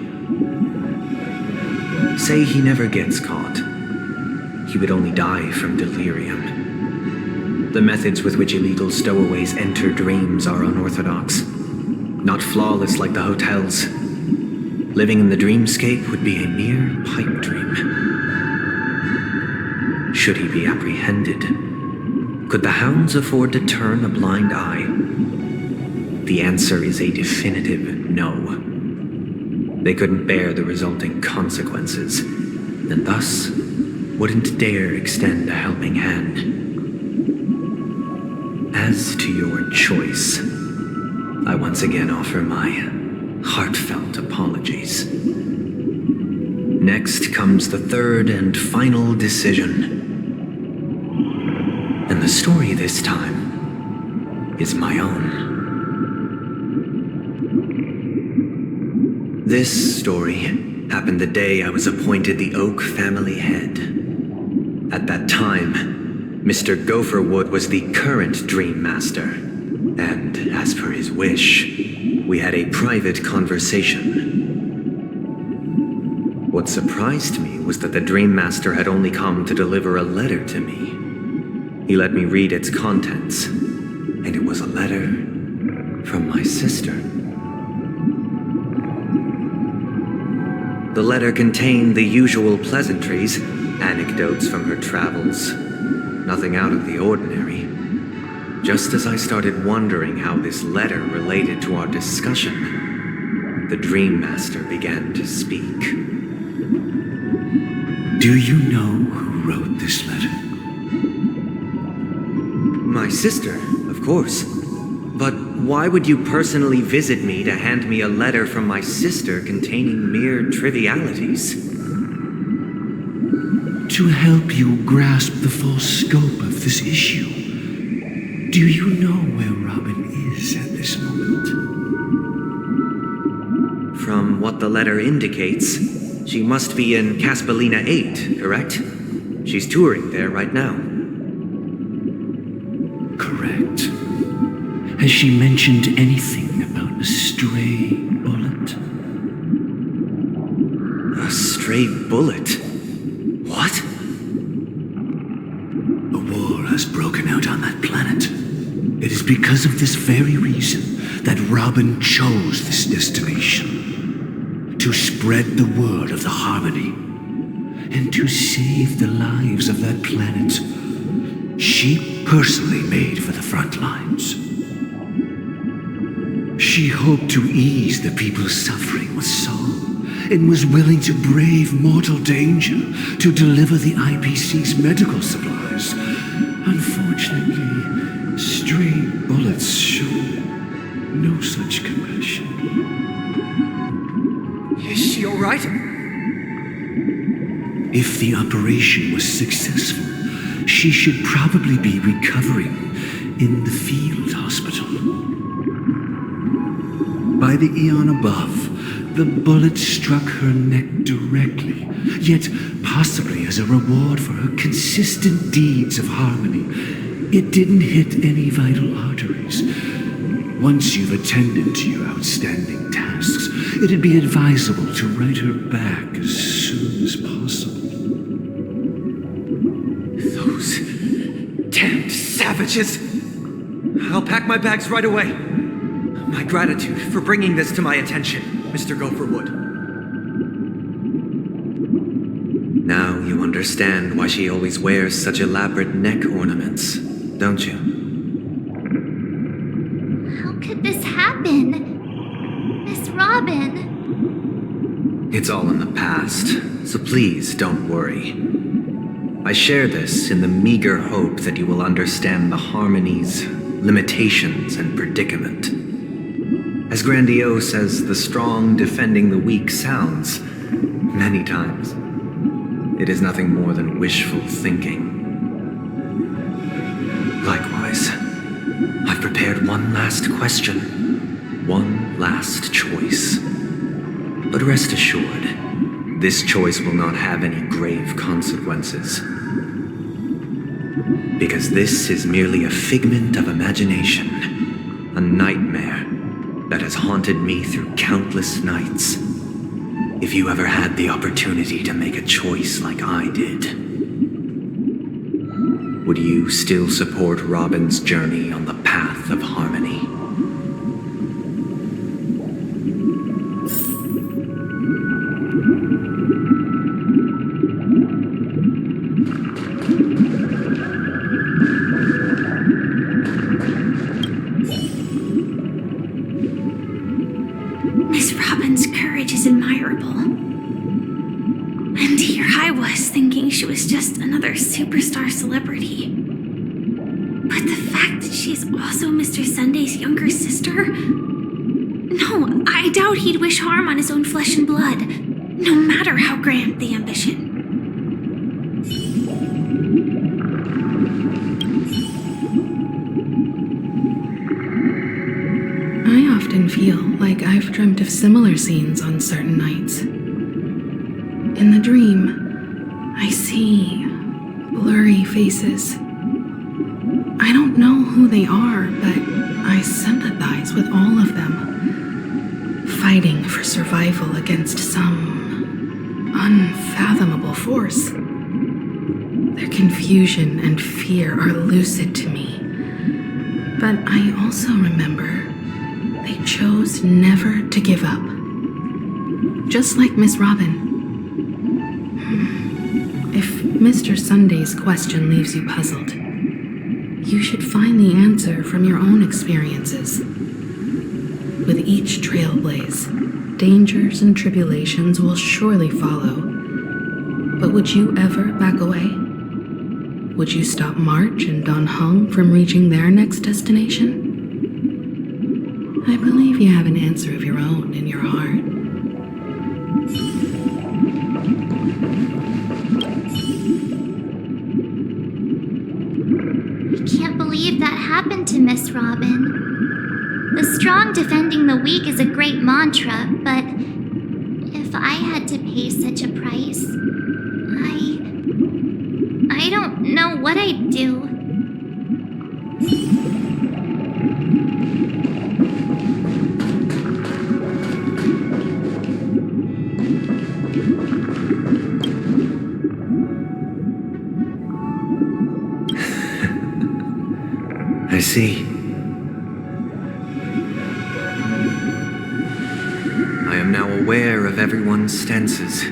Speaker 2: Say he never gets caught. He would only die from delirium. The methods with which illegal stowaways enter dreams are unorthodox, not flawless like the hotels. Living in the dreamscape would be a mere pipe dream. Should he be apprehended? Could the hounds afford to turn a blind eye? The answer is a definitive no. They couldn't bear the resulting consequences, and thus wouldn't dare extend a helping hand. As to your choice, I once again offer my heartfelt apologies. Next comes the third and final decision. And the story this time is my own. This story happened the day I was appointed the Oak family head. At that time, Mr. Gopherwood was the current Dream Master, and as per his wish, we had a private conversation. What surprised me was that the Dream Master had only come to deliver a letter to me. He let me read its contents, and it was a letter from my sister. The letter contained the usual pleasantries, anecdotes from her travels, nothing out of the ordinary. Just as I started wondering how this letter related to our discussion, the Dream Master began to speak.
Speaker 16: Do you know who wrote this letter?
Speaker 2: My sister, of course. But why would you personally visit me to hand me a letter from my sister containing mere trivialities?
Speaker 16: To help you grasp the full scope of this issue. Do you know where Robin is at this moment?
Speaker 2: From what the letter indicates, she must be in Caspelina 8, correct? She's touring there right now.
Speaker 16: correct. Has she mentioned anything about a stray bullet?
Speaker 2: A stray bullet? What?
Speaker 16: A war has broken out on that planet. It is because of this very reason that Robin chose this destination. To spread the word of the Harmony. And to save the lives of that planet. She personally made for the front lines. She hoped to ease the people's suffering with song, and was willing to brave mortal danger to deliver the IPC's medical supplies. Unfortunately, stray bullets show no such compassion.
Speaker 2: Is she all right?
Speaker 16: If the operation was successful, she should probably be recovering in the field hospital. By the eon above, the bullet struck her neck directly, yet possibly as a reward for her consistent deeds of harmony, it didn't hit any vital arteries. Once you've attended to your outstanding tasks, it'd be advisable to write her back as soon as possible.
Speaker 2: Those damned savages! I'll pack my bags right away. My gratitude for bringing this to my attention, Mr. Gopherwood. Now you understand why she always wears such elaborate neck ornaments, don't you?
Speaker 6: How could this happen? Miss Robin?
Speaker 2: It's all in the past, so please don't worry. I share this in the meager hope that you will understand the Harmony's limitations and predicament. As grandiose as the strong defending the weak sounds, many times, it is nothing more than wishful thinking. Likewise, I've prepared one last question, one last choice. But rest assured, this choice will not have any grave consequences. Because this is merely a figment of imagination, a nightmare that has haunted me through countless nights. If you ever had the opportunity to make a choice like I did, would you still support Robin's journey on the path of harmony?
Speaker 3: Miss Robin's courage is admirable. And here I was thinking she was just another superstar celebrity. But the fact that she's also Mr. Sunday's younger sister? No, I doubt he'd wish harm on his own flesh and blood, no matter how grand the ambition.
Speaker 7: I often feel like I've dreamt of similar scenes on certain nights. In the dream, I see blurry faces. I don't know who they are, but I sympathize with all of them, fighting for survival against some unfathomable force. Their confusion and fear are lucid to me, but I also remember they chose never to give up. Just like Miss Robin. If Mr. Sunday's question leaves you puzzled, you should find the answer from your own experiences. With each trailblaze, dangers and tribulations will surely follow. But would you ever back away? Would you stop March and Don Hung from reaching their next destination? I believe you have an answer of your own in your heart.
Speaker 6: I can't believe that happened to Miss Robin. The strong defending the weak is a great mantra, but if I had to pay such a price, I don't know what I'd do.
Speaker 2: see. I am now aware of everyone's stances.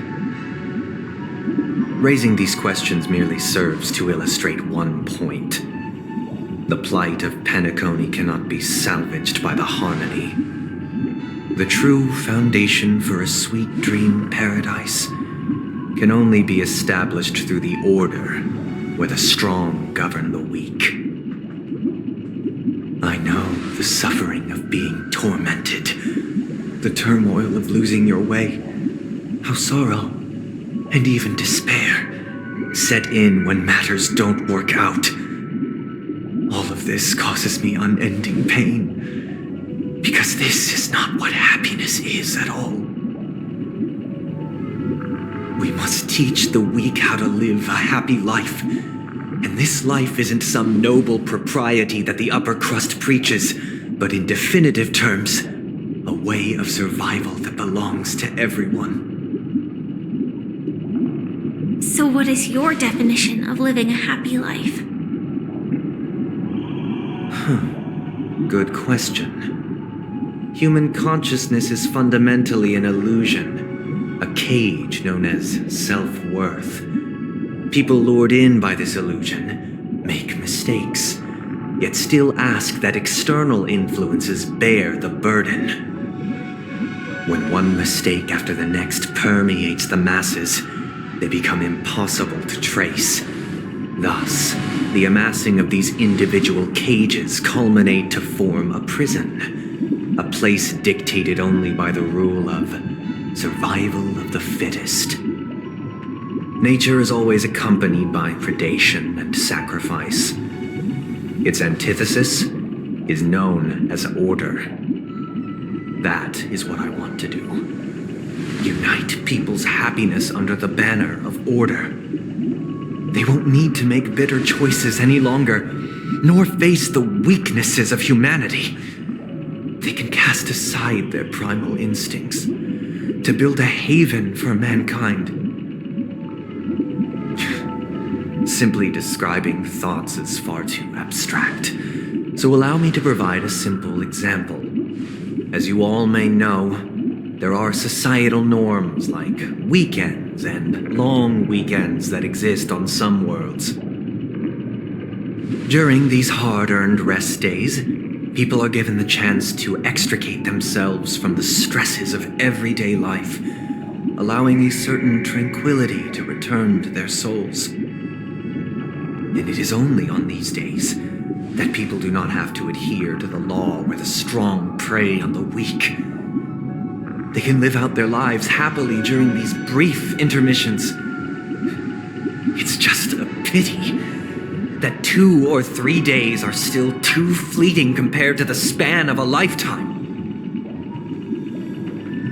Speaker 2: Raising these questions merely serves to illustrate one point. The plight of Penacony cannot be salvaged by the harmony. The true foundation for a sweet dream paradise can only be established through the order where the strong govern the weak. I know the suffering of being tormented, the turmoil of losing your way, how sorrow and even despair set in when matters don't work out. All of this causes me unending pain, because this is not what happiness is at all. We must teach the weak how to live a happy life, and this life isn't some noble propriety that the upper crust preaches, but in definitive terms, a way of survival that belongs to everyone.
Speaker 6: So what is your definition of living a happy life?
Speaker 2: Good question. Human consciousness is fundamentally an illusion, a cage known as self-worth. People lured in by this illusion make mistakes, yet still ask that external influences bear the burden. When one mistake after the next permeates the masses, they become impossible to trace. Thus, the amassing of these individual cages culminate to form a prison, a place dictated only by the rule of survival of the fittest. Nature is always accompanied by predation and sacrifice. Its antithesis is known as order. That is what I want to do. Unite people's happiness under the banner of order. They won't need to make bitter choices any longer, nor face the weaknesses of humanity. They can cast aside their primal instincts to build a haven for mankind. Simply describing thoughts is far too abstract, so allow me to provide a simple example. As you all may know, there are societal norms like weekends and long weekends that exist on some worlds. During these hard-earned rest days, people are given the chance to extricate themselves from the stresses of everyday life, allowing a certain tranquility to return to their souls. And it is only on these days that people do not have to adhere to the law where the strong prey on the weak. They can live out their lives happily during these brief intermissions. It's just a pity that 2 or 3 days are still too fleeting compared to the span of a lifetime.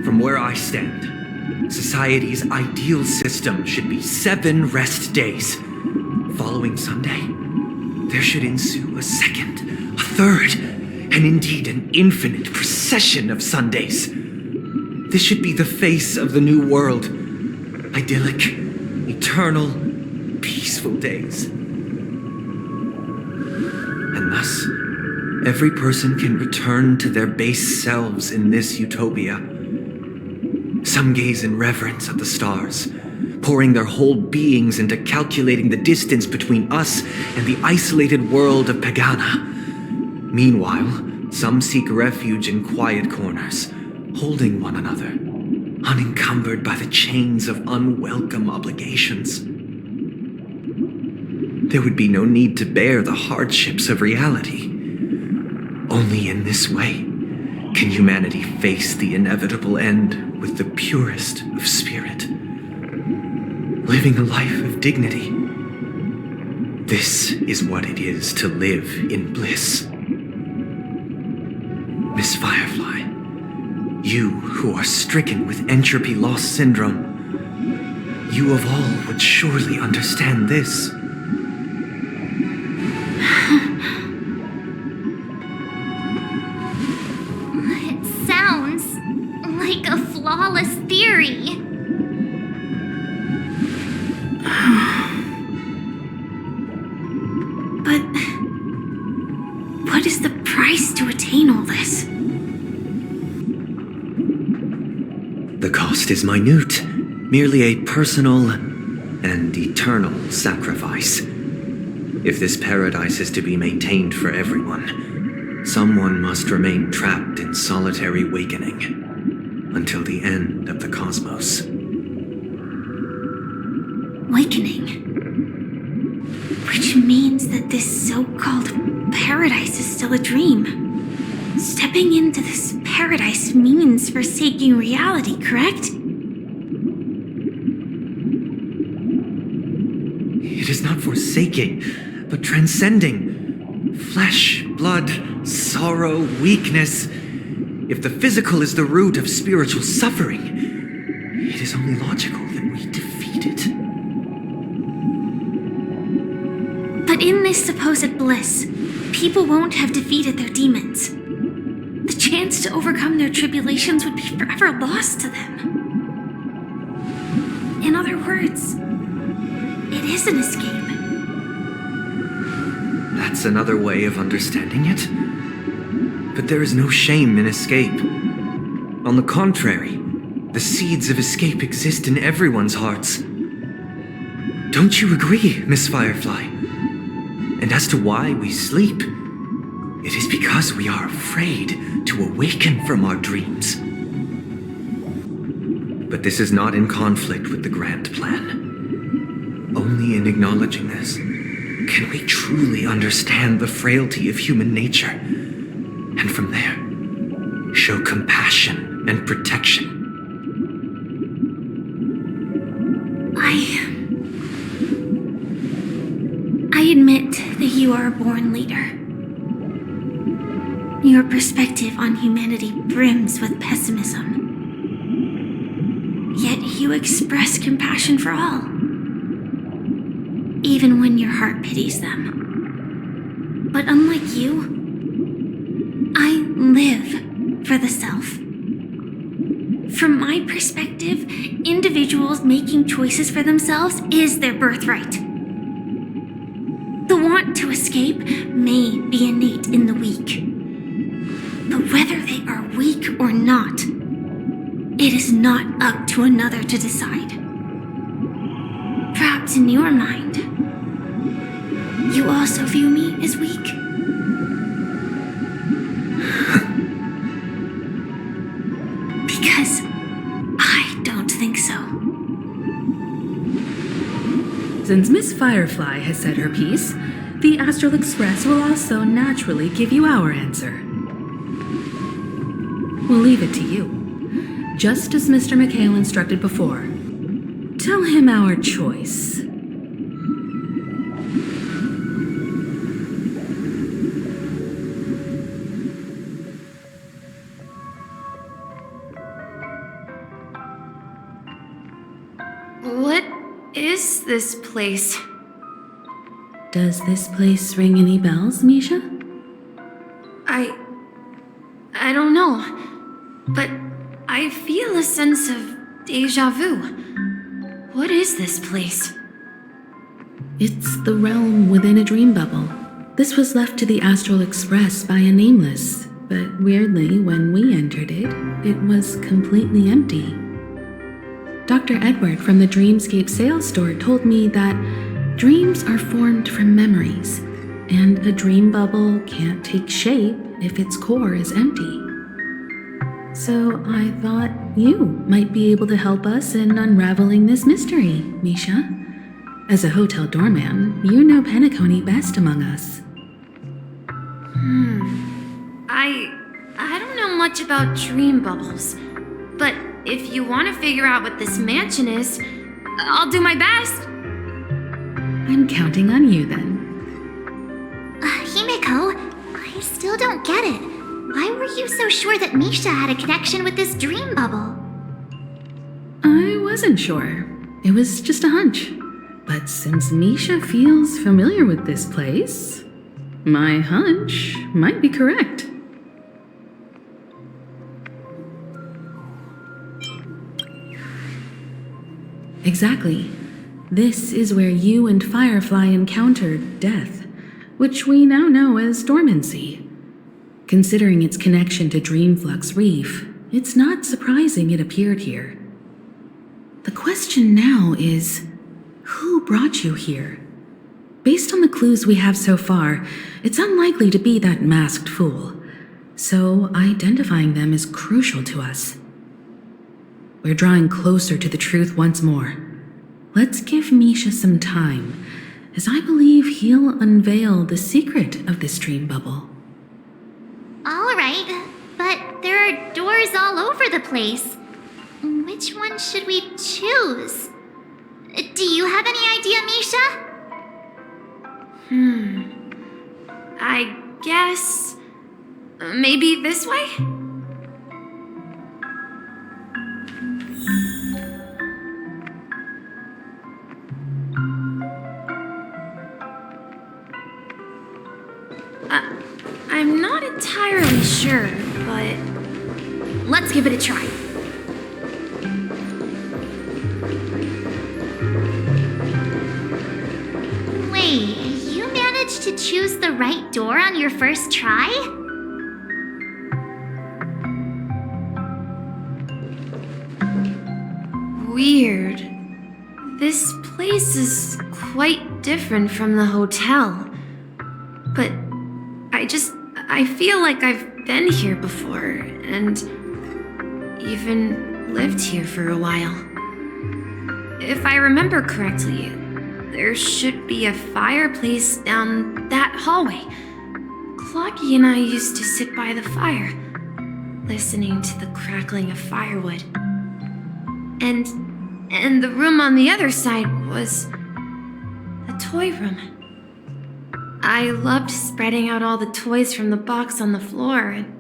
Speaker 2: From where I stand, society's ideal system should be 7 rest days. Following Sunday, there should ensue a second, a third, and indeed an infinite procession of Sundays. This should be the face of the new world. Idyllic, eternal, peaceful days. And thus, every person can return to their base selves in this utopia. Some gaze in reverence at the stars, pouring their whole beings into calculating the distance between us and the isolated world of Pagana. Meanwhile, some seek refuge in quiet corners, holding one another, unencumbered by the chains of unwelcome obligations. There would be no need to bear the hardships of reality. Only in this way can humanity face the inevitable end with the purest of spirit, living a life of dignity. This is what it is to live in bliss. Miss Firefly, you who are stricken with entropy loss syndrome, you of all would surely understand this.
Speaker 6: It sounds like a flawless theory. But what
Speaker 3: price to attain all this?
Speaker 2: The cost is minute, merely a personal and eternal sacrifice. If this paradise is to be maintained for everyone, someone must remain trapped in solitary wakening until the end of the cosmos.
Speaker 3: Wakening. Which means that this so-called paradise is still a dream. Stepping into this paradise means forsaking reality, correct?
Speaker 2: It is not forsaking, but transcending. Flesh, blood, sorrow, weakness. If the physical is the root of spiritual suffering, it is only logical that we defeat it.
Speaker 3: But in this supposed bliss, people won't have defeated their demons. The chance to overcome their tribulations would be forever lost to them. In other words, it is an escape.
Speaker 2: That's another way of understanding it. But there is no shame in escape. On the contrary, the seeds of escape exist in everyone's hearts. Don't you agree, Miss Firefly? And as to why we sleep, it is because we are afraid to awaken from our dreams. But this is not in conflict with the grand plan. Only in acknowledging this can we truly understand the frailty of human nature, and from there, show compassion and protection.
Speaker 3: I admit that you are a born leader. Your perspective on humanity brims with pessimism. Yet you express compassion for all, even when your heart pities them. But unlike you, I live for the self. From my perspective, individuals making choices for themselves is their birthright. The want to escape may be innate in the weak. But whether they are weak or not, it is not up to another to decide. Perhaps in your mind, you also view me as weak. Because I don't think so.
Speaker 7: Since Miss Firefly has said her piece, the Astral Express will also naturally give you our answer. We'll leave it to you. Just as Mr. McHale instructed before. Tell him our choice.
Speaker 4: What is this place?
Speaker 7: Does this place ring any bells, Misha?
Speaker 4: I don't know, but I feel a sense of deja vu. What is this place?
Speaker 7: It's the realm within a dream bubble. This was left to the Astral Express by a nameless, but weirdly, when we entered it, it was completely empty. Dr. Edward from the Dreamscape sales store told me that dreams are formed from memories, and a dream bubble can't take shape if its core is empty. So I thought you might be able to help us in unraveling this mystery, Misha. As a hotel doorman, you know Penacony best among us.
Speaker 4: I don't know much about dream bubbles, but if you want to figure out what this mansion is, I'll do my best.
Speaker 7: I'm counting on you then.
Speaker 6: Himeko, I still don't get it. Why were you so sure that Misha had a connection with this dream bubble?
Speaker 7: I wasn't sure. It was just a hunch. But since Misha feels familiar with this place, my hunch might be correct. Exactly. This is where you and Firefly encountered death, which we now know as dormancy. Considering its connection to Dreamflux Reef, it's not surprising it appeared here. The question now is, who brought you here? Based on the clues we have so far, it's unlikely to be that masked fool, so identifying them is crucial to us. We're drawing closer to the truth once more. Let's give Misha some time, as I believe he'll unveil the secret of this dream bubble.
Speaker 6: All right, but there are doors all over the place. Which one should we choose? Do you have any idea, Misha?
Speaker 1: I guess... maybe this way? I'm not entirely sure, but let's give it a try.
Speaker 6: Wait, you managed to choose the right door on your first try?
Speaker 1: Weird. This place is quite different from the hotel. But I feel like I've been here before, and even lived here for a while. If I remember correctly, there should be a fireplace down that hallway. Clocky and I used to sit by the fire, listening to the crackling of firewood. And the room on the other side was the toy room. I loved spreading out all the toys from the box on the floor and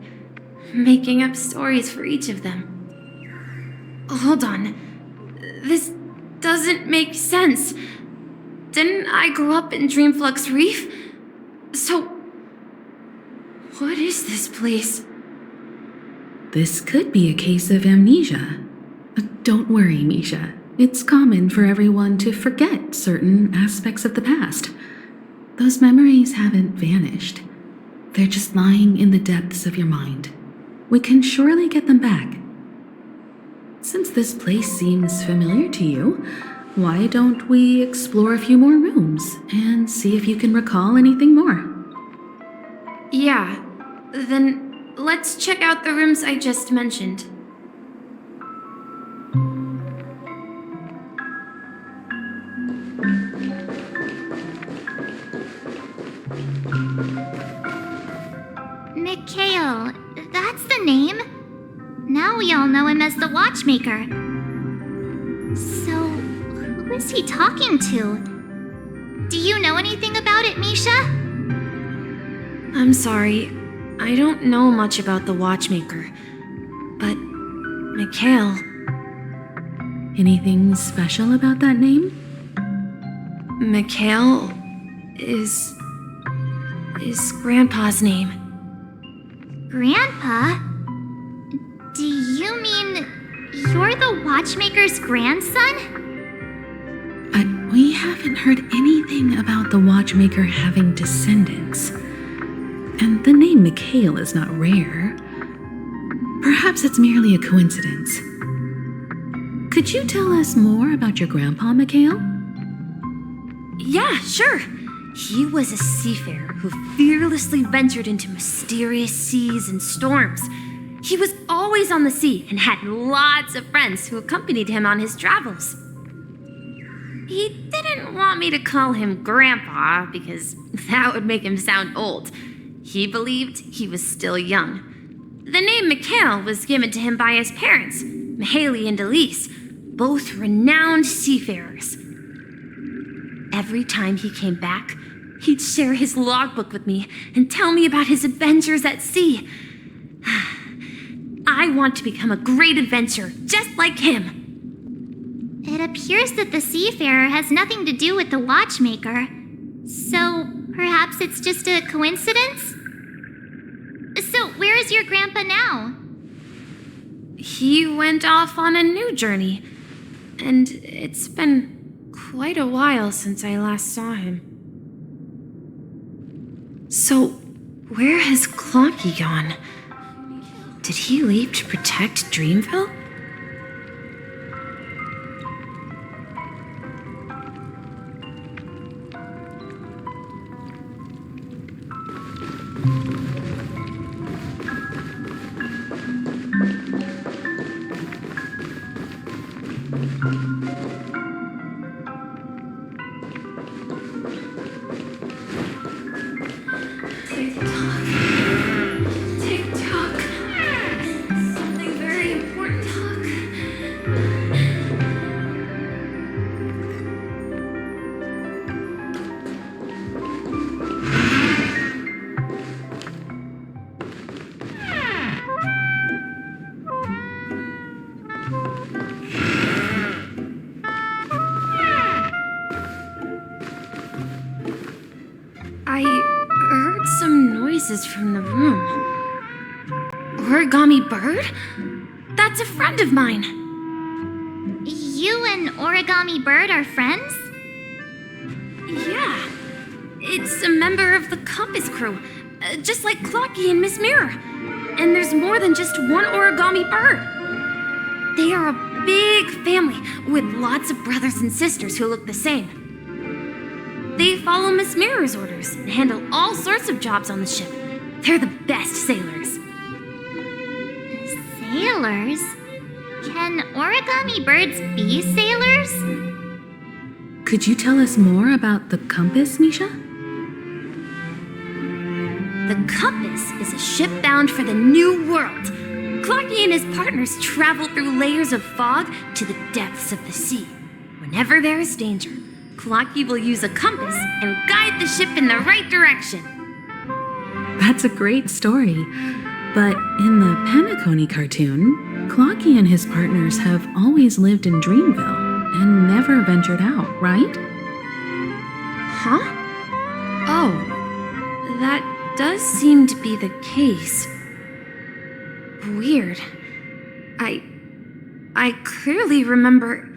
Speaker 1: making up stories for each of them. Hold on. This doesn't make sense. Didn't I grow up in Dreamflux Reef? So, what is this place?
Speaker 7: This could be a case of amnesia. Don't worry, Misha. It's common for everyone to forget certain aspects of the past. Those memories haven't vanished. They're just lying in the depths of your mind. We can surely get them back. Since this place seems familiar to you, why don't we explore a few more rooms and see if you can recall anything more?
Speaker 1: Yeah, then let's check out the rooms I just mentioned.
Speaker 6: Mikhail, that's the name. Now we all know him as the Watchmaker. So, who is he talking to? Do you know anything about it, Misha?
Speaker 1: I'm sorry, I don't know much about the Watchmaker. But, Mikhail...
Speaker 7: Anything special about that name?
Speaker 1: Mikhail is Grandpa's name.
Speaker 6: Grandpa? Do you mean you're the Watchmaker's grandson?
Speaker 7: We haven't heard anything about the Watchmaker having descendants. And the name Mikhail is not rare. Perhaps it's merely a coincidence. Could you tell us more about your grandpa, Mikhail?
Speaker 1: Yeah, sure. He was a seafarer who fearlessly ventured into mysterious seas and storms. He was always on the sea and had lots of friends who accompanied him on his travels. He didn't want me to call him Grandpa because that would make him sound old. He believed he was still young. The name Mikhail was given to him by his parents, Mihaly and Elise, both renowned seafarers. Every time he came back, he'd share his logbook with me and tell me about his adventures at sea. I want to become a great adventurer, just like him.
Speaker 6: It appears that the seafarer has nothing to do with the Watchmaker. So, perhaps it's just a coincidence? So, where is your grandpa now?
Speaker 1: He went off on a new journey, and it's been quite a while since I last saw him. So, Where has Clonky gone? Did he leave to protect Dreamville? I heard some noises from the room. Origami Bird? That's a friend of mine.
Speaker 6: You and Origami Bird are friends?
Speaker 1: Yeah. It's a member of the Compass crew, just like Clocky and Miss Mirror. And there's more than just one Origami Bird. They are a big family with lots of brothers and sisters who look the same. They follow Miss Mirror's orders and handle all sorts of jobs on the ship. They're the best sailors.
Speaker 6: Sailors? Can origami birds be sailors?
Speaker 7: Could you tell us more about the Compass, Misha?
Speaker 1: The Compass is a ship bound for the New World. Clocky and his partners travel through layers of fog to the depths of the sea. Whenever there is danger, Clocky will use a compass and guide the ship in the right direction.
Speaker 7: That's a great story. But in the Penacony cartoon, Clocky and his partners have always lived in Dreamville and never ventured out, right?
Speaker 1: Huh? Oh, that does seem to be the case. Weird. I clearly remember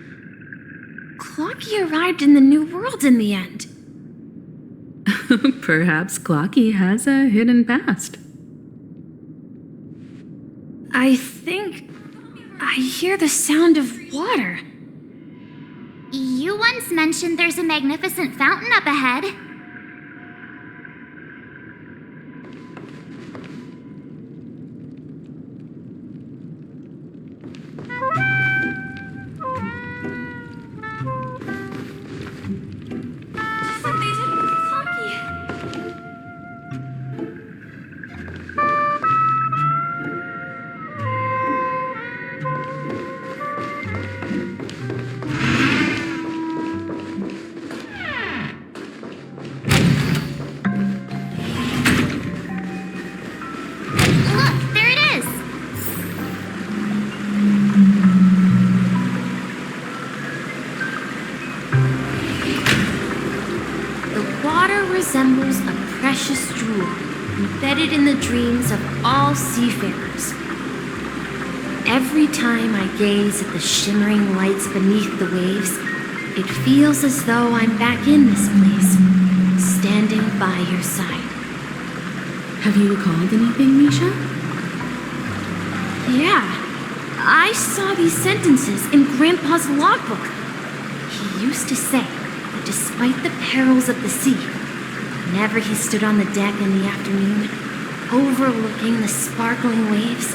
Speaker 1: Clocky arrived in the New World in the end.
Speaker 7: Perhaps Clocky has a hidden past.
Speaker 1: I think I hear the sound of water.
Speaker 6: You once mentioned there's a magnificent fountain up ahead.
Speaker 1: Resembles a precious jewel embedded in the dreams of all seafarers. Every time I gaze at the shimmering lights beneath the waves, it feels as though I'm back in this place, standing by your side.
Speaker 7: Have you recalled anything, Misha?
Speaker 1: Yeah, I saw these sentences in Grandpa's logbook. He used to say that despite the perils of the sea, whenever he stood on the deck in the afternoon, overlooking the sparkling waves,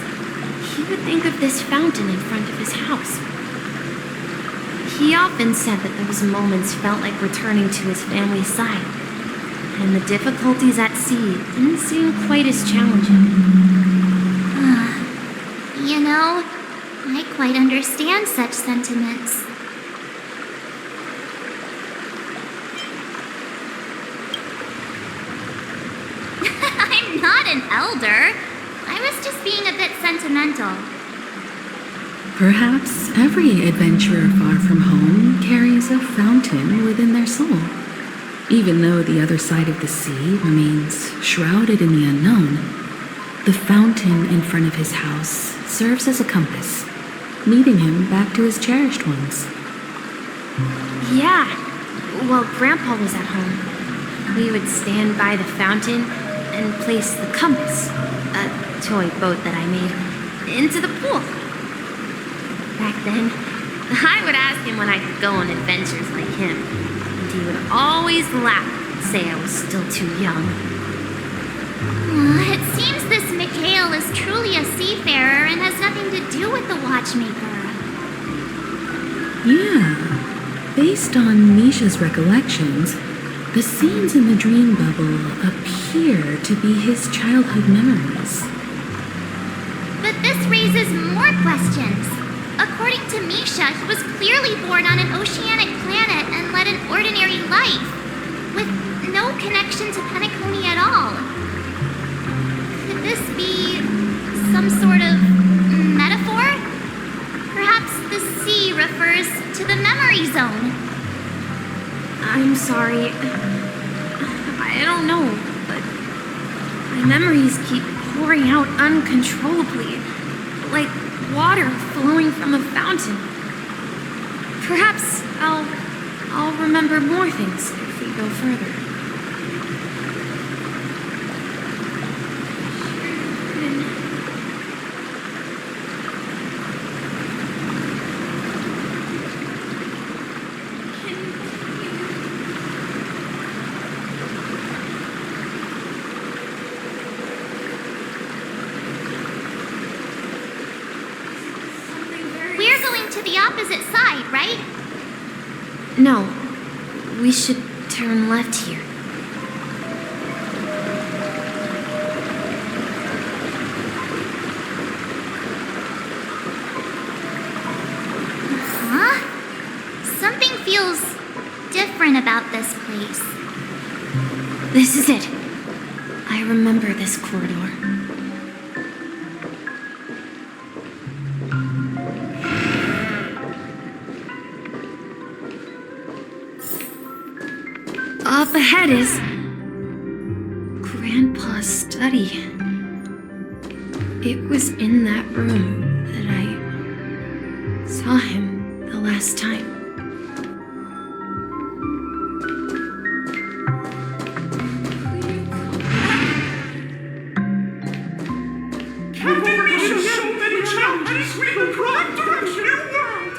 Speaker 1: he would think of this fountain in front of his house. He often said that those moments felt like returning to his family's side, and the difficulties at sea didn't seem quite as challenging.
Speaker 6: You know, I quite understand such sentiments. I'm not an elder. I was just being a bit sentimental.
Speaker 7: Perhaps every adventurer far from home carries a fountain within their soul. Even though the other side of the sea remains shrouded in the unknown, the fountain in front of his house serves as a compass, leading him back to his cherished ones.
Speaker 1: Yeah, while Grandpa was at home, we would stand by the fountain
Speaker 3: and place the compass, a toy boat that I made, into the pool. Back then, I would ask him when I could go on adventures like him, and he would always laugh and say I was still too young.
Speaker 6: It seems this Mikhail is truly a seafarer and has nothing to do with the watchmaker.
Speaker 7: Yeah. Based on Misha's recollections, the scenes in the dream bubble appear to be his childhood memories.
Speaker 6: But this raises more questions. According to Misha, he was clearly born on an oceanic planet and led an ordinary life, with no connection to Penacony at all. Could this be some sort of metaphor? Perhaps the sea refers to the memory zone.
Speaker 3: I'm sorry. I don't know, but my memories keep pouring out uncontrollably, like water flowing from a fountain. Perhaps I'll remember more things if we go further.
Speaker 6: We're going to the opposite side, right?
Speaker 3: No, we should turn left here.
Speaker 6: Huh? Something feels different about this place.
Speaker 3: This is it. I remember this corridor. Up ahead is Grandpa's study. It was in that room that I saw him the last time.
Speaker 10: Captain Misha, so many challenges! We will drive to a new world!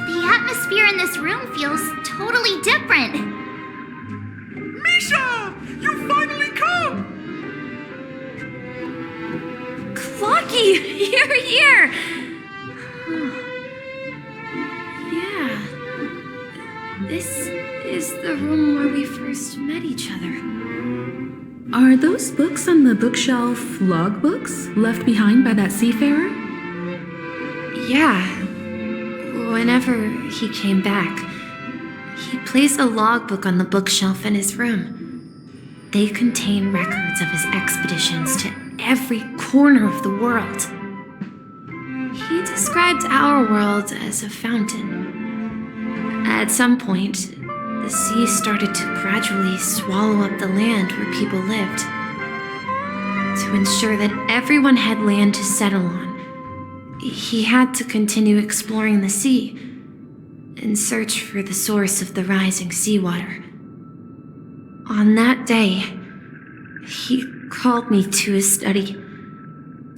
Speaker 6: The atmosphere in this room feels totally different.
Speaker 10: Misha! You finally come!
Speaker 3: Clocky, you're here! Yeah. This is the room where we first met each other.
Speaker 7: Are those books on the bookshelf logbooks left behind by that seafarer?
Speaker 3: Yeah. Whenever he came back, he placed a logbook on the bookshelf in his room. They contain records of his expeditions to every corner of the world. He described our world as a fountain. At some point, the sea started to gradually swallow up the land where people lived. To ensure that everyone had land to settle on, he had to continue exploring the sea and search for the source of the rising seawater. On that day, he called me to his study,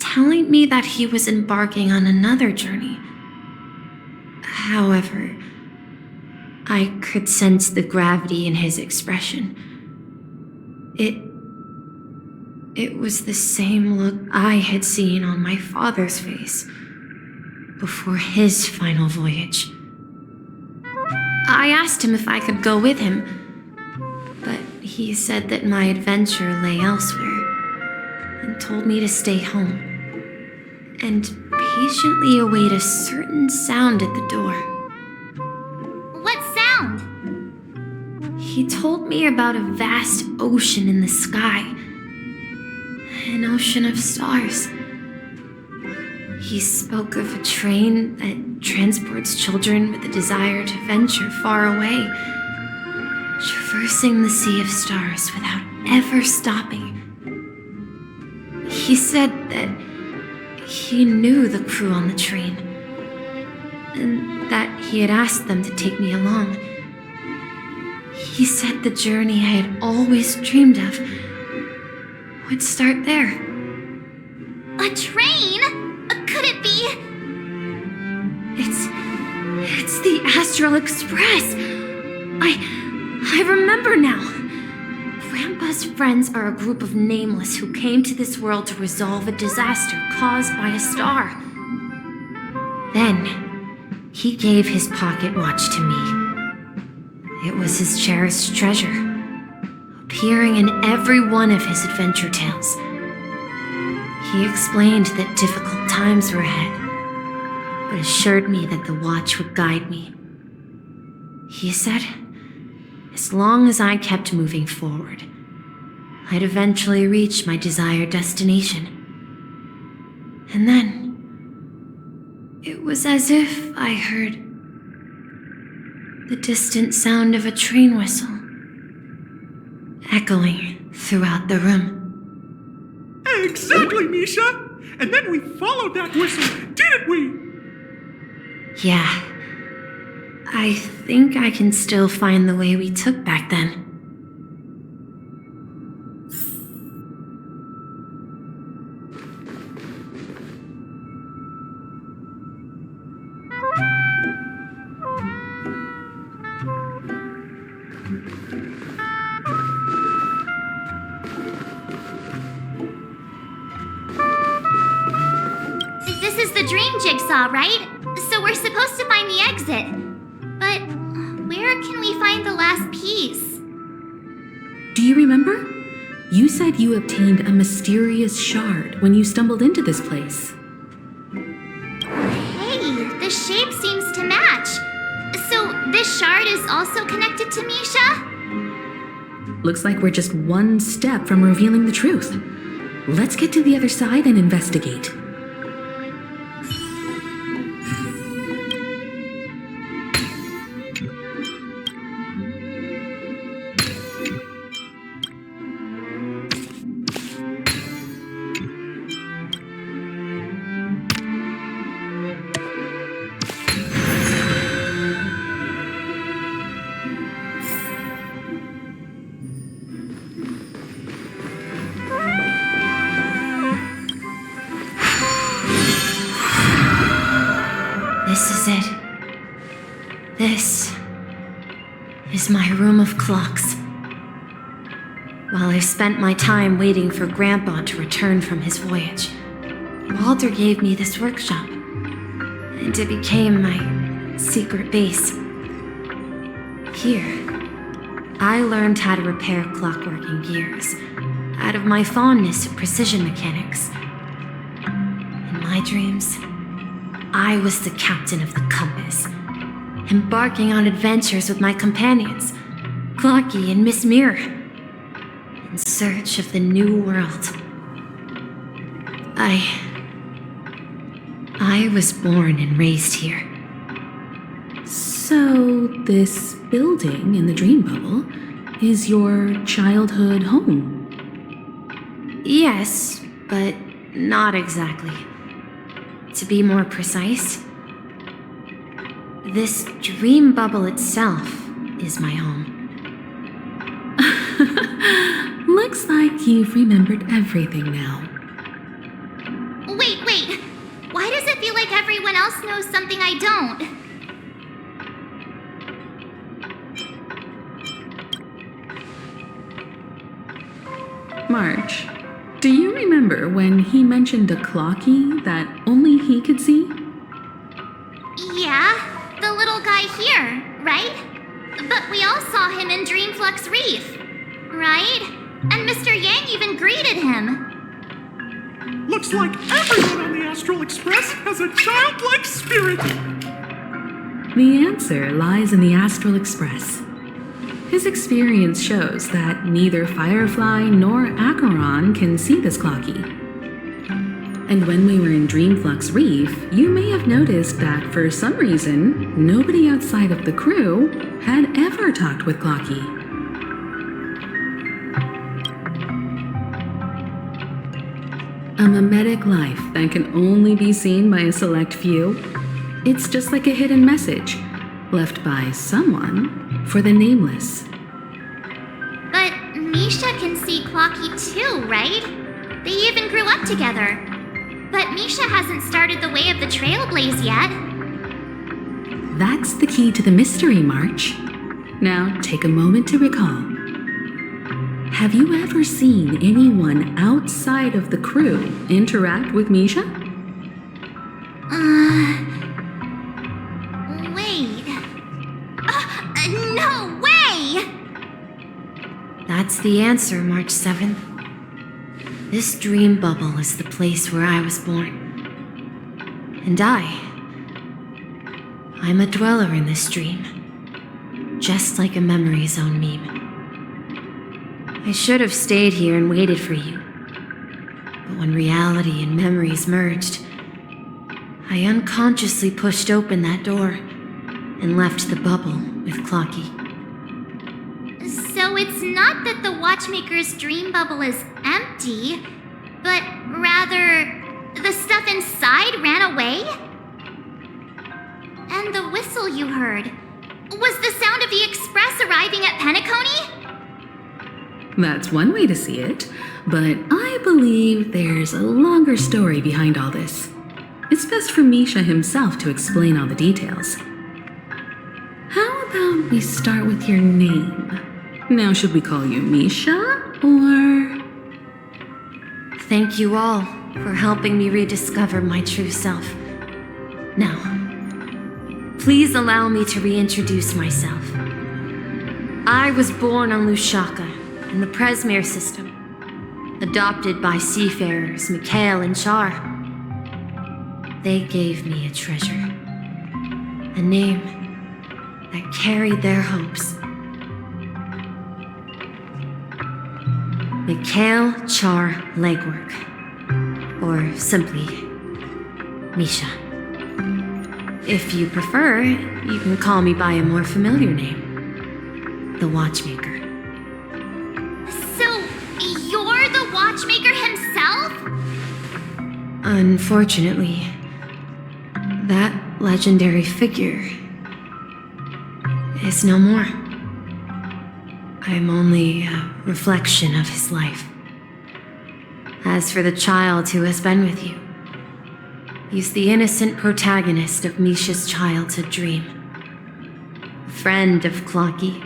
Speaker 3: telling me that he was embarking on another journey. However, I could sense the gravity in his expression. It was the same look I had seen on my father's face before his final voyage. I asked him if I could go with him, but he said that my adventure lay elsewhere and told me to stay home and patiently await a certain sound at the door.
Speaker 6: What sound?
Speaker 3: He told me about a vast ocean in the sky, an ocean of stars. He spoke of a train that transports children with a desire to venture far away, traversing the sea of stars without ever stopping. He said that he knew the crew on the train,
Speaker 1: and that he had asked them to take me along. He said the journey I had always dreamed of would start there.
Speaker 6: A train? Could it be?
Speaker 1: It's the Astral Express. I remember now. Grandpa's friends are a group of nameless who came to this world to resolve a disaster caused by a star. Then, he gave his pocket watch to me. It was his cherished treasure, appearing in every one of his adventure tales. He explained that difficult times were ahead, but assured me that the watch would guide me. He said, as long as I kept moving forward, I'd eventually reach my desired destination. And then, it was as if I heard the distant sound of a train whistle, echoing throughout the room.
Speaker 10: Exactly, Misha! And then we followed that whistle, didn't we?
Speaker 1: Yeah. I think I can still find the way we took back then.
Speaker 6: This is the dream jigsaw, right? So we're supposed to find the exit. But where can we find the last piece?
Speaker 7: Do you remember? You said you obtained a mysterious shard when you stumbled into this place.
Speaker 6: Hey, the shape seems to match. So this shard is also connected to Misha?
Speaker 7: Looks like we're just one step from revealing the truth. Let's get to the other side and investigate.
Speaker 1: This is it. This is my room of clocks. While I spent my time waiting for Grandpa to return from his voyage, Walter gave me this workshop, and it became my secret base. Here, I learned how to repair clockworking gears out of my fondness of precision mechanics. In my dreams, I was the captain of the compass, embarking on adventures with my companions, Clocky and Miss Mirror, in search of the new world. I was born and raised here.
Speaker 7: So, this building in the dream bubble is your childhood home?
Speaker 1: Yes, but not exactly. To be more precise, this dream bubble itself is my home.
Speaker 7: Looks like you've remembered everything now.
Speaker 6: Wait. Why does it feel like everyone else knows something I don't?
Speaker 7: March, do you remember when he mentioned a clocky that only he could see?
Speaker 6: Yeah, the little guy here, right? But we all saw him in Dreamflux Reef, right? And Mr. Yang even greeted him.
Speaker 10: Looks like everyone on the Astral Express has a childlike spirit.
Speaker 7: The answer lies in the Astral Express. His experience shows that neither Firefly nor Acheron can see this clocky. And when we were in Dreamflux Reef, you may have noticed that for some reason, nobody outside of the crew had ever talked with Clocky. A mimetic life that can only be seen by a select few. It's just like a hidden message left by someone for the nameless.
Speaker 6: But Misha can see Clocky too, right? They even grew up together. But Misha hasn't started the way of the Trailblaze yet.
Speaker 7: That's the key to the mystery, March. Now, take a moment to recall. Have you ever seen anyone outside of the crew interact with Misha?
Speaker 6: Wait. No way!
Speaker 1: That's the answer, March 7th. This dream bubble is the place where I was born. And I'm a dweller in this dream. Just like a memory zone meme. I should have stayed here and waited for you. But when reality and memories merged, I unconsciously pushed open that door and left the bubble with Clocky.
Speaker 6: So it's not that the Watchmaker's dream bubble is empty, but rather the stuff inside ran away? And the whistle you heard was the sound of the express arriving at Penacony?
Speaker 7: That's one way to see it, but I believe there's a longer story behind all this. It's best for Misha himself to explain all the details. How about we start with your name? Now, should we call you Misha, or...
Speaker 1: Thank you all for helping me rediscover my true self. Now, please allow me to reintroduce myself. I was born on Lushaka in the Presmere system, adopted by seafarers Mikhail and Char. They gave me a treasure, a name that carried their hopes. Mikhail Char Legwork, or simply Misha. If you prefer, you can call me by a more familiar name, the Watchmaker.
Speaker 6: So, you're the Watchmaker himself?
Speaker 1: Unfortunately, that legendary figure is no more. I'm only a reflection of his life. As for the child who has been with you, he's the innocent protagonist of Misha's childhood dream. A friend of Clocky,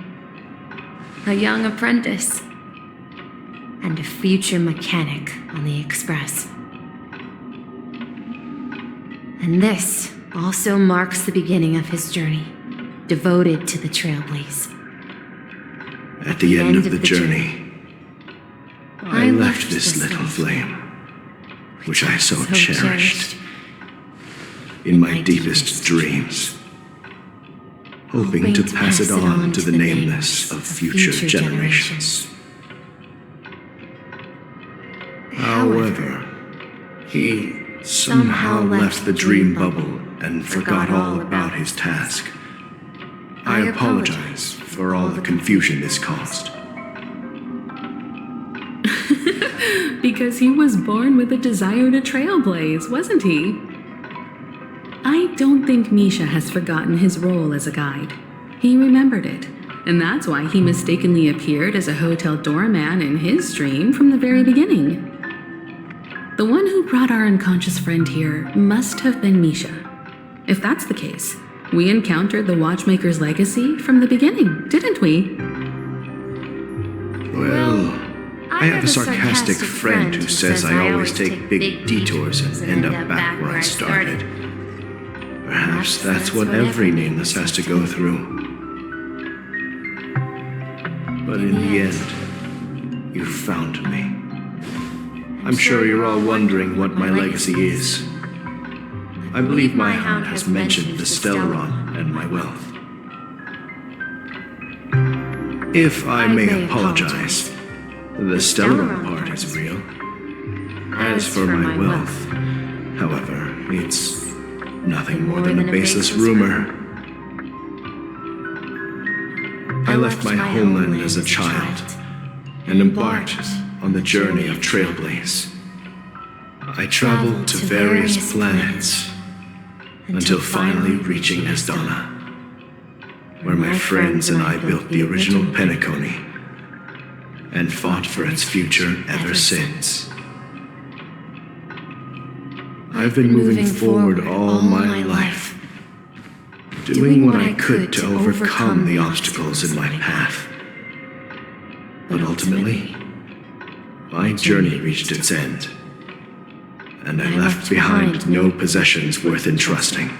Speaker 1: a young apprentice, and a future mechanic on the Express. And this also marks the beginning of his journey, devoted to the Trailblaze.
Speaker 18: At the end of the journey, I left this little flame, which I so cherished, in my deepest dreams, hoping to pass it on to the nameless of future generations. However, he somehow left the dream bubble and forgot all about his task. I apologize for all the confusion this caused.
Speaker 7: Because he was born with a desire to trailblaze, wasn't he? I don't think Misha has forgotten his role as a guide. He remembered it, and that's why he mistakenly appeared as a hotel doorman in his dream from the very beginning. The one who brought our unconscious friend here must have been Misha. If that's the case, we encountered the Watchmaker's legacy from the beginning, didn't we?
Speaker 18: Well, I have a sarcastic friend who says I always take big detours and end up back where I started. Perhaps that's what every nameless has to go through. But in the end, you found me. I'm sure you're all wondering what my legacy is. I believe my hound has mentioned the Stellaron and my wealth. If I may apologize, the Stellaron part is real. As for my wealth, however, it's nothing more than a baseless rumor. I left my homeland as a child and embarked on the journey of Trailblaze. I traveled to various planets until finally reaching Esdana, where my friends and I built the original Penacony and fought for its future ever since. I've been moving forward all my life, doing what I could to overcome the obstacles in my path. But ultimately, my journey reached its end, and I left behind no possessions worth entrusting.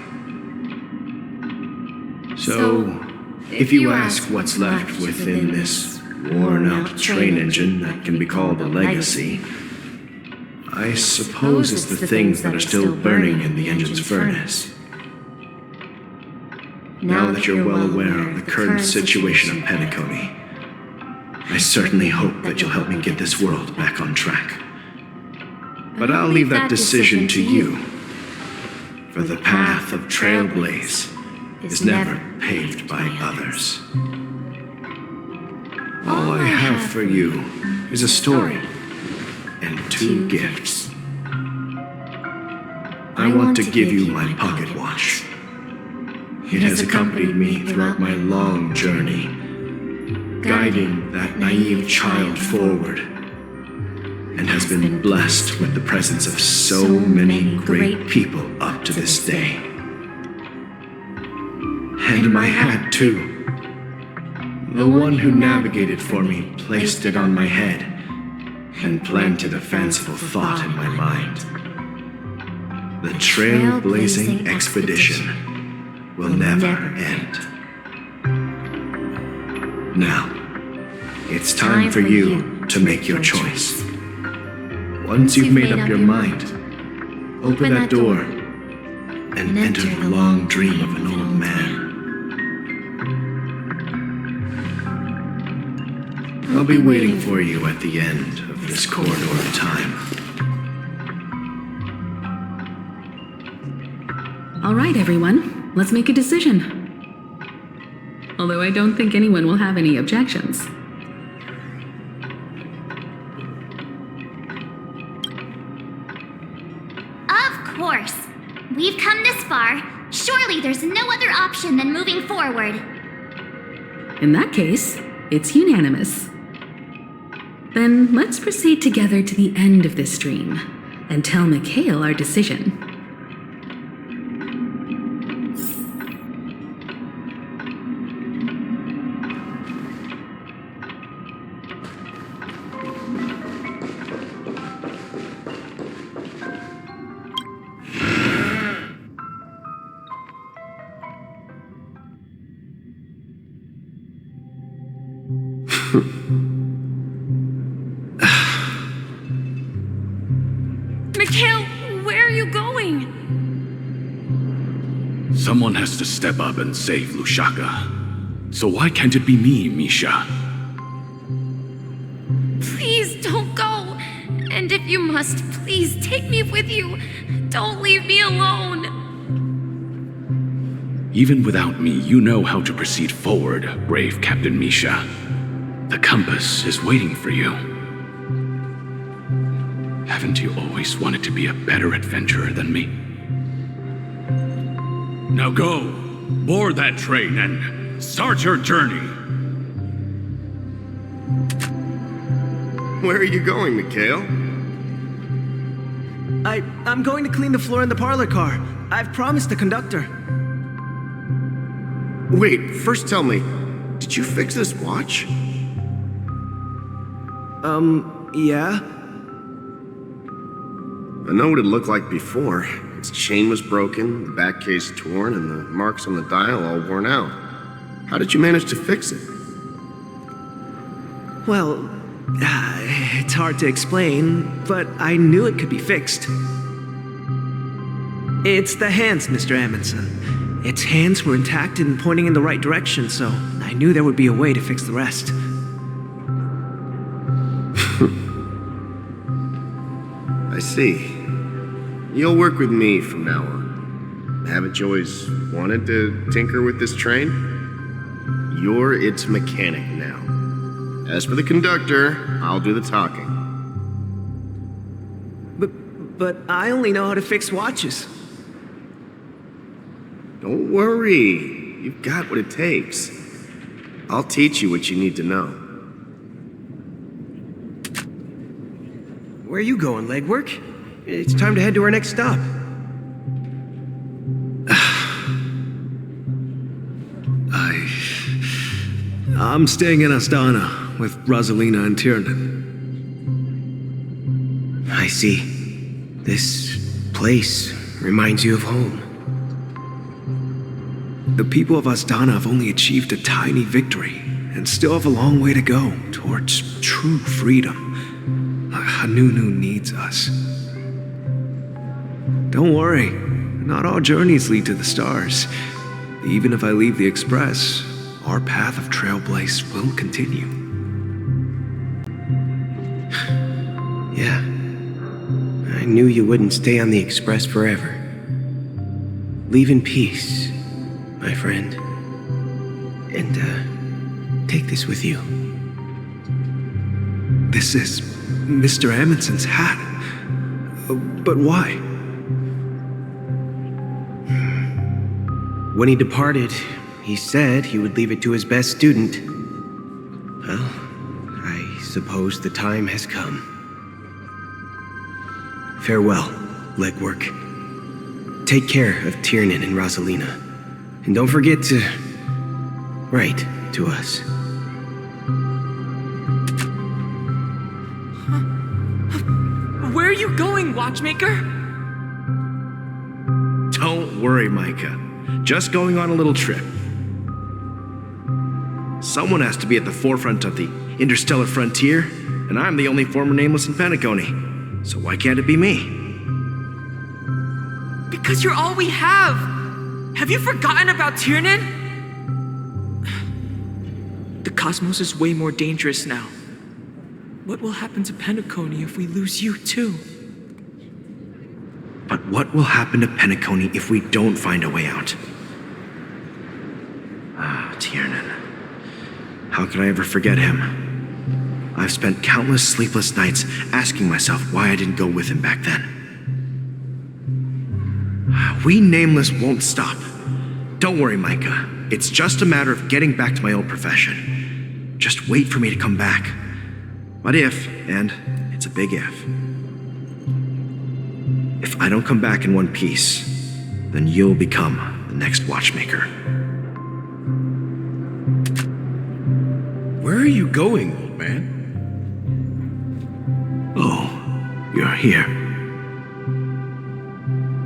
Speaker 18: So, if you ask what's left within this worn-out train engine that can be called a legacy, I suppose it's the things that are still burning in the engine's furnace. Now that you're well aware of the current situation of Penacony, I certainly hope that you'll help me get this world back on track. But I'll leave that decision to you, for the path of Trailblaze is never paved by others. All I have for you is a story and 2 gifts. I want to give you my pocket watch. It has accompanied me throughout my long journey, guiding that naive child forward, and has been blessed with the presence of so many great people up to this day. And my hat, too. The one who navigated for me placed it on my head and planted a fanciful thought in my mind. The trailblazing expedition will never end. Now, it's time for you to make your choice. Once you've made up your mind, open that door and enter the long dream of an old man. I'll be waiting for you at the end of this corridor of time.
Speaker 7: All right, everyone, let's make a decision. Although I don't think anyone will have any objections.
Speaker 6: Of course. We've come this far. Surely there's no other option than moving forward.
Speaker 7: In that case, it's unanimous. Then let's proceed together to the end of this stream and tell Mikhail our decision.
Speaker 4: Mikhail, where are you going?
Speaker 5: Someone has to step up and save Lushaka. So why can't it be me, Misha?
Speaker 4: Please don't go. And if you must, please take me with you. Don't leave me alone.
Speaker 5: Even without me, you know how to proceed forward, brave Captain Misha. The compass is waiting for you. Haven't you always wanted to be a better adventurer than me? Now go, board that train and start your journey.
Speaker 13: Where are you going, Mikhail?
Speaker 19: I'm going to clean the floor in the parlor car. I've promised the conductor.
Speaker 13: Wait, first tell me, did you fix this watch?
Speaker 19: Yeah?
Speaker 13: I know what it looked like before. Its chain was broken, the back case torn, and the marks on the dial all worn out. How did you manage to fix it?
Speaker 19: Well, it's hard to explain, but I knew it could be fixed. It's the hands, Mr. Amundsen. Its hands were intact and pointing in the right direction, so I knew there would be a way to fix the rest.
Speaker 13: I see. You'll work with me from now on. Haven't you always wanted to tinker with this train? You're its mechanic now. As for the conductor, I'll do the talking.
Speaker 19: But I only know how to fix watches.
Speaker 20: Don't worry. You've got what it takes. I'll teach you what you need to know.
Speaker 19: Where are you going, legwork? It's time to head to our next stop.
Speaker 21: I'm staying in Astana with Rosalina and Tiernan.
Speaker 19: I see. This place reminds you of home.
Speaker 21: The people of Astana have only achieved a tiny victory and still have a long way to go towards true freedom. Hanunu needs us. Don't worry, not all journeys lead to the stars. Even if I leave the Express, our path of trailblaze will continue.
Speaker 19: Yeah. I knew you wouldn't stay on the Express forever. Leave in peace, my friend. And, take this with you.
Speaker 21: This is Mr. Amundsen's hat. But why?
Speaker 19: When he departed, he said he would leave it to his best student. Well, I suppose the time has come. Farewell, legwork. Take care of Tiernan and Rosalina. And don't forget to write to us.
Speaker 22: Where are you going, Watchmaker?
Speaker 23: Don't worry, Micah. Just going on a little trip. Someone has to be at the forefront of the interstellar frontier, and I'm the only former nameless in Penacony. So why can't it be me?
Speaker 22: Because you're all we have. Have you forgotten about Tiernan? The cosmos is way more dangerous now. What will happen to Penacony if we lose you too?
Speaker 21: But what will happen to Penacony if we don't find a way out? Tiernan. How could I ever forget him? I've spent countless sleepless nights asking myself why I didn't go with him back then. We Nameless won't stop. Don't worry, Micah. It's just a matter of getting back to my old profession. Just wait for me to come back. But if, and it's a big if I don't come back in one piece, then you'll become the next Watchmaker.
Speaker 5: Where are you going, old man?
Speaker 21: Oh, you're here.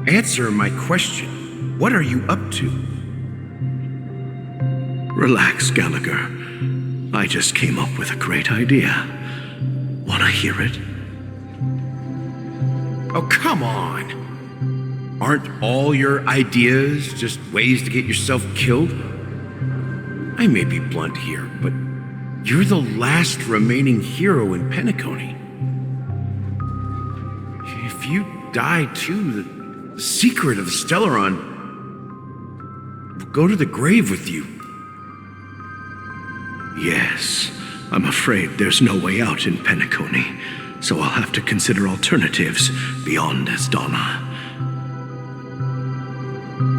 Speaker 5: Answer my question. What are you up to?
Speaker 21: Relax, Gallagher. I just came up with a great idea. Wanna hear it?
Speaker 5: Oh, come on. Aren't all your ideas just ways to get yourself killed? I may be blunt here, but you're the last remaining hero in Penacony. If you die too, the secret of Stellaron will go to the grave with you.
Speaker 21: Yes, I'm afraid there's no way out in Penacony, so I'll have to consider alternatives beyond Astana.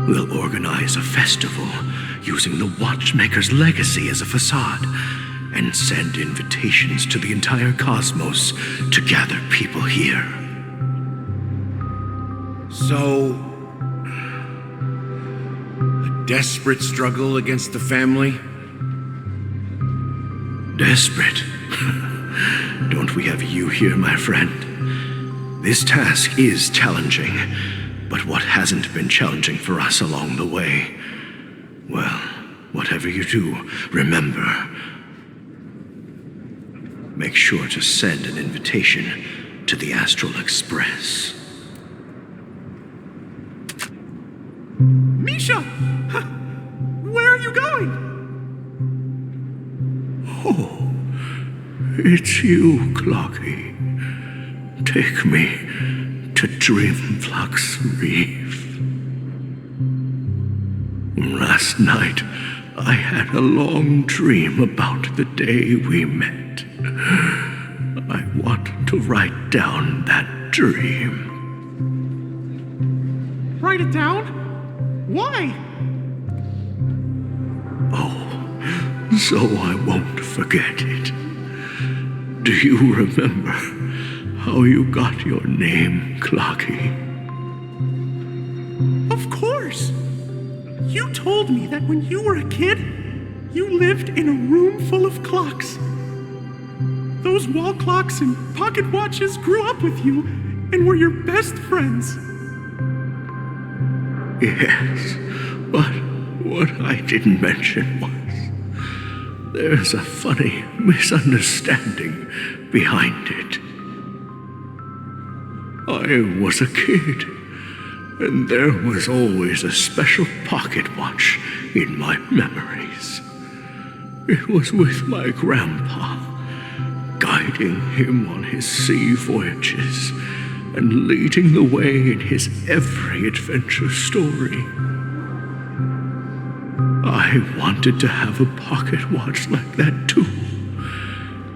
Speaker 21: We'll organize a festival using the Watchmaker's legacy as a facade and send invitations to the entire cosmos to gather people here.
Speaker 5: So, a desperate struggle against the family?
Speaker 21: Desperate? Don't we have you here, my friend? This task is challenging, but what hasn't been challenging for us along the way? Well, whatever you do, remember, make sure to send an invitation to the Astral Express.
Speaker 10: Misha! Where are you going?
Speaker 21: Oh, it's you, Clocky. Take me to Dreamflux Reef. Last night, I had a long dream about the day we met. I want to write down that dream.
Speaker 10: Write it down? Why?
Speaker 21: Oh, so I won't forget it. Do you remember how you got your name, Clocky?
Speaker 10: Of course! You told me that when you were a kid, you lived in a room full of clocks. Those wall clocks and pocket watches grew up with you and were your best friends.
Speaker 21: Yes, but what I didn't mention was there's a funny misunderstanding behind it. I was a kid, and there was always a special pocket watch in my memories. It was with my grandpa, guiding him on his sea voyages and leading the way in his every adventure story. I wanted to have a pocket watch like that too.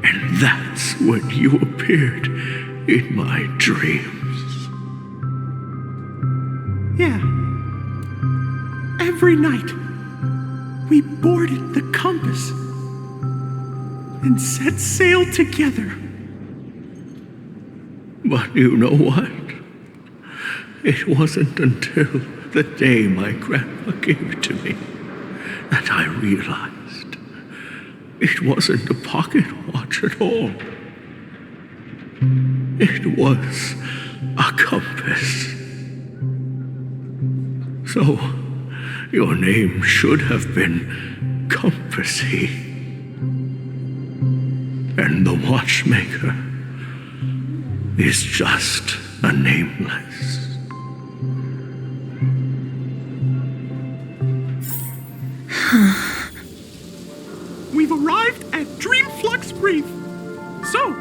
Speaker 21: And that's when you appeared in my dreams.
Speaker 10: Yeah. Every night, we boarded the compass and set sail together.
Speaker 21: But you know what? It wasn't until the day my grandpa gave it to me that I realized it wasn't a pocket watch at all. It was a compass. So, your name should have been Compassy. And the watchmaker is just a nameless.
Speaker 10: We've arrived at Dreamflux Reef. So,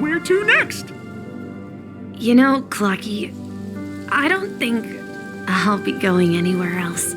Speaker 10: where to next?
Speaker 3: You know, Clocky, I don't think I'll be going anywhere else.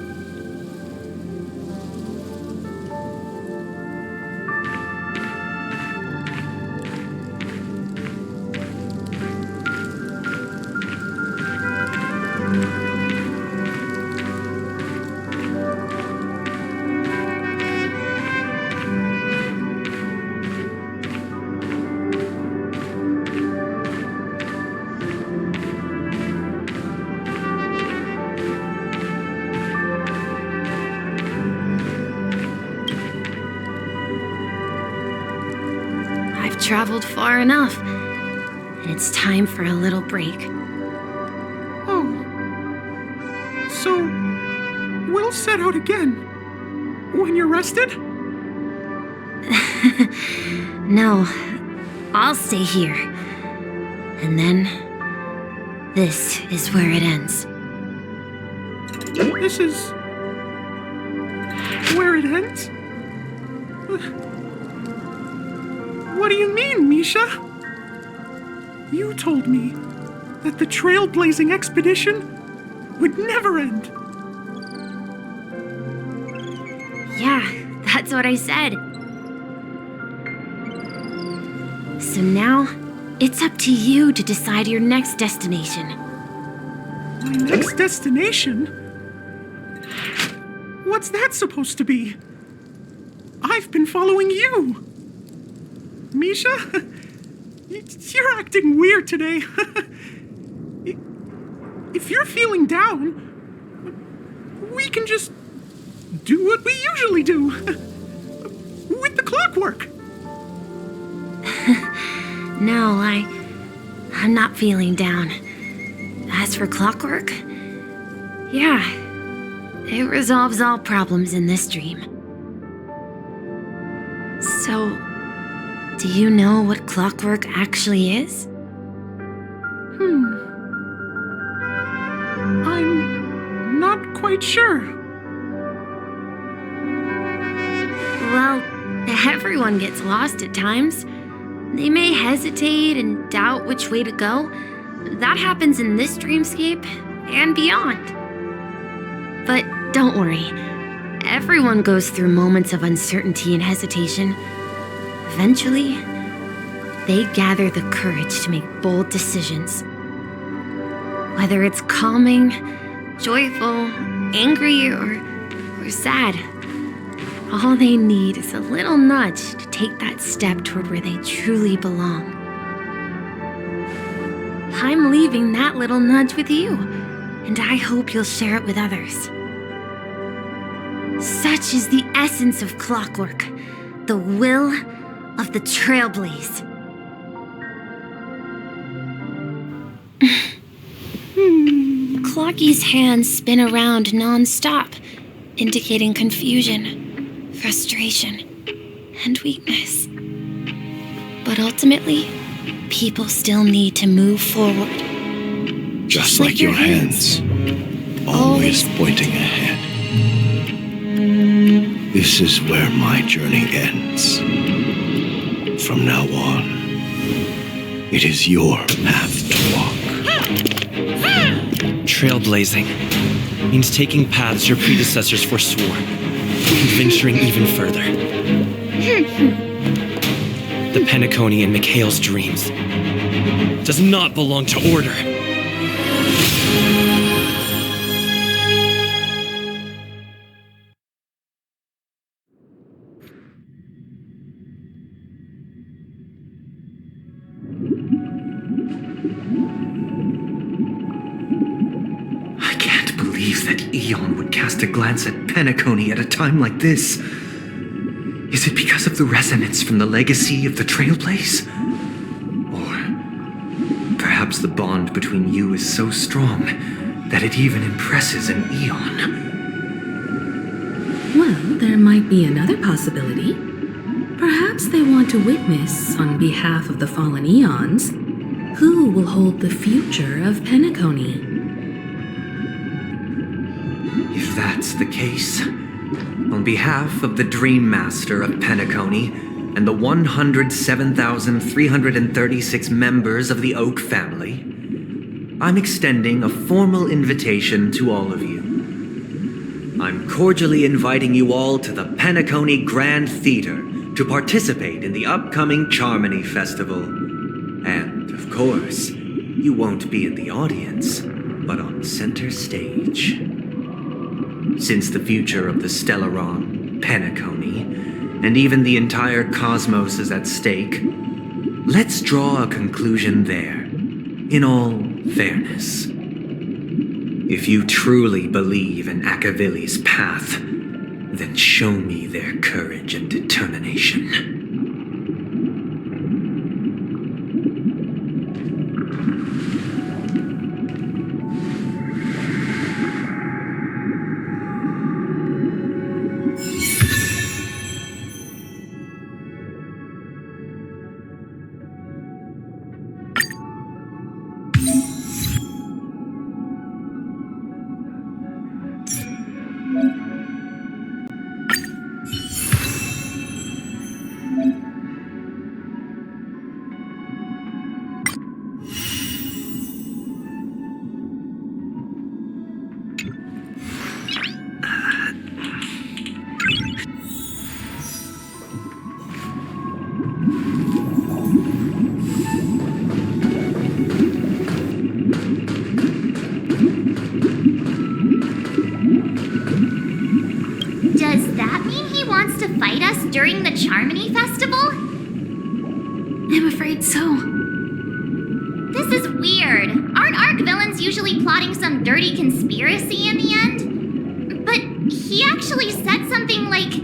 Speaker 3: Traveled far enough, and it's time for a little break.
Speaker 10: Oh. So, we'll set out again when you're rested?
Speaker 3: No, I'll stay here. And then, this is where it ends.
Speaker 10: This is where it ends? What do you mean, Misha? You told me that the trailblazing expedition would never end.
Speaker 3: Yeah, that's what I said. So now, it's up to you to decide your next destination.
Speaker 10: My next destination? What's that supposed to be? I've been following you. Misha? You're acting weird today. If you're feeling down, we can just do what we usually do. With the clockwork.
Speaker 3: No, I'm not feeling down. As for clockwork, yeah, it resolves all problems in this dream. So, do you know what clockwork actually is?
Speaker 10: I'm not quite sure.
Speaker 3: Well, everyone gets lost at times. They may hesitate and doubt which way to go. That happens in this dreamscape and beyond. But don't worry. Everyone goes through moments of uncertainty and hesitation. Eventually, they gather the courage to make bold decisions. Whether it's calming, joyful, angry or sad. All they need is a little nudge to take that step toward where they truly belong. I'm leaving that little nudge with you, and I hope you'll share it with others. Such is the essence of clockwork, the will of the trailblaze. Clocky's hands spin around non-stop, indicating confusion, frustration, and weakness. But ultimately, people still need to move forward.
Speaker 18: Just like your hands, always pointing ahead. This is where my journey ends. From now on, it is your path to walk.
Speaker 11: Trailblazing means taking paths your predecessors forswore, and venturing even further. The Penacony in Mikhail's dreams does not belong to order.
Speaker 2: I can't believe that Eon would cast a glance at Penacony at a time like this. Is it because of the resonance from the legacy of the Trailblaze? Or perhaps the bond between you is so strong that it even impresses an Eon?
Speaker 7: Well, there might be another possibility. Perhaps they want to witness, on behalf of the fallen Eons, who will hold the future of Penacony.
Speaker 2: If that's the case, on behalf of the Dream Master of Penacony and the 107,336 members of the Oak family, I'm extending a formal invitation to all of you. I'm cordially inviting you all to the Penacony Grand Theater to participate in the upcoming Charmony Festival. And, of course, you won't be in the audience, but on center stage. Since the future of the Stellaron, Penacony, and even the entire cosmos is at stake, let's draw a conclusion there, in all fairness. If you truly believe in Akavili's path, then show me their courage and determination.
Speaker 6: Does that mean he wants to fight us during the Charmony Festival?
Speaker 3: I'm afraid so.
Speaker 6: This is weird. Aren't Arc villains usually plotting some dirty conspiracy in the end? But he actually said something like,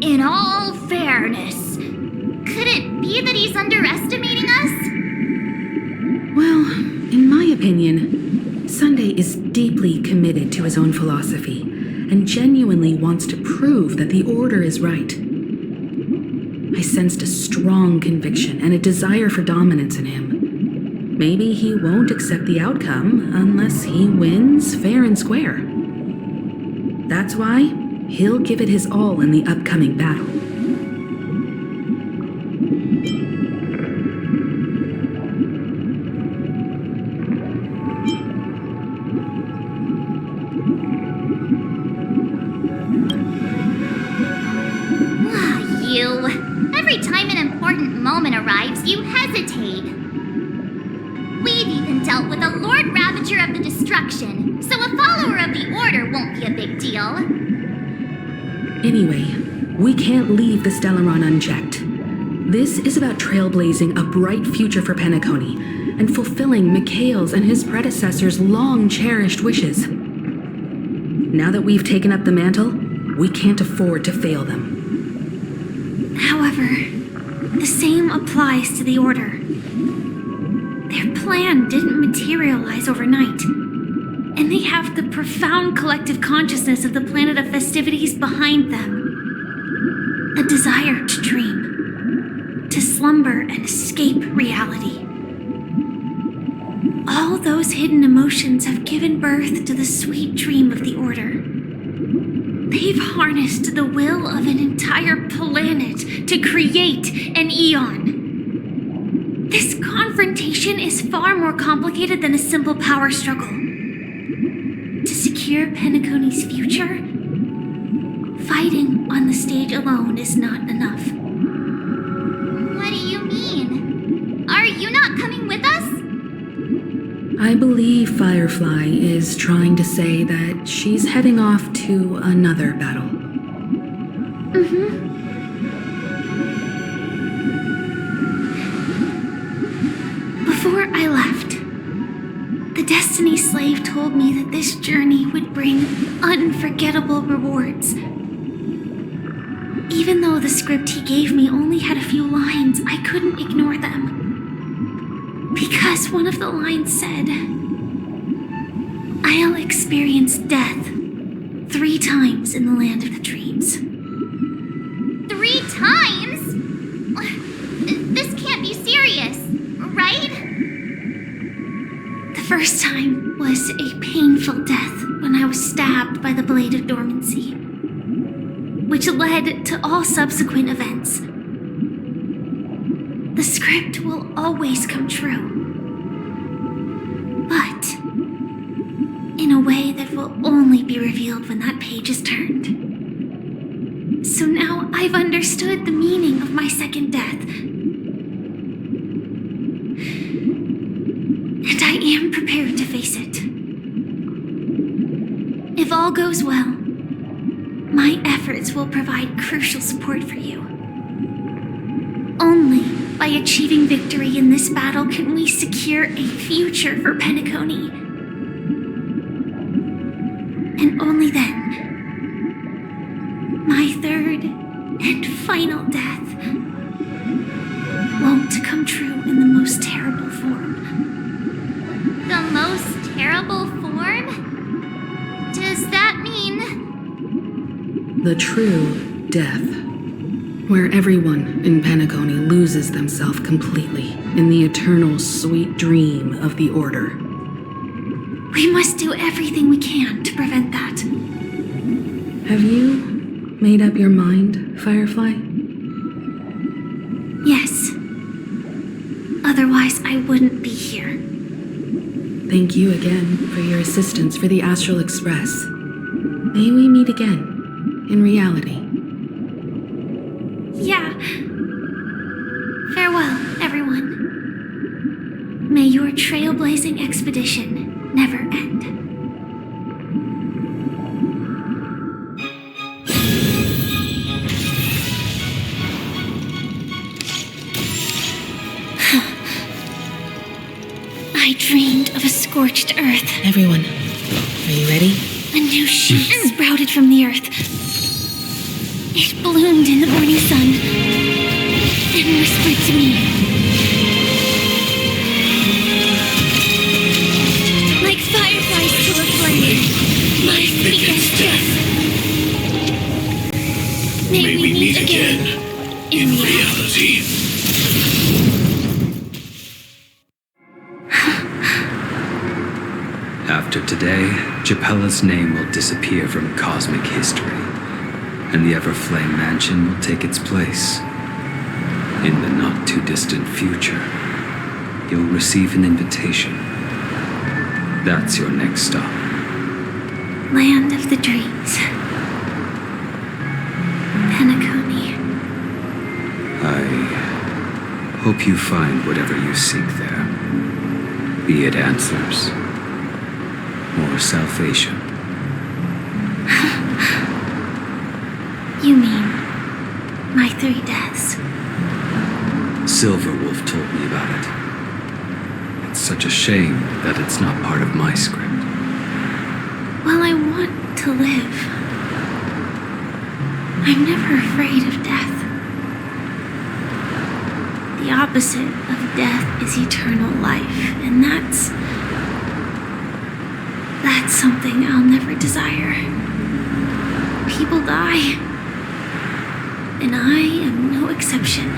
Speaker 6: "In all fairness." Could it be that he's underestimating us?
Speaker 7: Well, in my opinion, Sunday is deeply committed to his own philosophy and genuinely wants to prove that the Order is right. I sensed a strong conviction and a desire for dominance in him. Maybe he won't accept the outcome unless he wins fair and square. That's why he'll give it his all in the upcoming battle.
Speaker 6: Every time an important moment arrives, you hesitate. We've even dealt with a Lord Ravager of the Destruction, so a follower of the Order won't be a big deal.
Speaker 7: Anyway, we can't leave the Stellaron unchecked. This is about trailblazing a bright future for Penacony and fulfilling Mikhail's and his predecessors' long-cherished wishes. Now that we've taken up the mantle, we can't afford to fail them.
Speaker 1: However, the same applies to the Order. Their plan didn't materialize overnight, and they have the profound collective consciousness of the planet of festivities behind them. A desire to dream, to slumber and escape reality. All those hidden emotions have given birth to the sweet dream of the Order. They've harnessed the will of an entire planet to create an eon. This confrontation is far more complicated than a simple power struggle. To secure Penacony's future, fighting on the stage alone is not enough.
Speaker 6: What do you mean? Are you not coming with us?
Speaker 7: I believe Firefly is trying to say that she's heading off to another battle.
Speaker 1: Before I left, the Destiny Slave told me that this journey would bring unforgettable rewards. Even though the script he gave me only had a few lines, I couldn't ignore them. Because one of the lines said, "I'll experience death 3 times in the land of the dreams."
Speaker 6: 3 times? This can't be serious, right?
Speaker 1: The first time was a painful death when I was stabbed by the Blade of Dormancy, which led to all subsequent events. The script will always come true, but in a way that will only be revealed when that page is turned. So now I've understood the meaning of my second death, and I am prepared to face it. If all goes well, my efforts will provide crucial support for you. Only by achieving victory in this battle can we secure a future for Penacony. And only then, my third and final death won't come true in the most terrible form.
Speaker 6: The most terrible form? Does that mean...
Speaker 7: The true death, where everyone in Penacony loses themselves completely in the eternal sweet dream of the Order.
Speaker 1: We must do everything we can to prevent that.
Speaker 7: Have you made up your mind, Firefly?
Speaker 1: Yes. Otherwise, I wouldn't be here.
Speaker 7: Thank you again for your assistance for the Astral Express. May we meet again, in reality.
Speaker 1: Yeah. Farewell, everyone. May your trailblazing expedition never end. I dreamed of a scorched earth.
Speaker 7: Everyone, are you ready?
Speaker 1: A new shoot sprouted from the earth. It bloomed in the morning sun and whispered to me. Like fireflies to a flame, life begins death. May we meet again in reality.
Speaker 9: After today, Japella's name will disappear from cosmic history, and the Everflame Mansion will take its place. In the not-too-distant future, you'll receive an invitation. That's your next stop.
Speaker 1: Land of the dreams. Penacony.
Speaker 9: I hope you find whatever you seek there. Be it answers or salvation.
Speaker 6: You mean my 3 deaths?
Speaker 9: Silverwolf told me about it. It's such a shame that it's not part of my script.
Speaker 6: Well, I want to live. I'm never afraid of death. The opposite of death is eternal life, and that's something I'll never desire. People die, and I am no exception.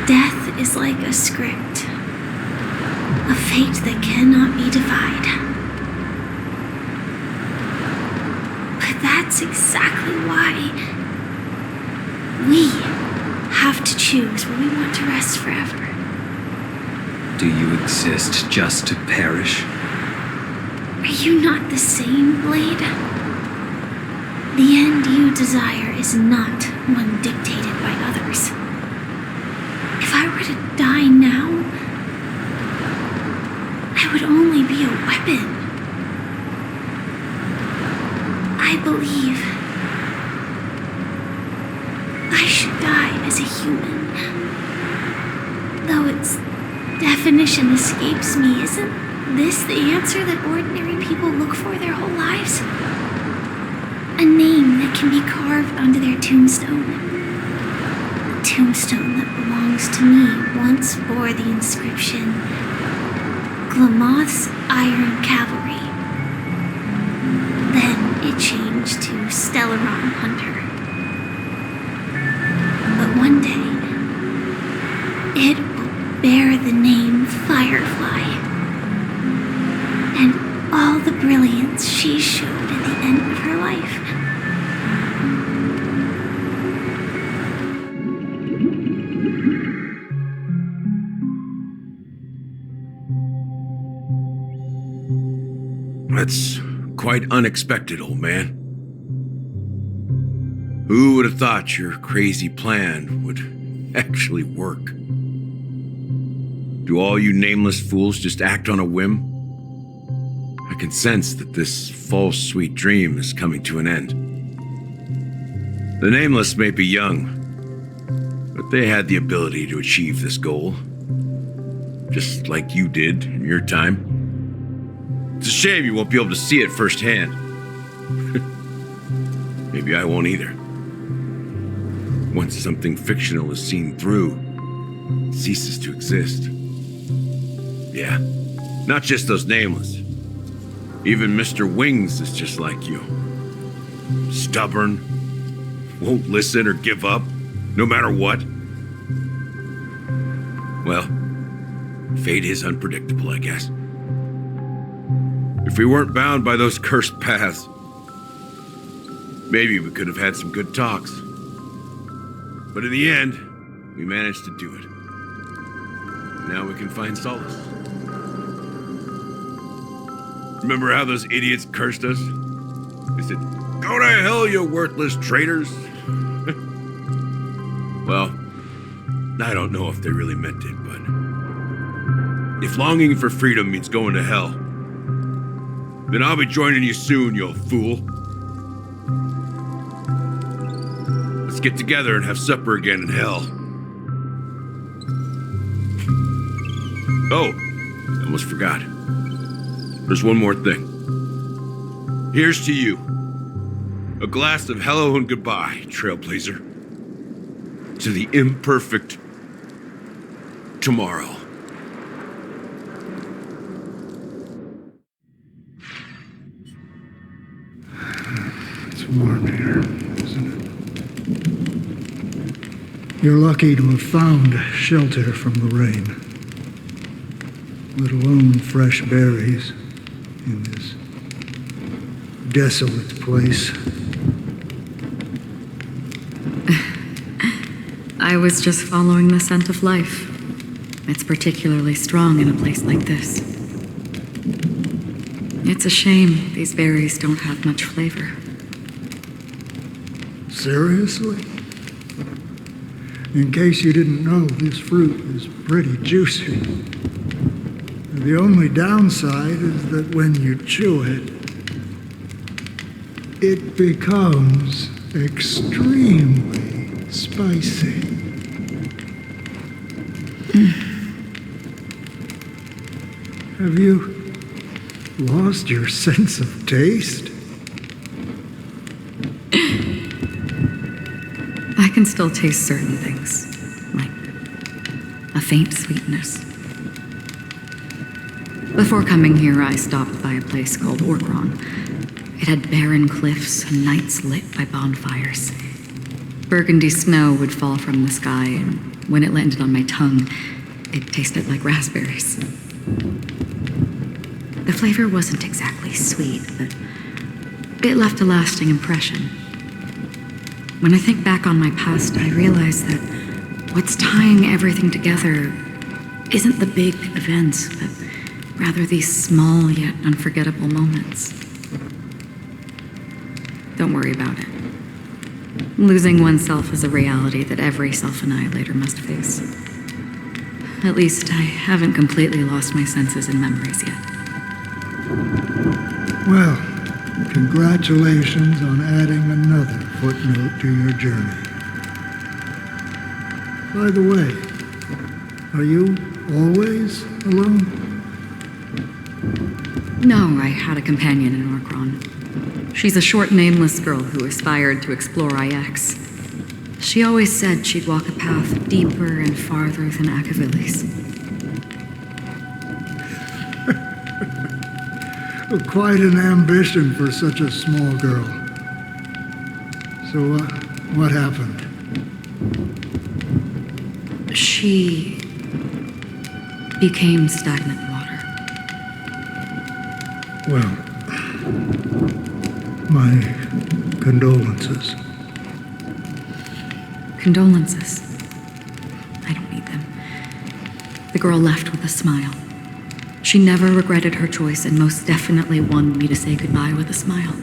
Speaker 6: Death is like a script, a fate that cannot be defied. But that's exactly why we have to choose where we want to rest forever.
Speaker 9: Do you exist just to perish?
Speaker 6: Are you not the same, Blade? The end you desire is not one dictated by others. If I were to die now, I would only be a weapon. I believe I should die as a human. Though its definition escapes me, isn't this the answer that ordinary people look for their whole lives? A name that can be carved onto their tombstone. A tombstone that belongs to me once bore the inscription, Glamoth's Iron Cavalry. Then it changed to Stellaron Hunter. But one day, it will bear the name Firefly. And all the brilliance she showed at the end of her life.
Speaker 5: That's quite unexpected, old man. Who would have thought your crazy plan would actually work? Do all you nameless fools just act on a whim? I can sense that this false sweet dream is coming to an end. The Nameless may be young, but they had the ability to achieve this goal. Just like you did in your time. It's a shame you won't be able to see it firsthand. Maybe I won't either. Once something fictional is seen through, it ceases to exist. Yeah, not just those Nameless. Even Mr. Wings is just like you. Stubborn, won't listen or give up, no matter what. Well, fate is unpredictable, I guess. If we weren't bound by those cursed paths, maybe we could have had some good talks. But in the end, we managed to do it. Now we can find solace. Remember how those idiots cursed us? They said, "Go to hell, you worthless traitors." Well, I don't know if they really meant it, but if longing for freedom means going to hell, then I'll be joining you soon, you fool. Let's get together and have supper again in hell. Oh, I almost forgot. There's one more thing. Here's to you. A glass of hello and goodbye, Trailblazer. To the imperfect tomorrow.
Speaker 8: It's warm here, isn't it? You're lucky to have found shelter from the rain. Let alone fresh berries in this desolate place.
Speaker 7: I was just following the scent of life. It's particularly strong in a place like this. It's a shame these berries don't have much flavor.
Speaker 8: Seriously? In case you didn't know, this fruit is pretty juicy. The only downside is that when you chew it, it becomes extremely spicy. Have you lost your sense of taste?
Speaker 12: I can still taste certain things, like a faint sweetness. Before coming here, I stopped by a place called Orkron. It had barren cliffs and nights lit by bonfires. Burgundy snow would fall from the sky, and when it landed on my tongue, it tasted like raspberries. The flavor wasn't exactly sweet, but it left a lasting impression. When I think back on my past, I realize that what's tying everything together isn't the big events, but rather these small yet unforgettable moments. Don't worry about it. Losing oneself is a reality that every self-annihilator must face. At least I haven't completely lost my senses and memories yet.
Speaker 8: Well, congratulations on adding another footnote to your journey. By the way, are you always alone?
Speaker 12: No, I had a companion in Orkron. She's a short, nameless girl who aspired to explore IX. She always said she'd walk a path deeper and farther than Akavilis.
Speaker 8: Quite an ambition for such a small girl. So, what happened?
Speaker 12: She became stagnant water.
Speaker 8: Well, my condolences.
Speaker 12: Condolences. I don't need them. The girl left with a smile. She never regretted her choice and most definitely wanted me to say goodbye with a smile.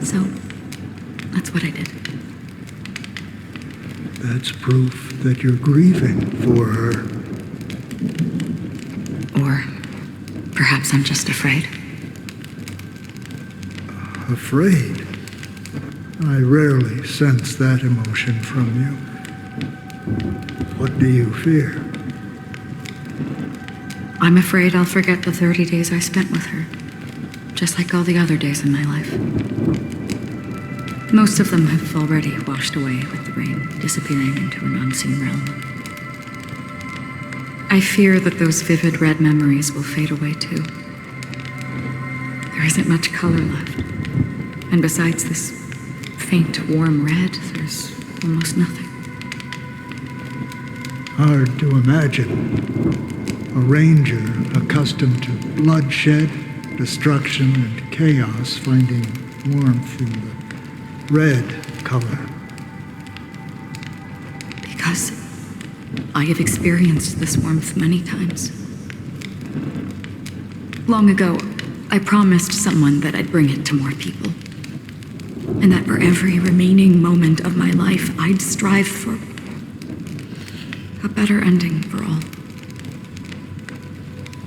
Speaker 12: So, that's what I did.
Speaker 8: That's proof that you're grieving for her.
Speaker 12: Or perhaps I'm just afraid.
Speaker 8: Afraid? I rarely sense that emotion from you. What do you fear?
Speaker 12: I'm afraid I'll forget the 30 days I spent with her, just like all the other days in my life. Most of them have already washed away with the rain, disappearing into an unseen realm. I fear that those vivid red memories will fade away too. There isn't much color left, and besides this faint, warm red, there's almost nothing.
Speaker 8: Hard to imagine. A ranger accustomed to bloodshed, destruction, and chaos finding warmth in the red color.
Speaker 12: Because I have experienced this warmth many times. Long ago, I promised someone that I'd bring it to more people. And that for every remaining moment of my life, I'd strive for a better ending for all.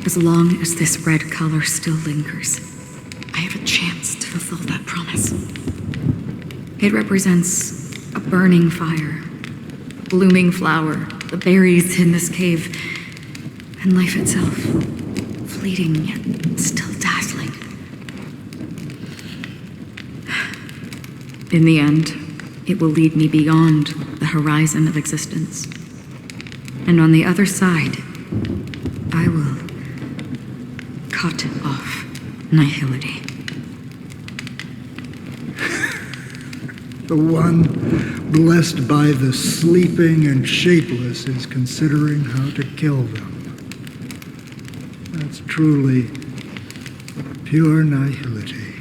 Speaker 12: As long as this red color still lingers, I have a chance to fulfill that promise. It represents a burning fire, a blooming flower, the berries in this cave, and life itself, fleeting yet still dazzling. In the end, it will lead me beyond the horizon of existence. And on the other side, I will cut off nihility.
Speaker 8: The one blessed by the sleeping and shapeless is considering how to kill them. That's truly pure nihility.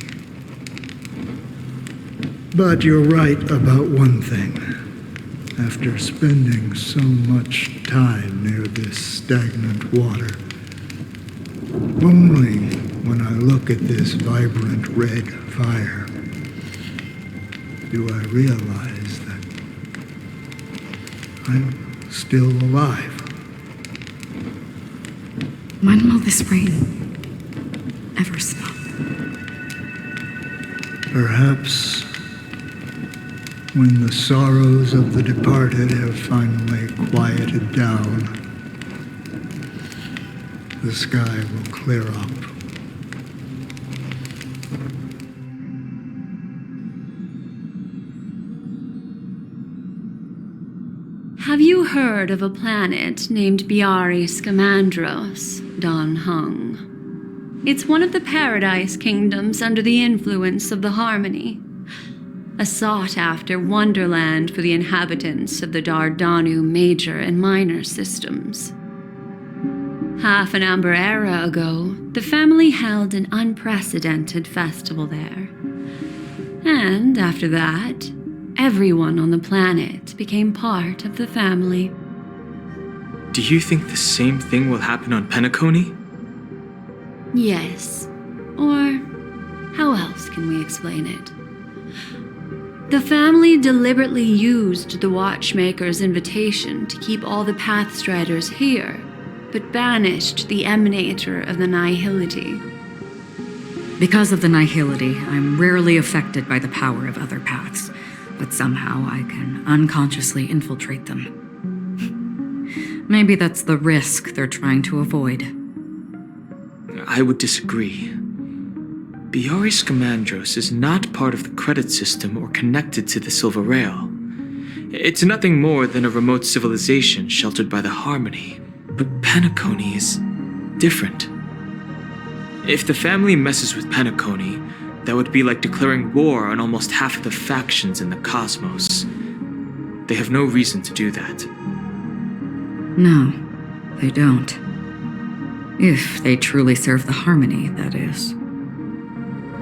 Speaker 8: But you're right about one thing. After spending so much time near this stagnant water, only when I look at this vibrant red fire do I realize that I'm still alive.
Speaker 12: When will this rain ever stop?
Speaker 8: Perhaps when the sorrows of the departed have finally quieted down, the sky will clear up.
Speaker 14: Have you heard of a planet named Biari Scamandros, Don Hung? It's one of the Paradise Kingdoms under the influence of the Harmony, a sought-after wonderland for the inhabitants of the Dardanu Major and Minor systems. Half an Amber Era ago, the family held an unprecedented festival there. And after that, everyone on the planet became part of the family.
Speaker 22: Do you think the same thing will happen on Penacony?
Speaker 14: Yes. Or how else can we explain it? The family deliberately used the Watchmaker's invitation to keep all the Pathstriders here, but banished the Emanator of the Nihility.
Speaker 12: Because of the Nihility, I'm rarely affected by the power of other paths, but somehow I can unconsciously infiltrate them. Maybe that's the risk they're trying to avoid.
Speaker 22: I would disagree. Biari Scamandros is not part of the credit system or connected to the Silver Rail. It's nothing more than a remote civilization sheltered by the Harmony. But Penacony is different. If the family messes with Penacony, that would be like declaring war on almost half of the factions in the cosmos. They have no reason to do that.
Speaker 12: No, they don't. If they truly serve the Harmony, that is.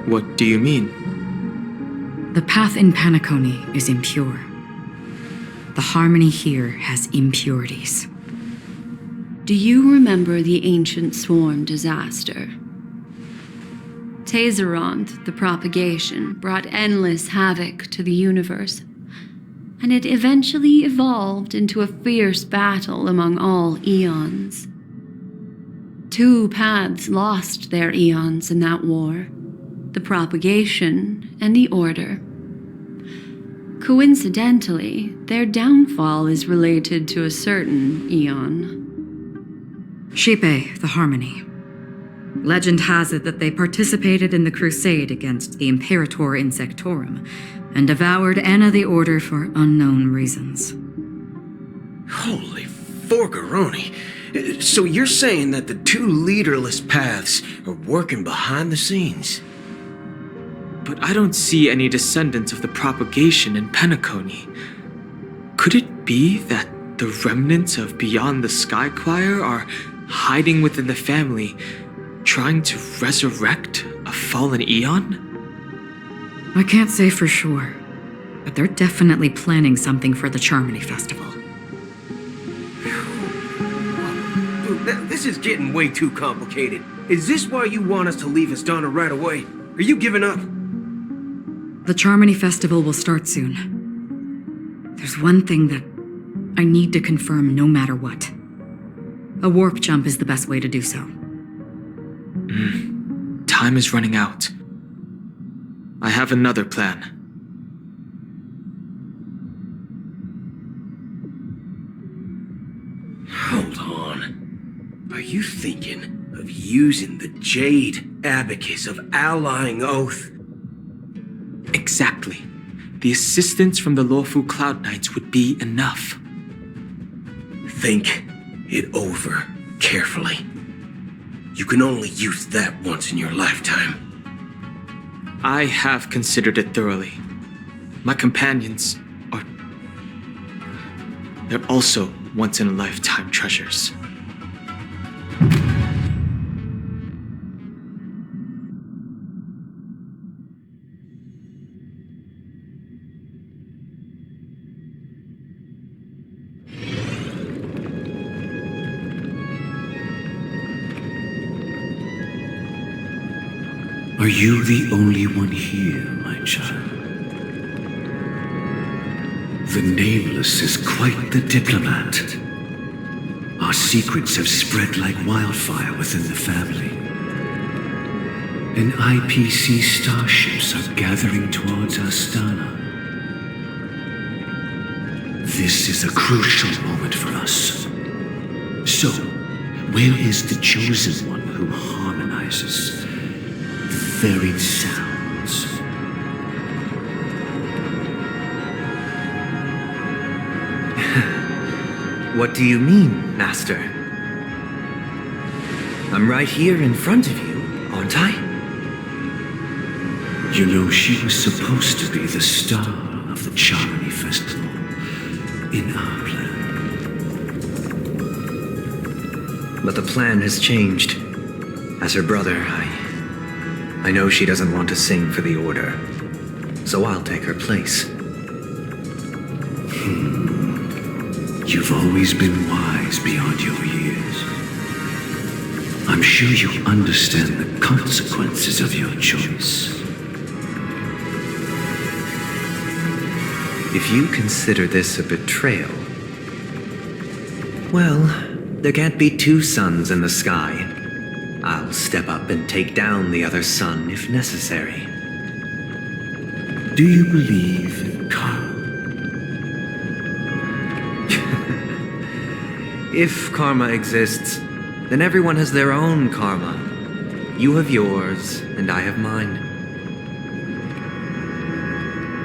Speaker 22: What do you mean?
Speaker 12: The path in Penacony is impure. The Harmony here has impurities.
Speaker 14: Do you remember the ancient swarm disaster? Tazeronth, the propagation, brought endless havoc to the universe, and it eventually evolved into a fierce battle among all eons. 2 paths lost their eons in that war, the propagation and the order. Coincidentally, their downfall is related to a certain eon.
Speaker 12: Shipe, the Harmony. Legend has it that they participated in the crusade against the Imperator Insectorum and devoured Anna the Order for unknown reasons.
Speaker 19: Holy forgaroni. So you're saying that the 2 leaderless paths are working behind the scenes?
Speaker 22: But I don't see any descendants of the propagation in Penacony. Could it be that the remnants of Beyond the Sky Choir are hiding within the family, trying to resurrect a fallen eon?
Speaker 12: I can't say for sure, but they're definitely planning something for the Charmony Festival.
Speaker 19: This is getting way too complicated. Is this why you want us to leave Astana right away? Are you giving up?
Speaker 12: The Charmony Festival will start soon. There's one thing that I need to confirm no matter what. A warp jump is the best way to do so.
Speaker 22: Time is running out. I have another plan.
Speaker 19: Hold on. Are you thinking of using the Jade Abacus of Allying Oath?
Speaker 22: Exactly. The assistance from the Lawful Cloud Knights would be enough.
Speaker 19: Think it over carefully. You can only use that once in your lifetime.
Speaker 22: I have considered it thoroughly. My companions are... they're also once-in-a-lifetime treasures.
Speaker 18: Are you the only one here, my child? The Nameless is quite the diplomat. Our secrets have spread like wildfire within the family. And IPC starships are gathering towards Astana. This is a crucial moment for us. So, where is the chosen one who harmonizes the varied sounds?
Speaker 2: What do you mean, Master? I'm right here in front of you, aren't I?
Speaker 18: You know, she was supposed to be the star of the Charmony Festival in our plan.
Speaker 2: But the plan has changed. As her brother, I know she doesn't want to sing for the Order, so I'll take her place.
Speaker 18: You've always been wise beyond your years. I'm sure you understand the consequences of your choice.
Speaker 2: If you consider this a betrayal, well, there can't be two suns in the sky. I'll step up and take down the other sun if necessary.
Speaker 18: Do you believe in karma?
Speaker 2: If karma exists, then everyone has their own karma. You have yours, and I have mine.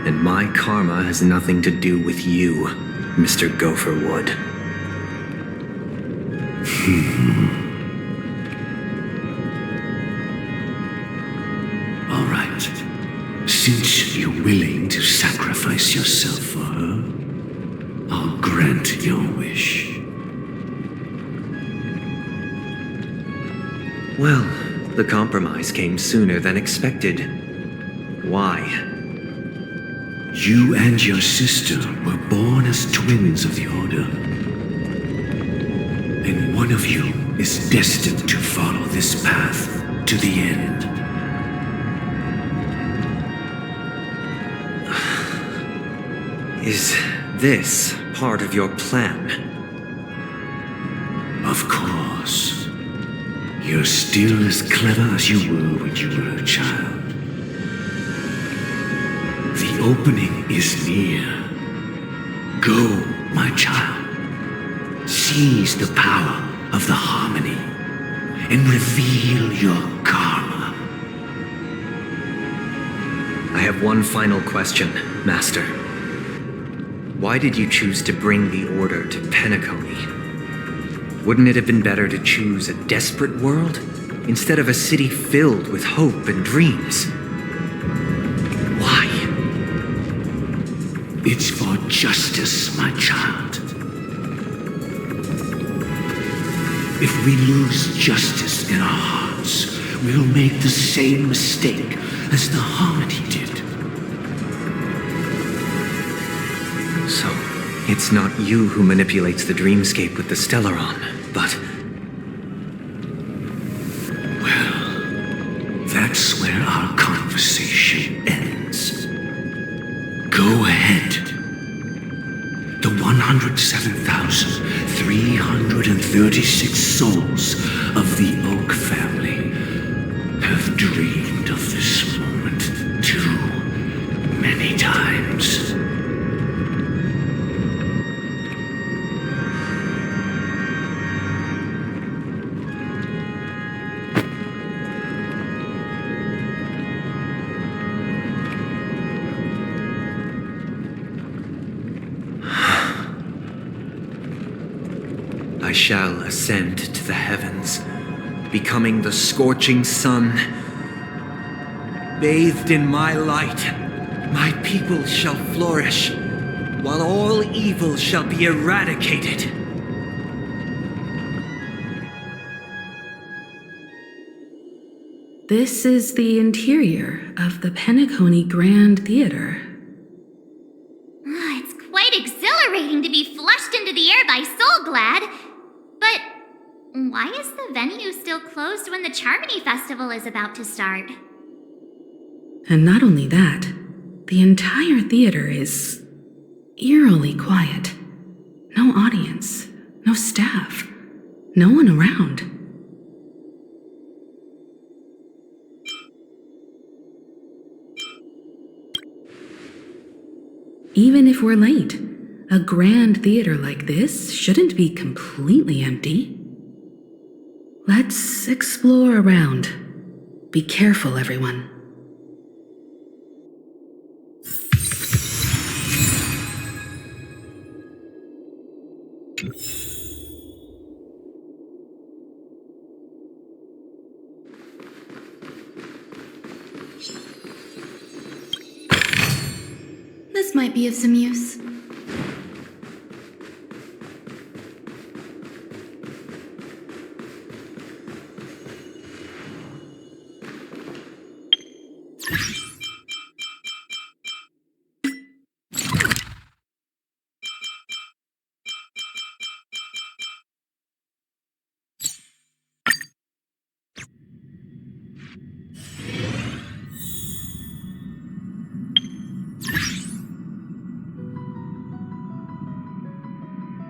Speaker 2: And my karma has nothing to do with you, Mr. Gopherwood.
Speaker 18: All right. Since you're willing to sacrifice yourself for her, I'll grant your wish.
Speaker 2: Well, the compromise came sooner than expected. Why?
Speaker 18: You and your sister were born as twins of the Order. And one of you is destined to follow this path to the end.
Speaker 2: Is this part of your plan?
Speaker 18: Of course. You're still as clever as you were when you were a child. The opening is near. Go, my child. Seize the power of the harmony and reveal your karma.
Speaker 2: I have one final question, Master. Why did you choose to bring the Order to Penacony? Wouldn't it have been better to choose a desperate world instead of a city filled with hope and dreams? Why?
Speaker 18: It's for justice, my child. If we lose justice in our hearts, we'll make the same mistake as the Harmony did.
Speaker 2: So, it's not you who manipulates the dreamscape with the Stellaron, but...
Speaker 18: Well, that's where our conversation ends. Go ahead. The 107,336 souls of the Oak family have dreamed of this moment too many times.
Speaker 2: I shall ascend to the heavens, becoming the scorching sun. Bathed in my light, my people shall flourish, while all evil shall be eradicated.
Speaker 7: This is the interior of the Penacony Grand Theater.
Speaker 6: It's quite exhilarating to be flushed into the air by Soulglad. But why is the venue still closed when the Charmony Festival is about to start?
Speaker 7: And not only that, the entire theater is eerily quiet. No audience, no staff, no one around. Even if we're late, a grand theater like this shouldn't be completely empty. Let's explore around. Be careful, everyone.
Speaker 15: This might be of some use.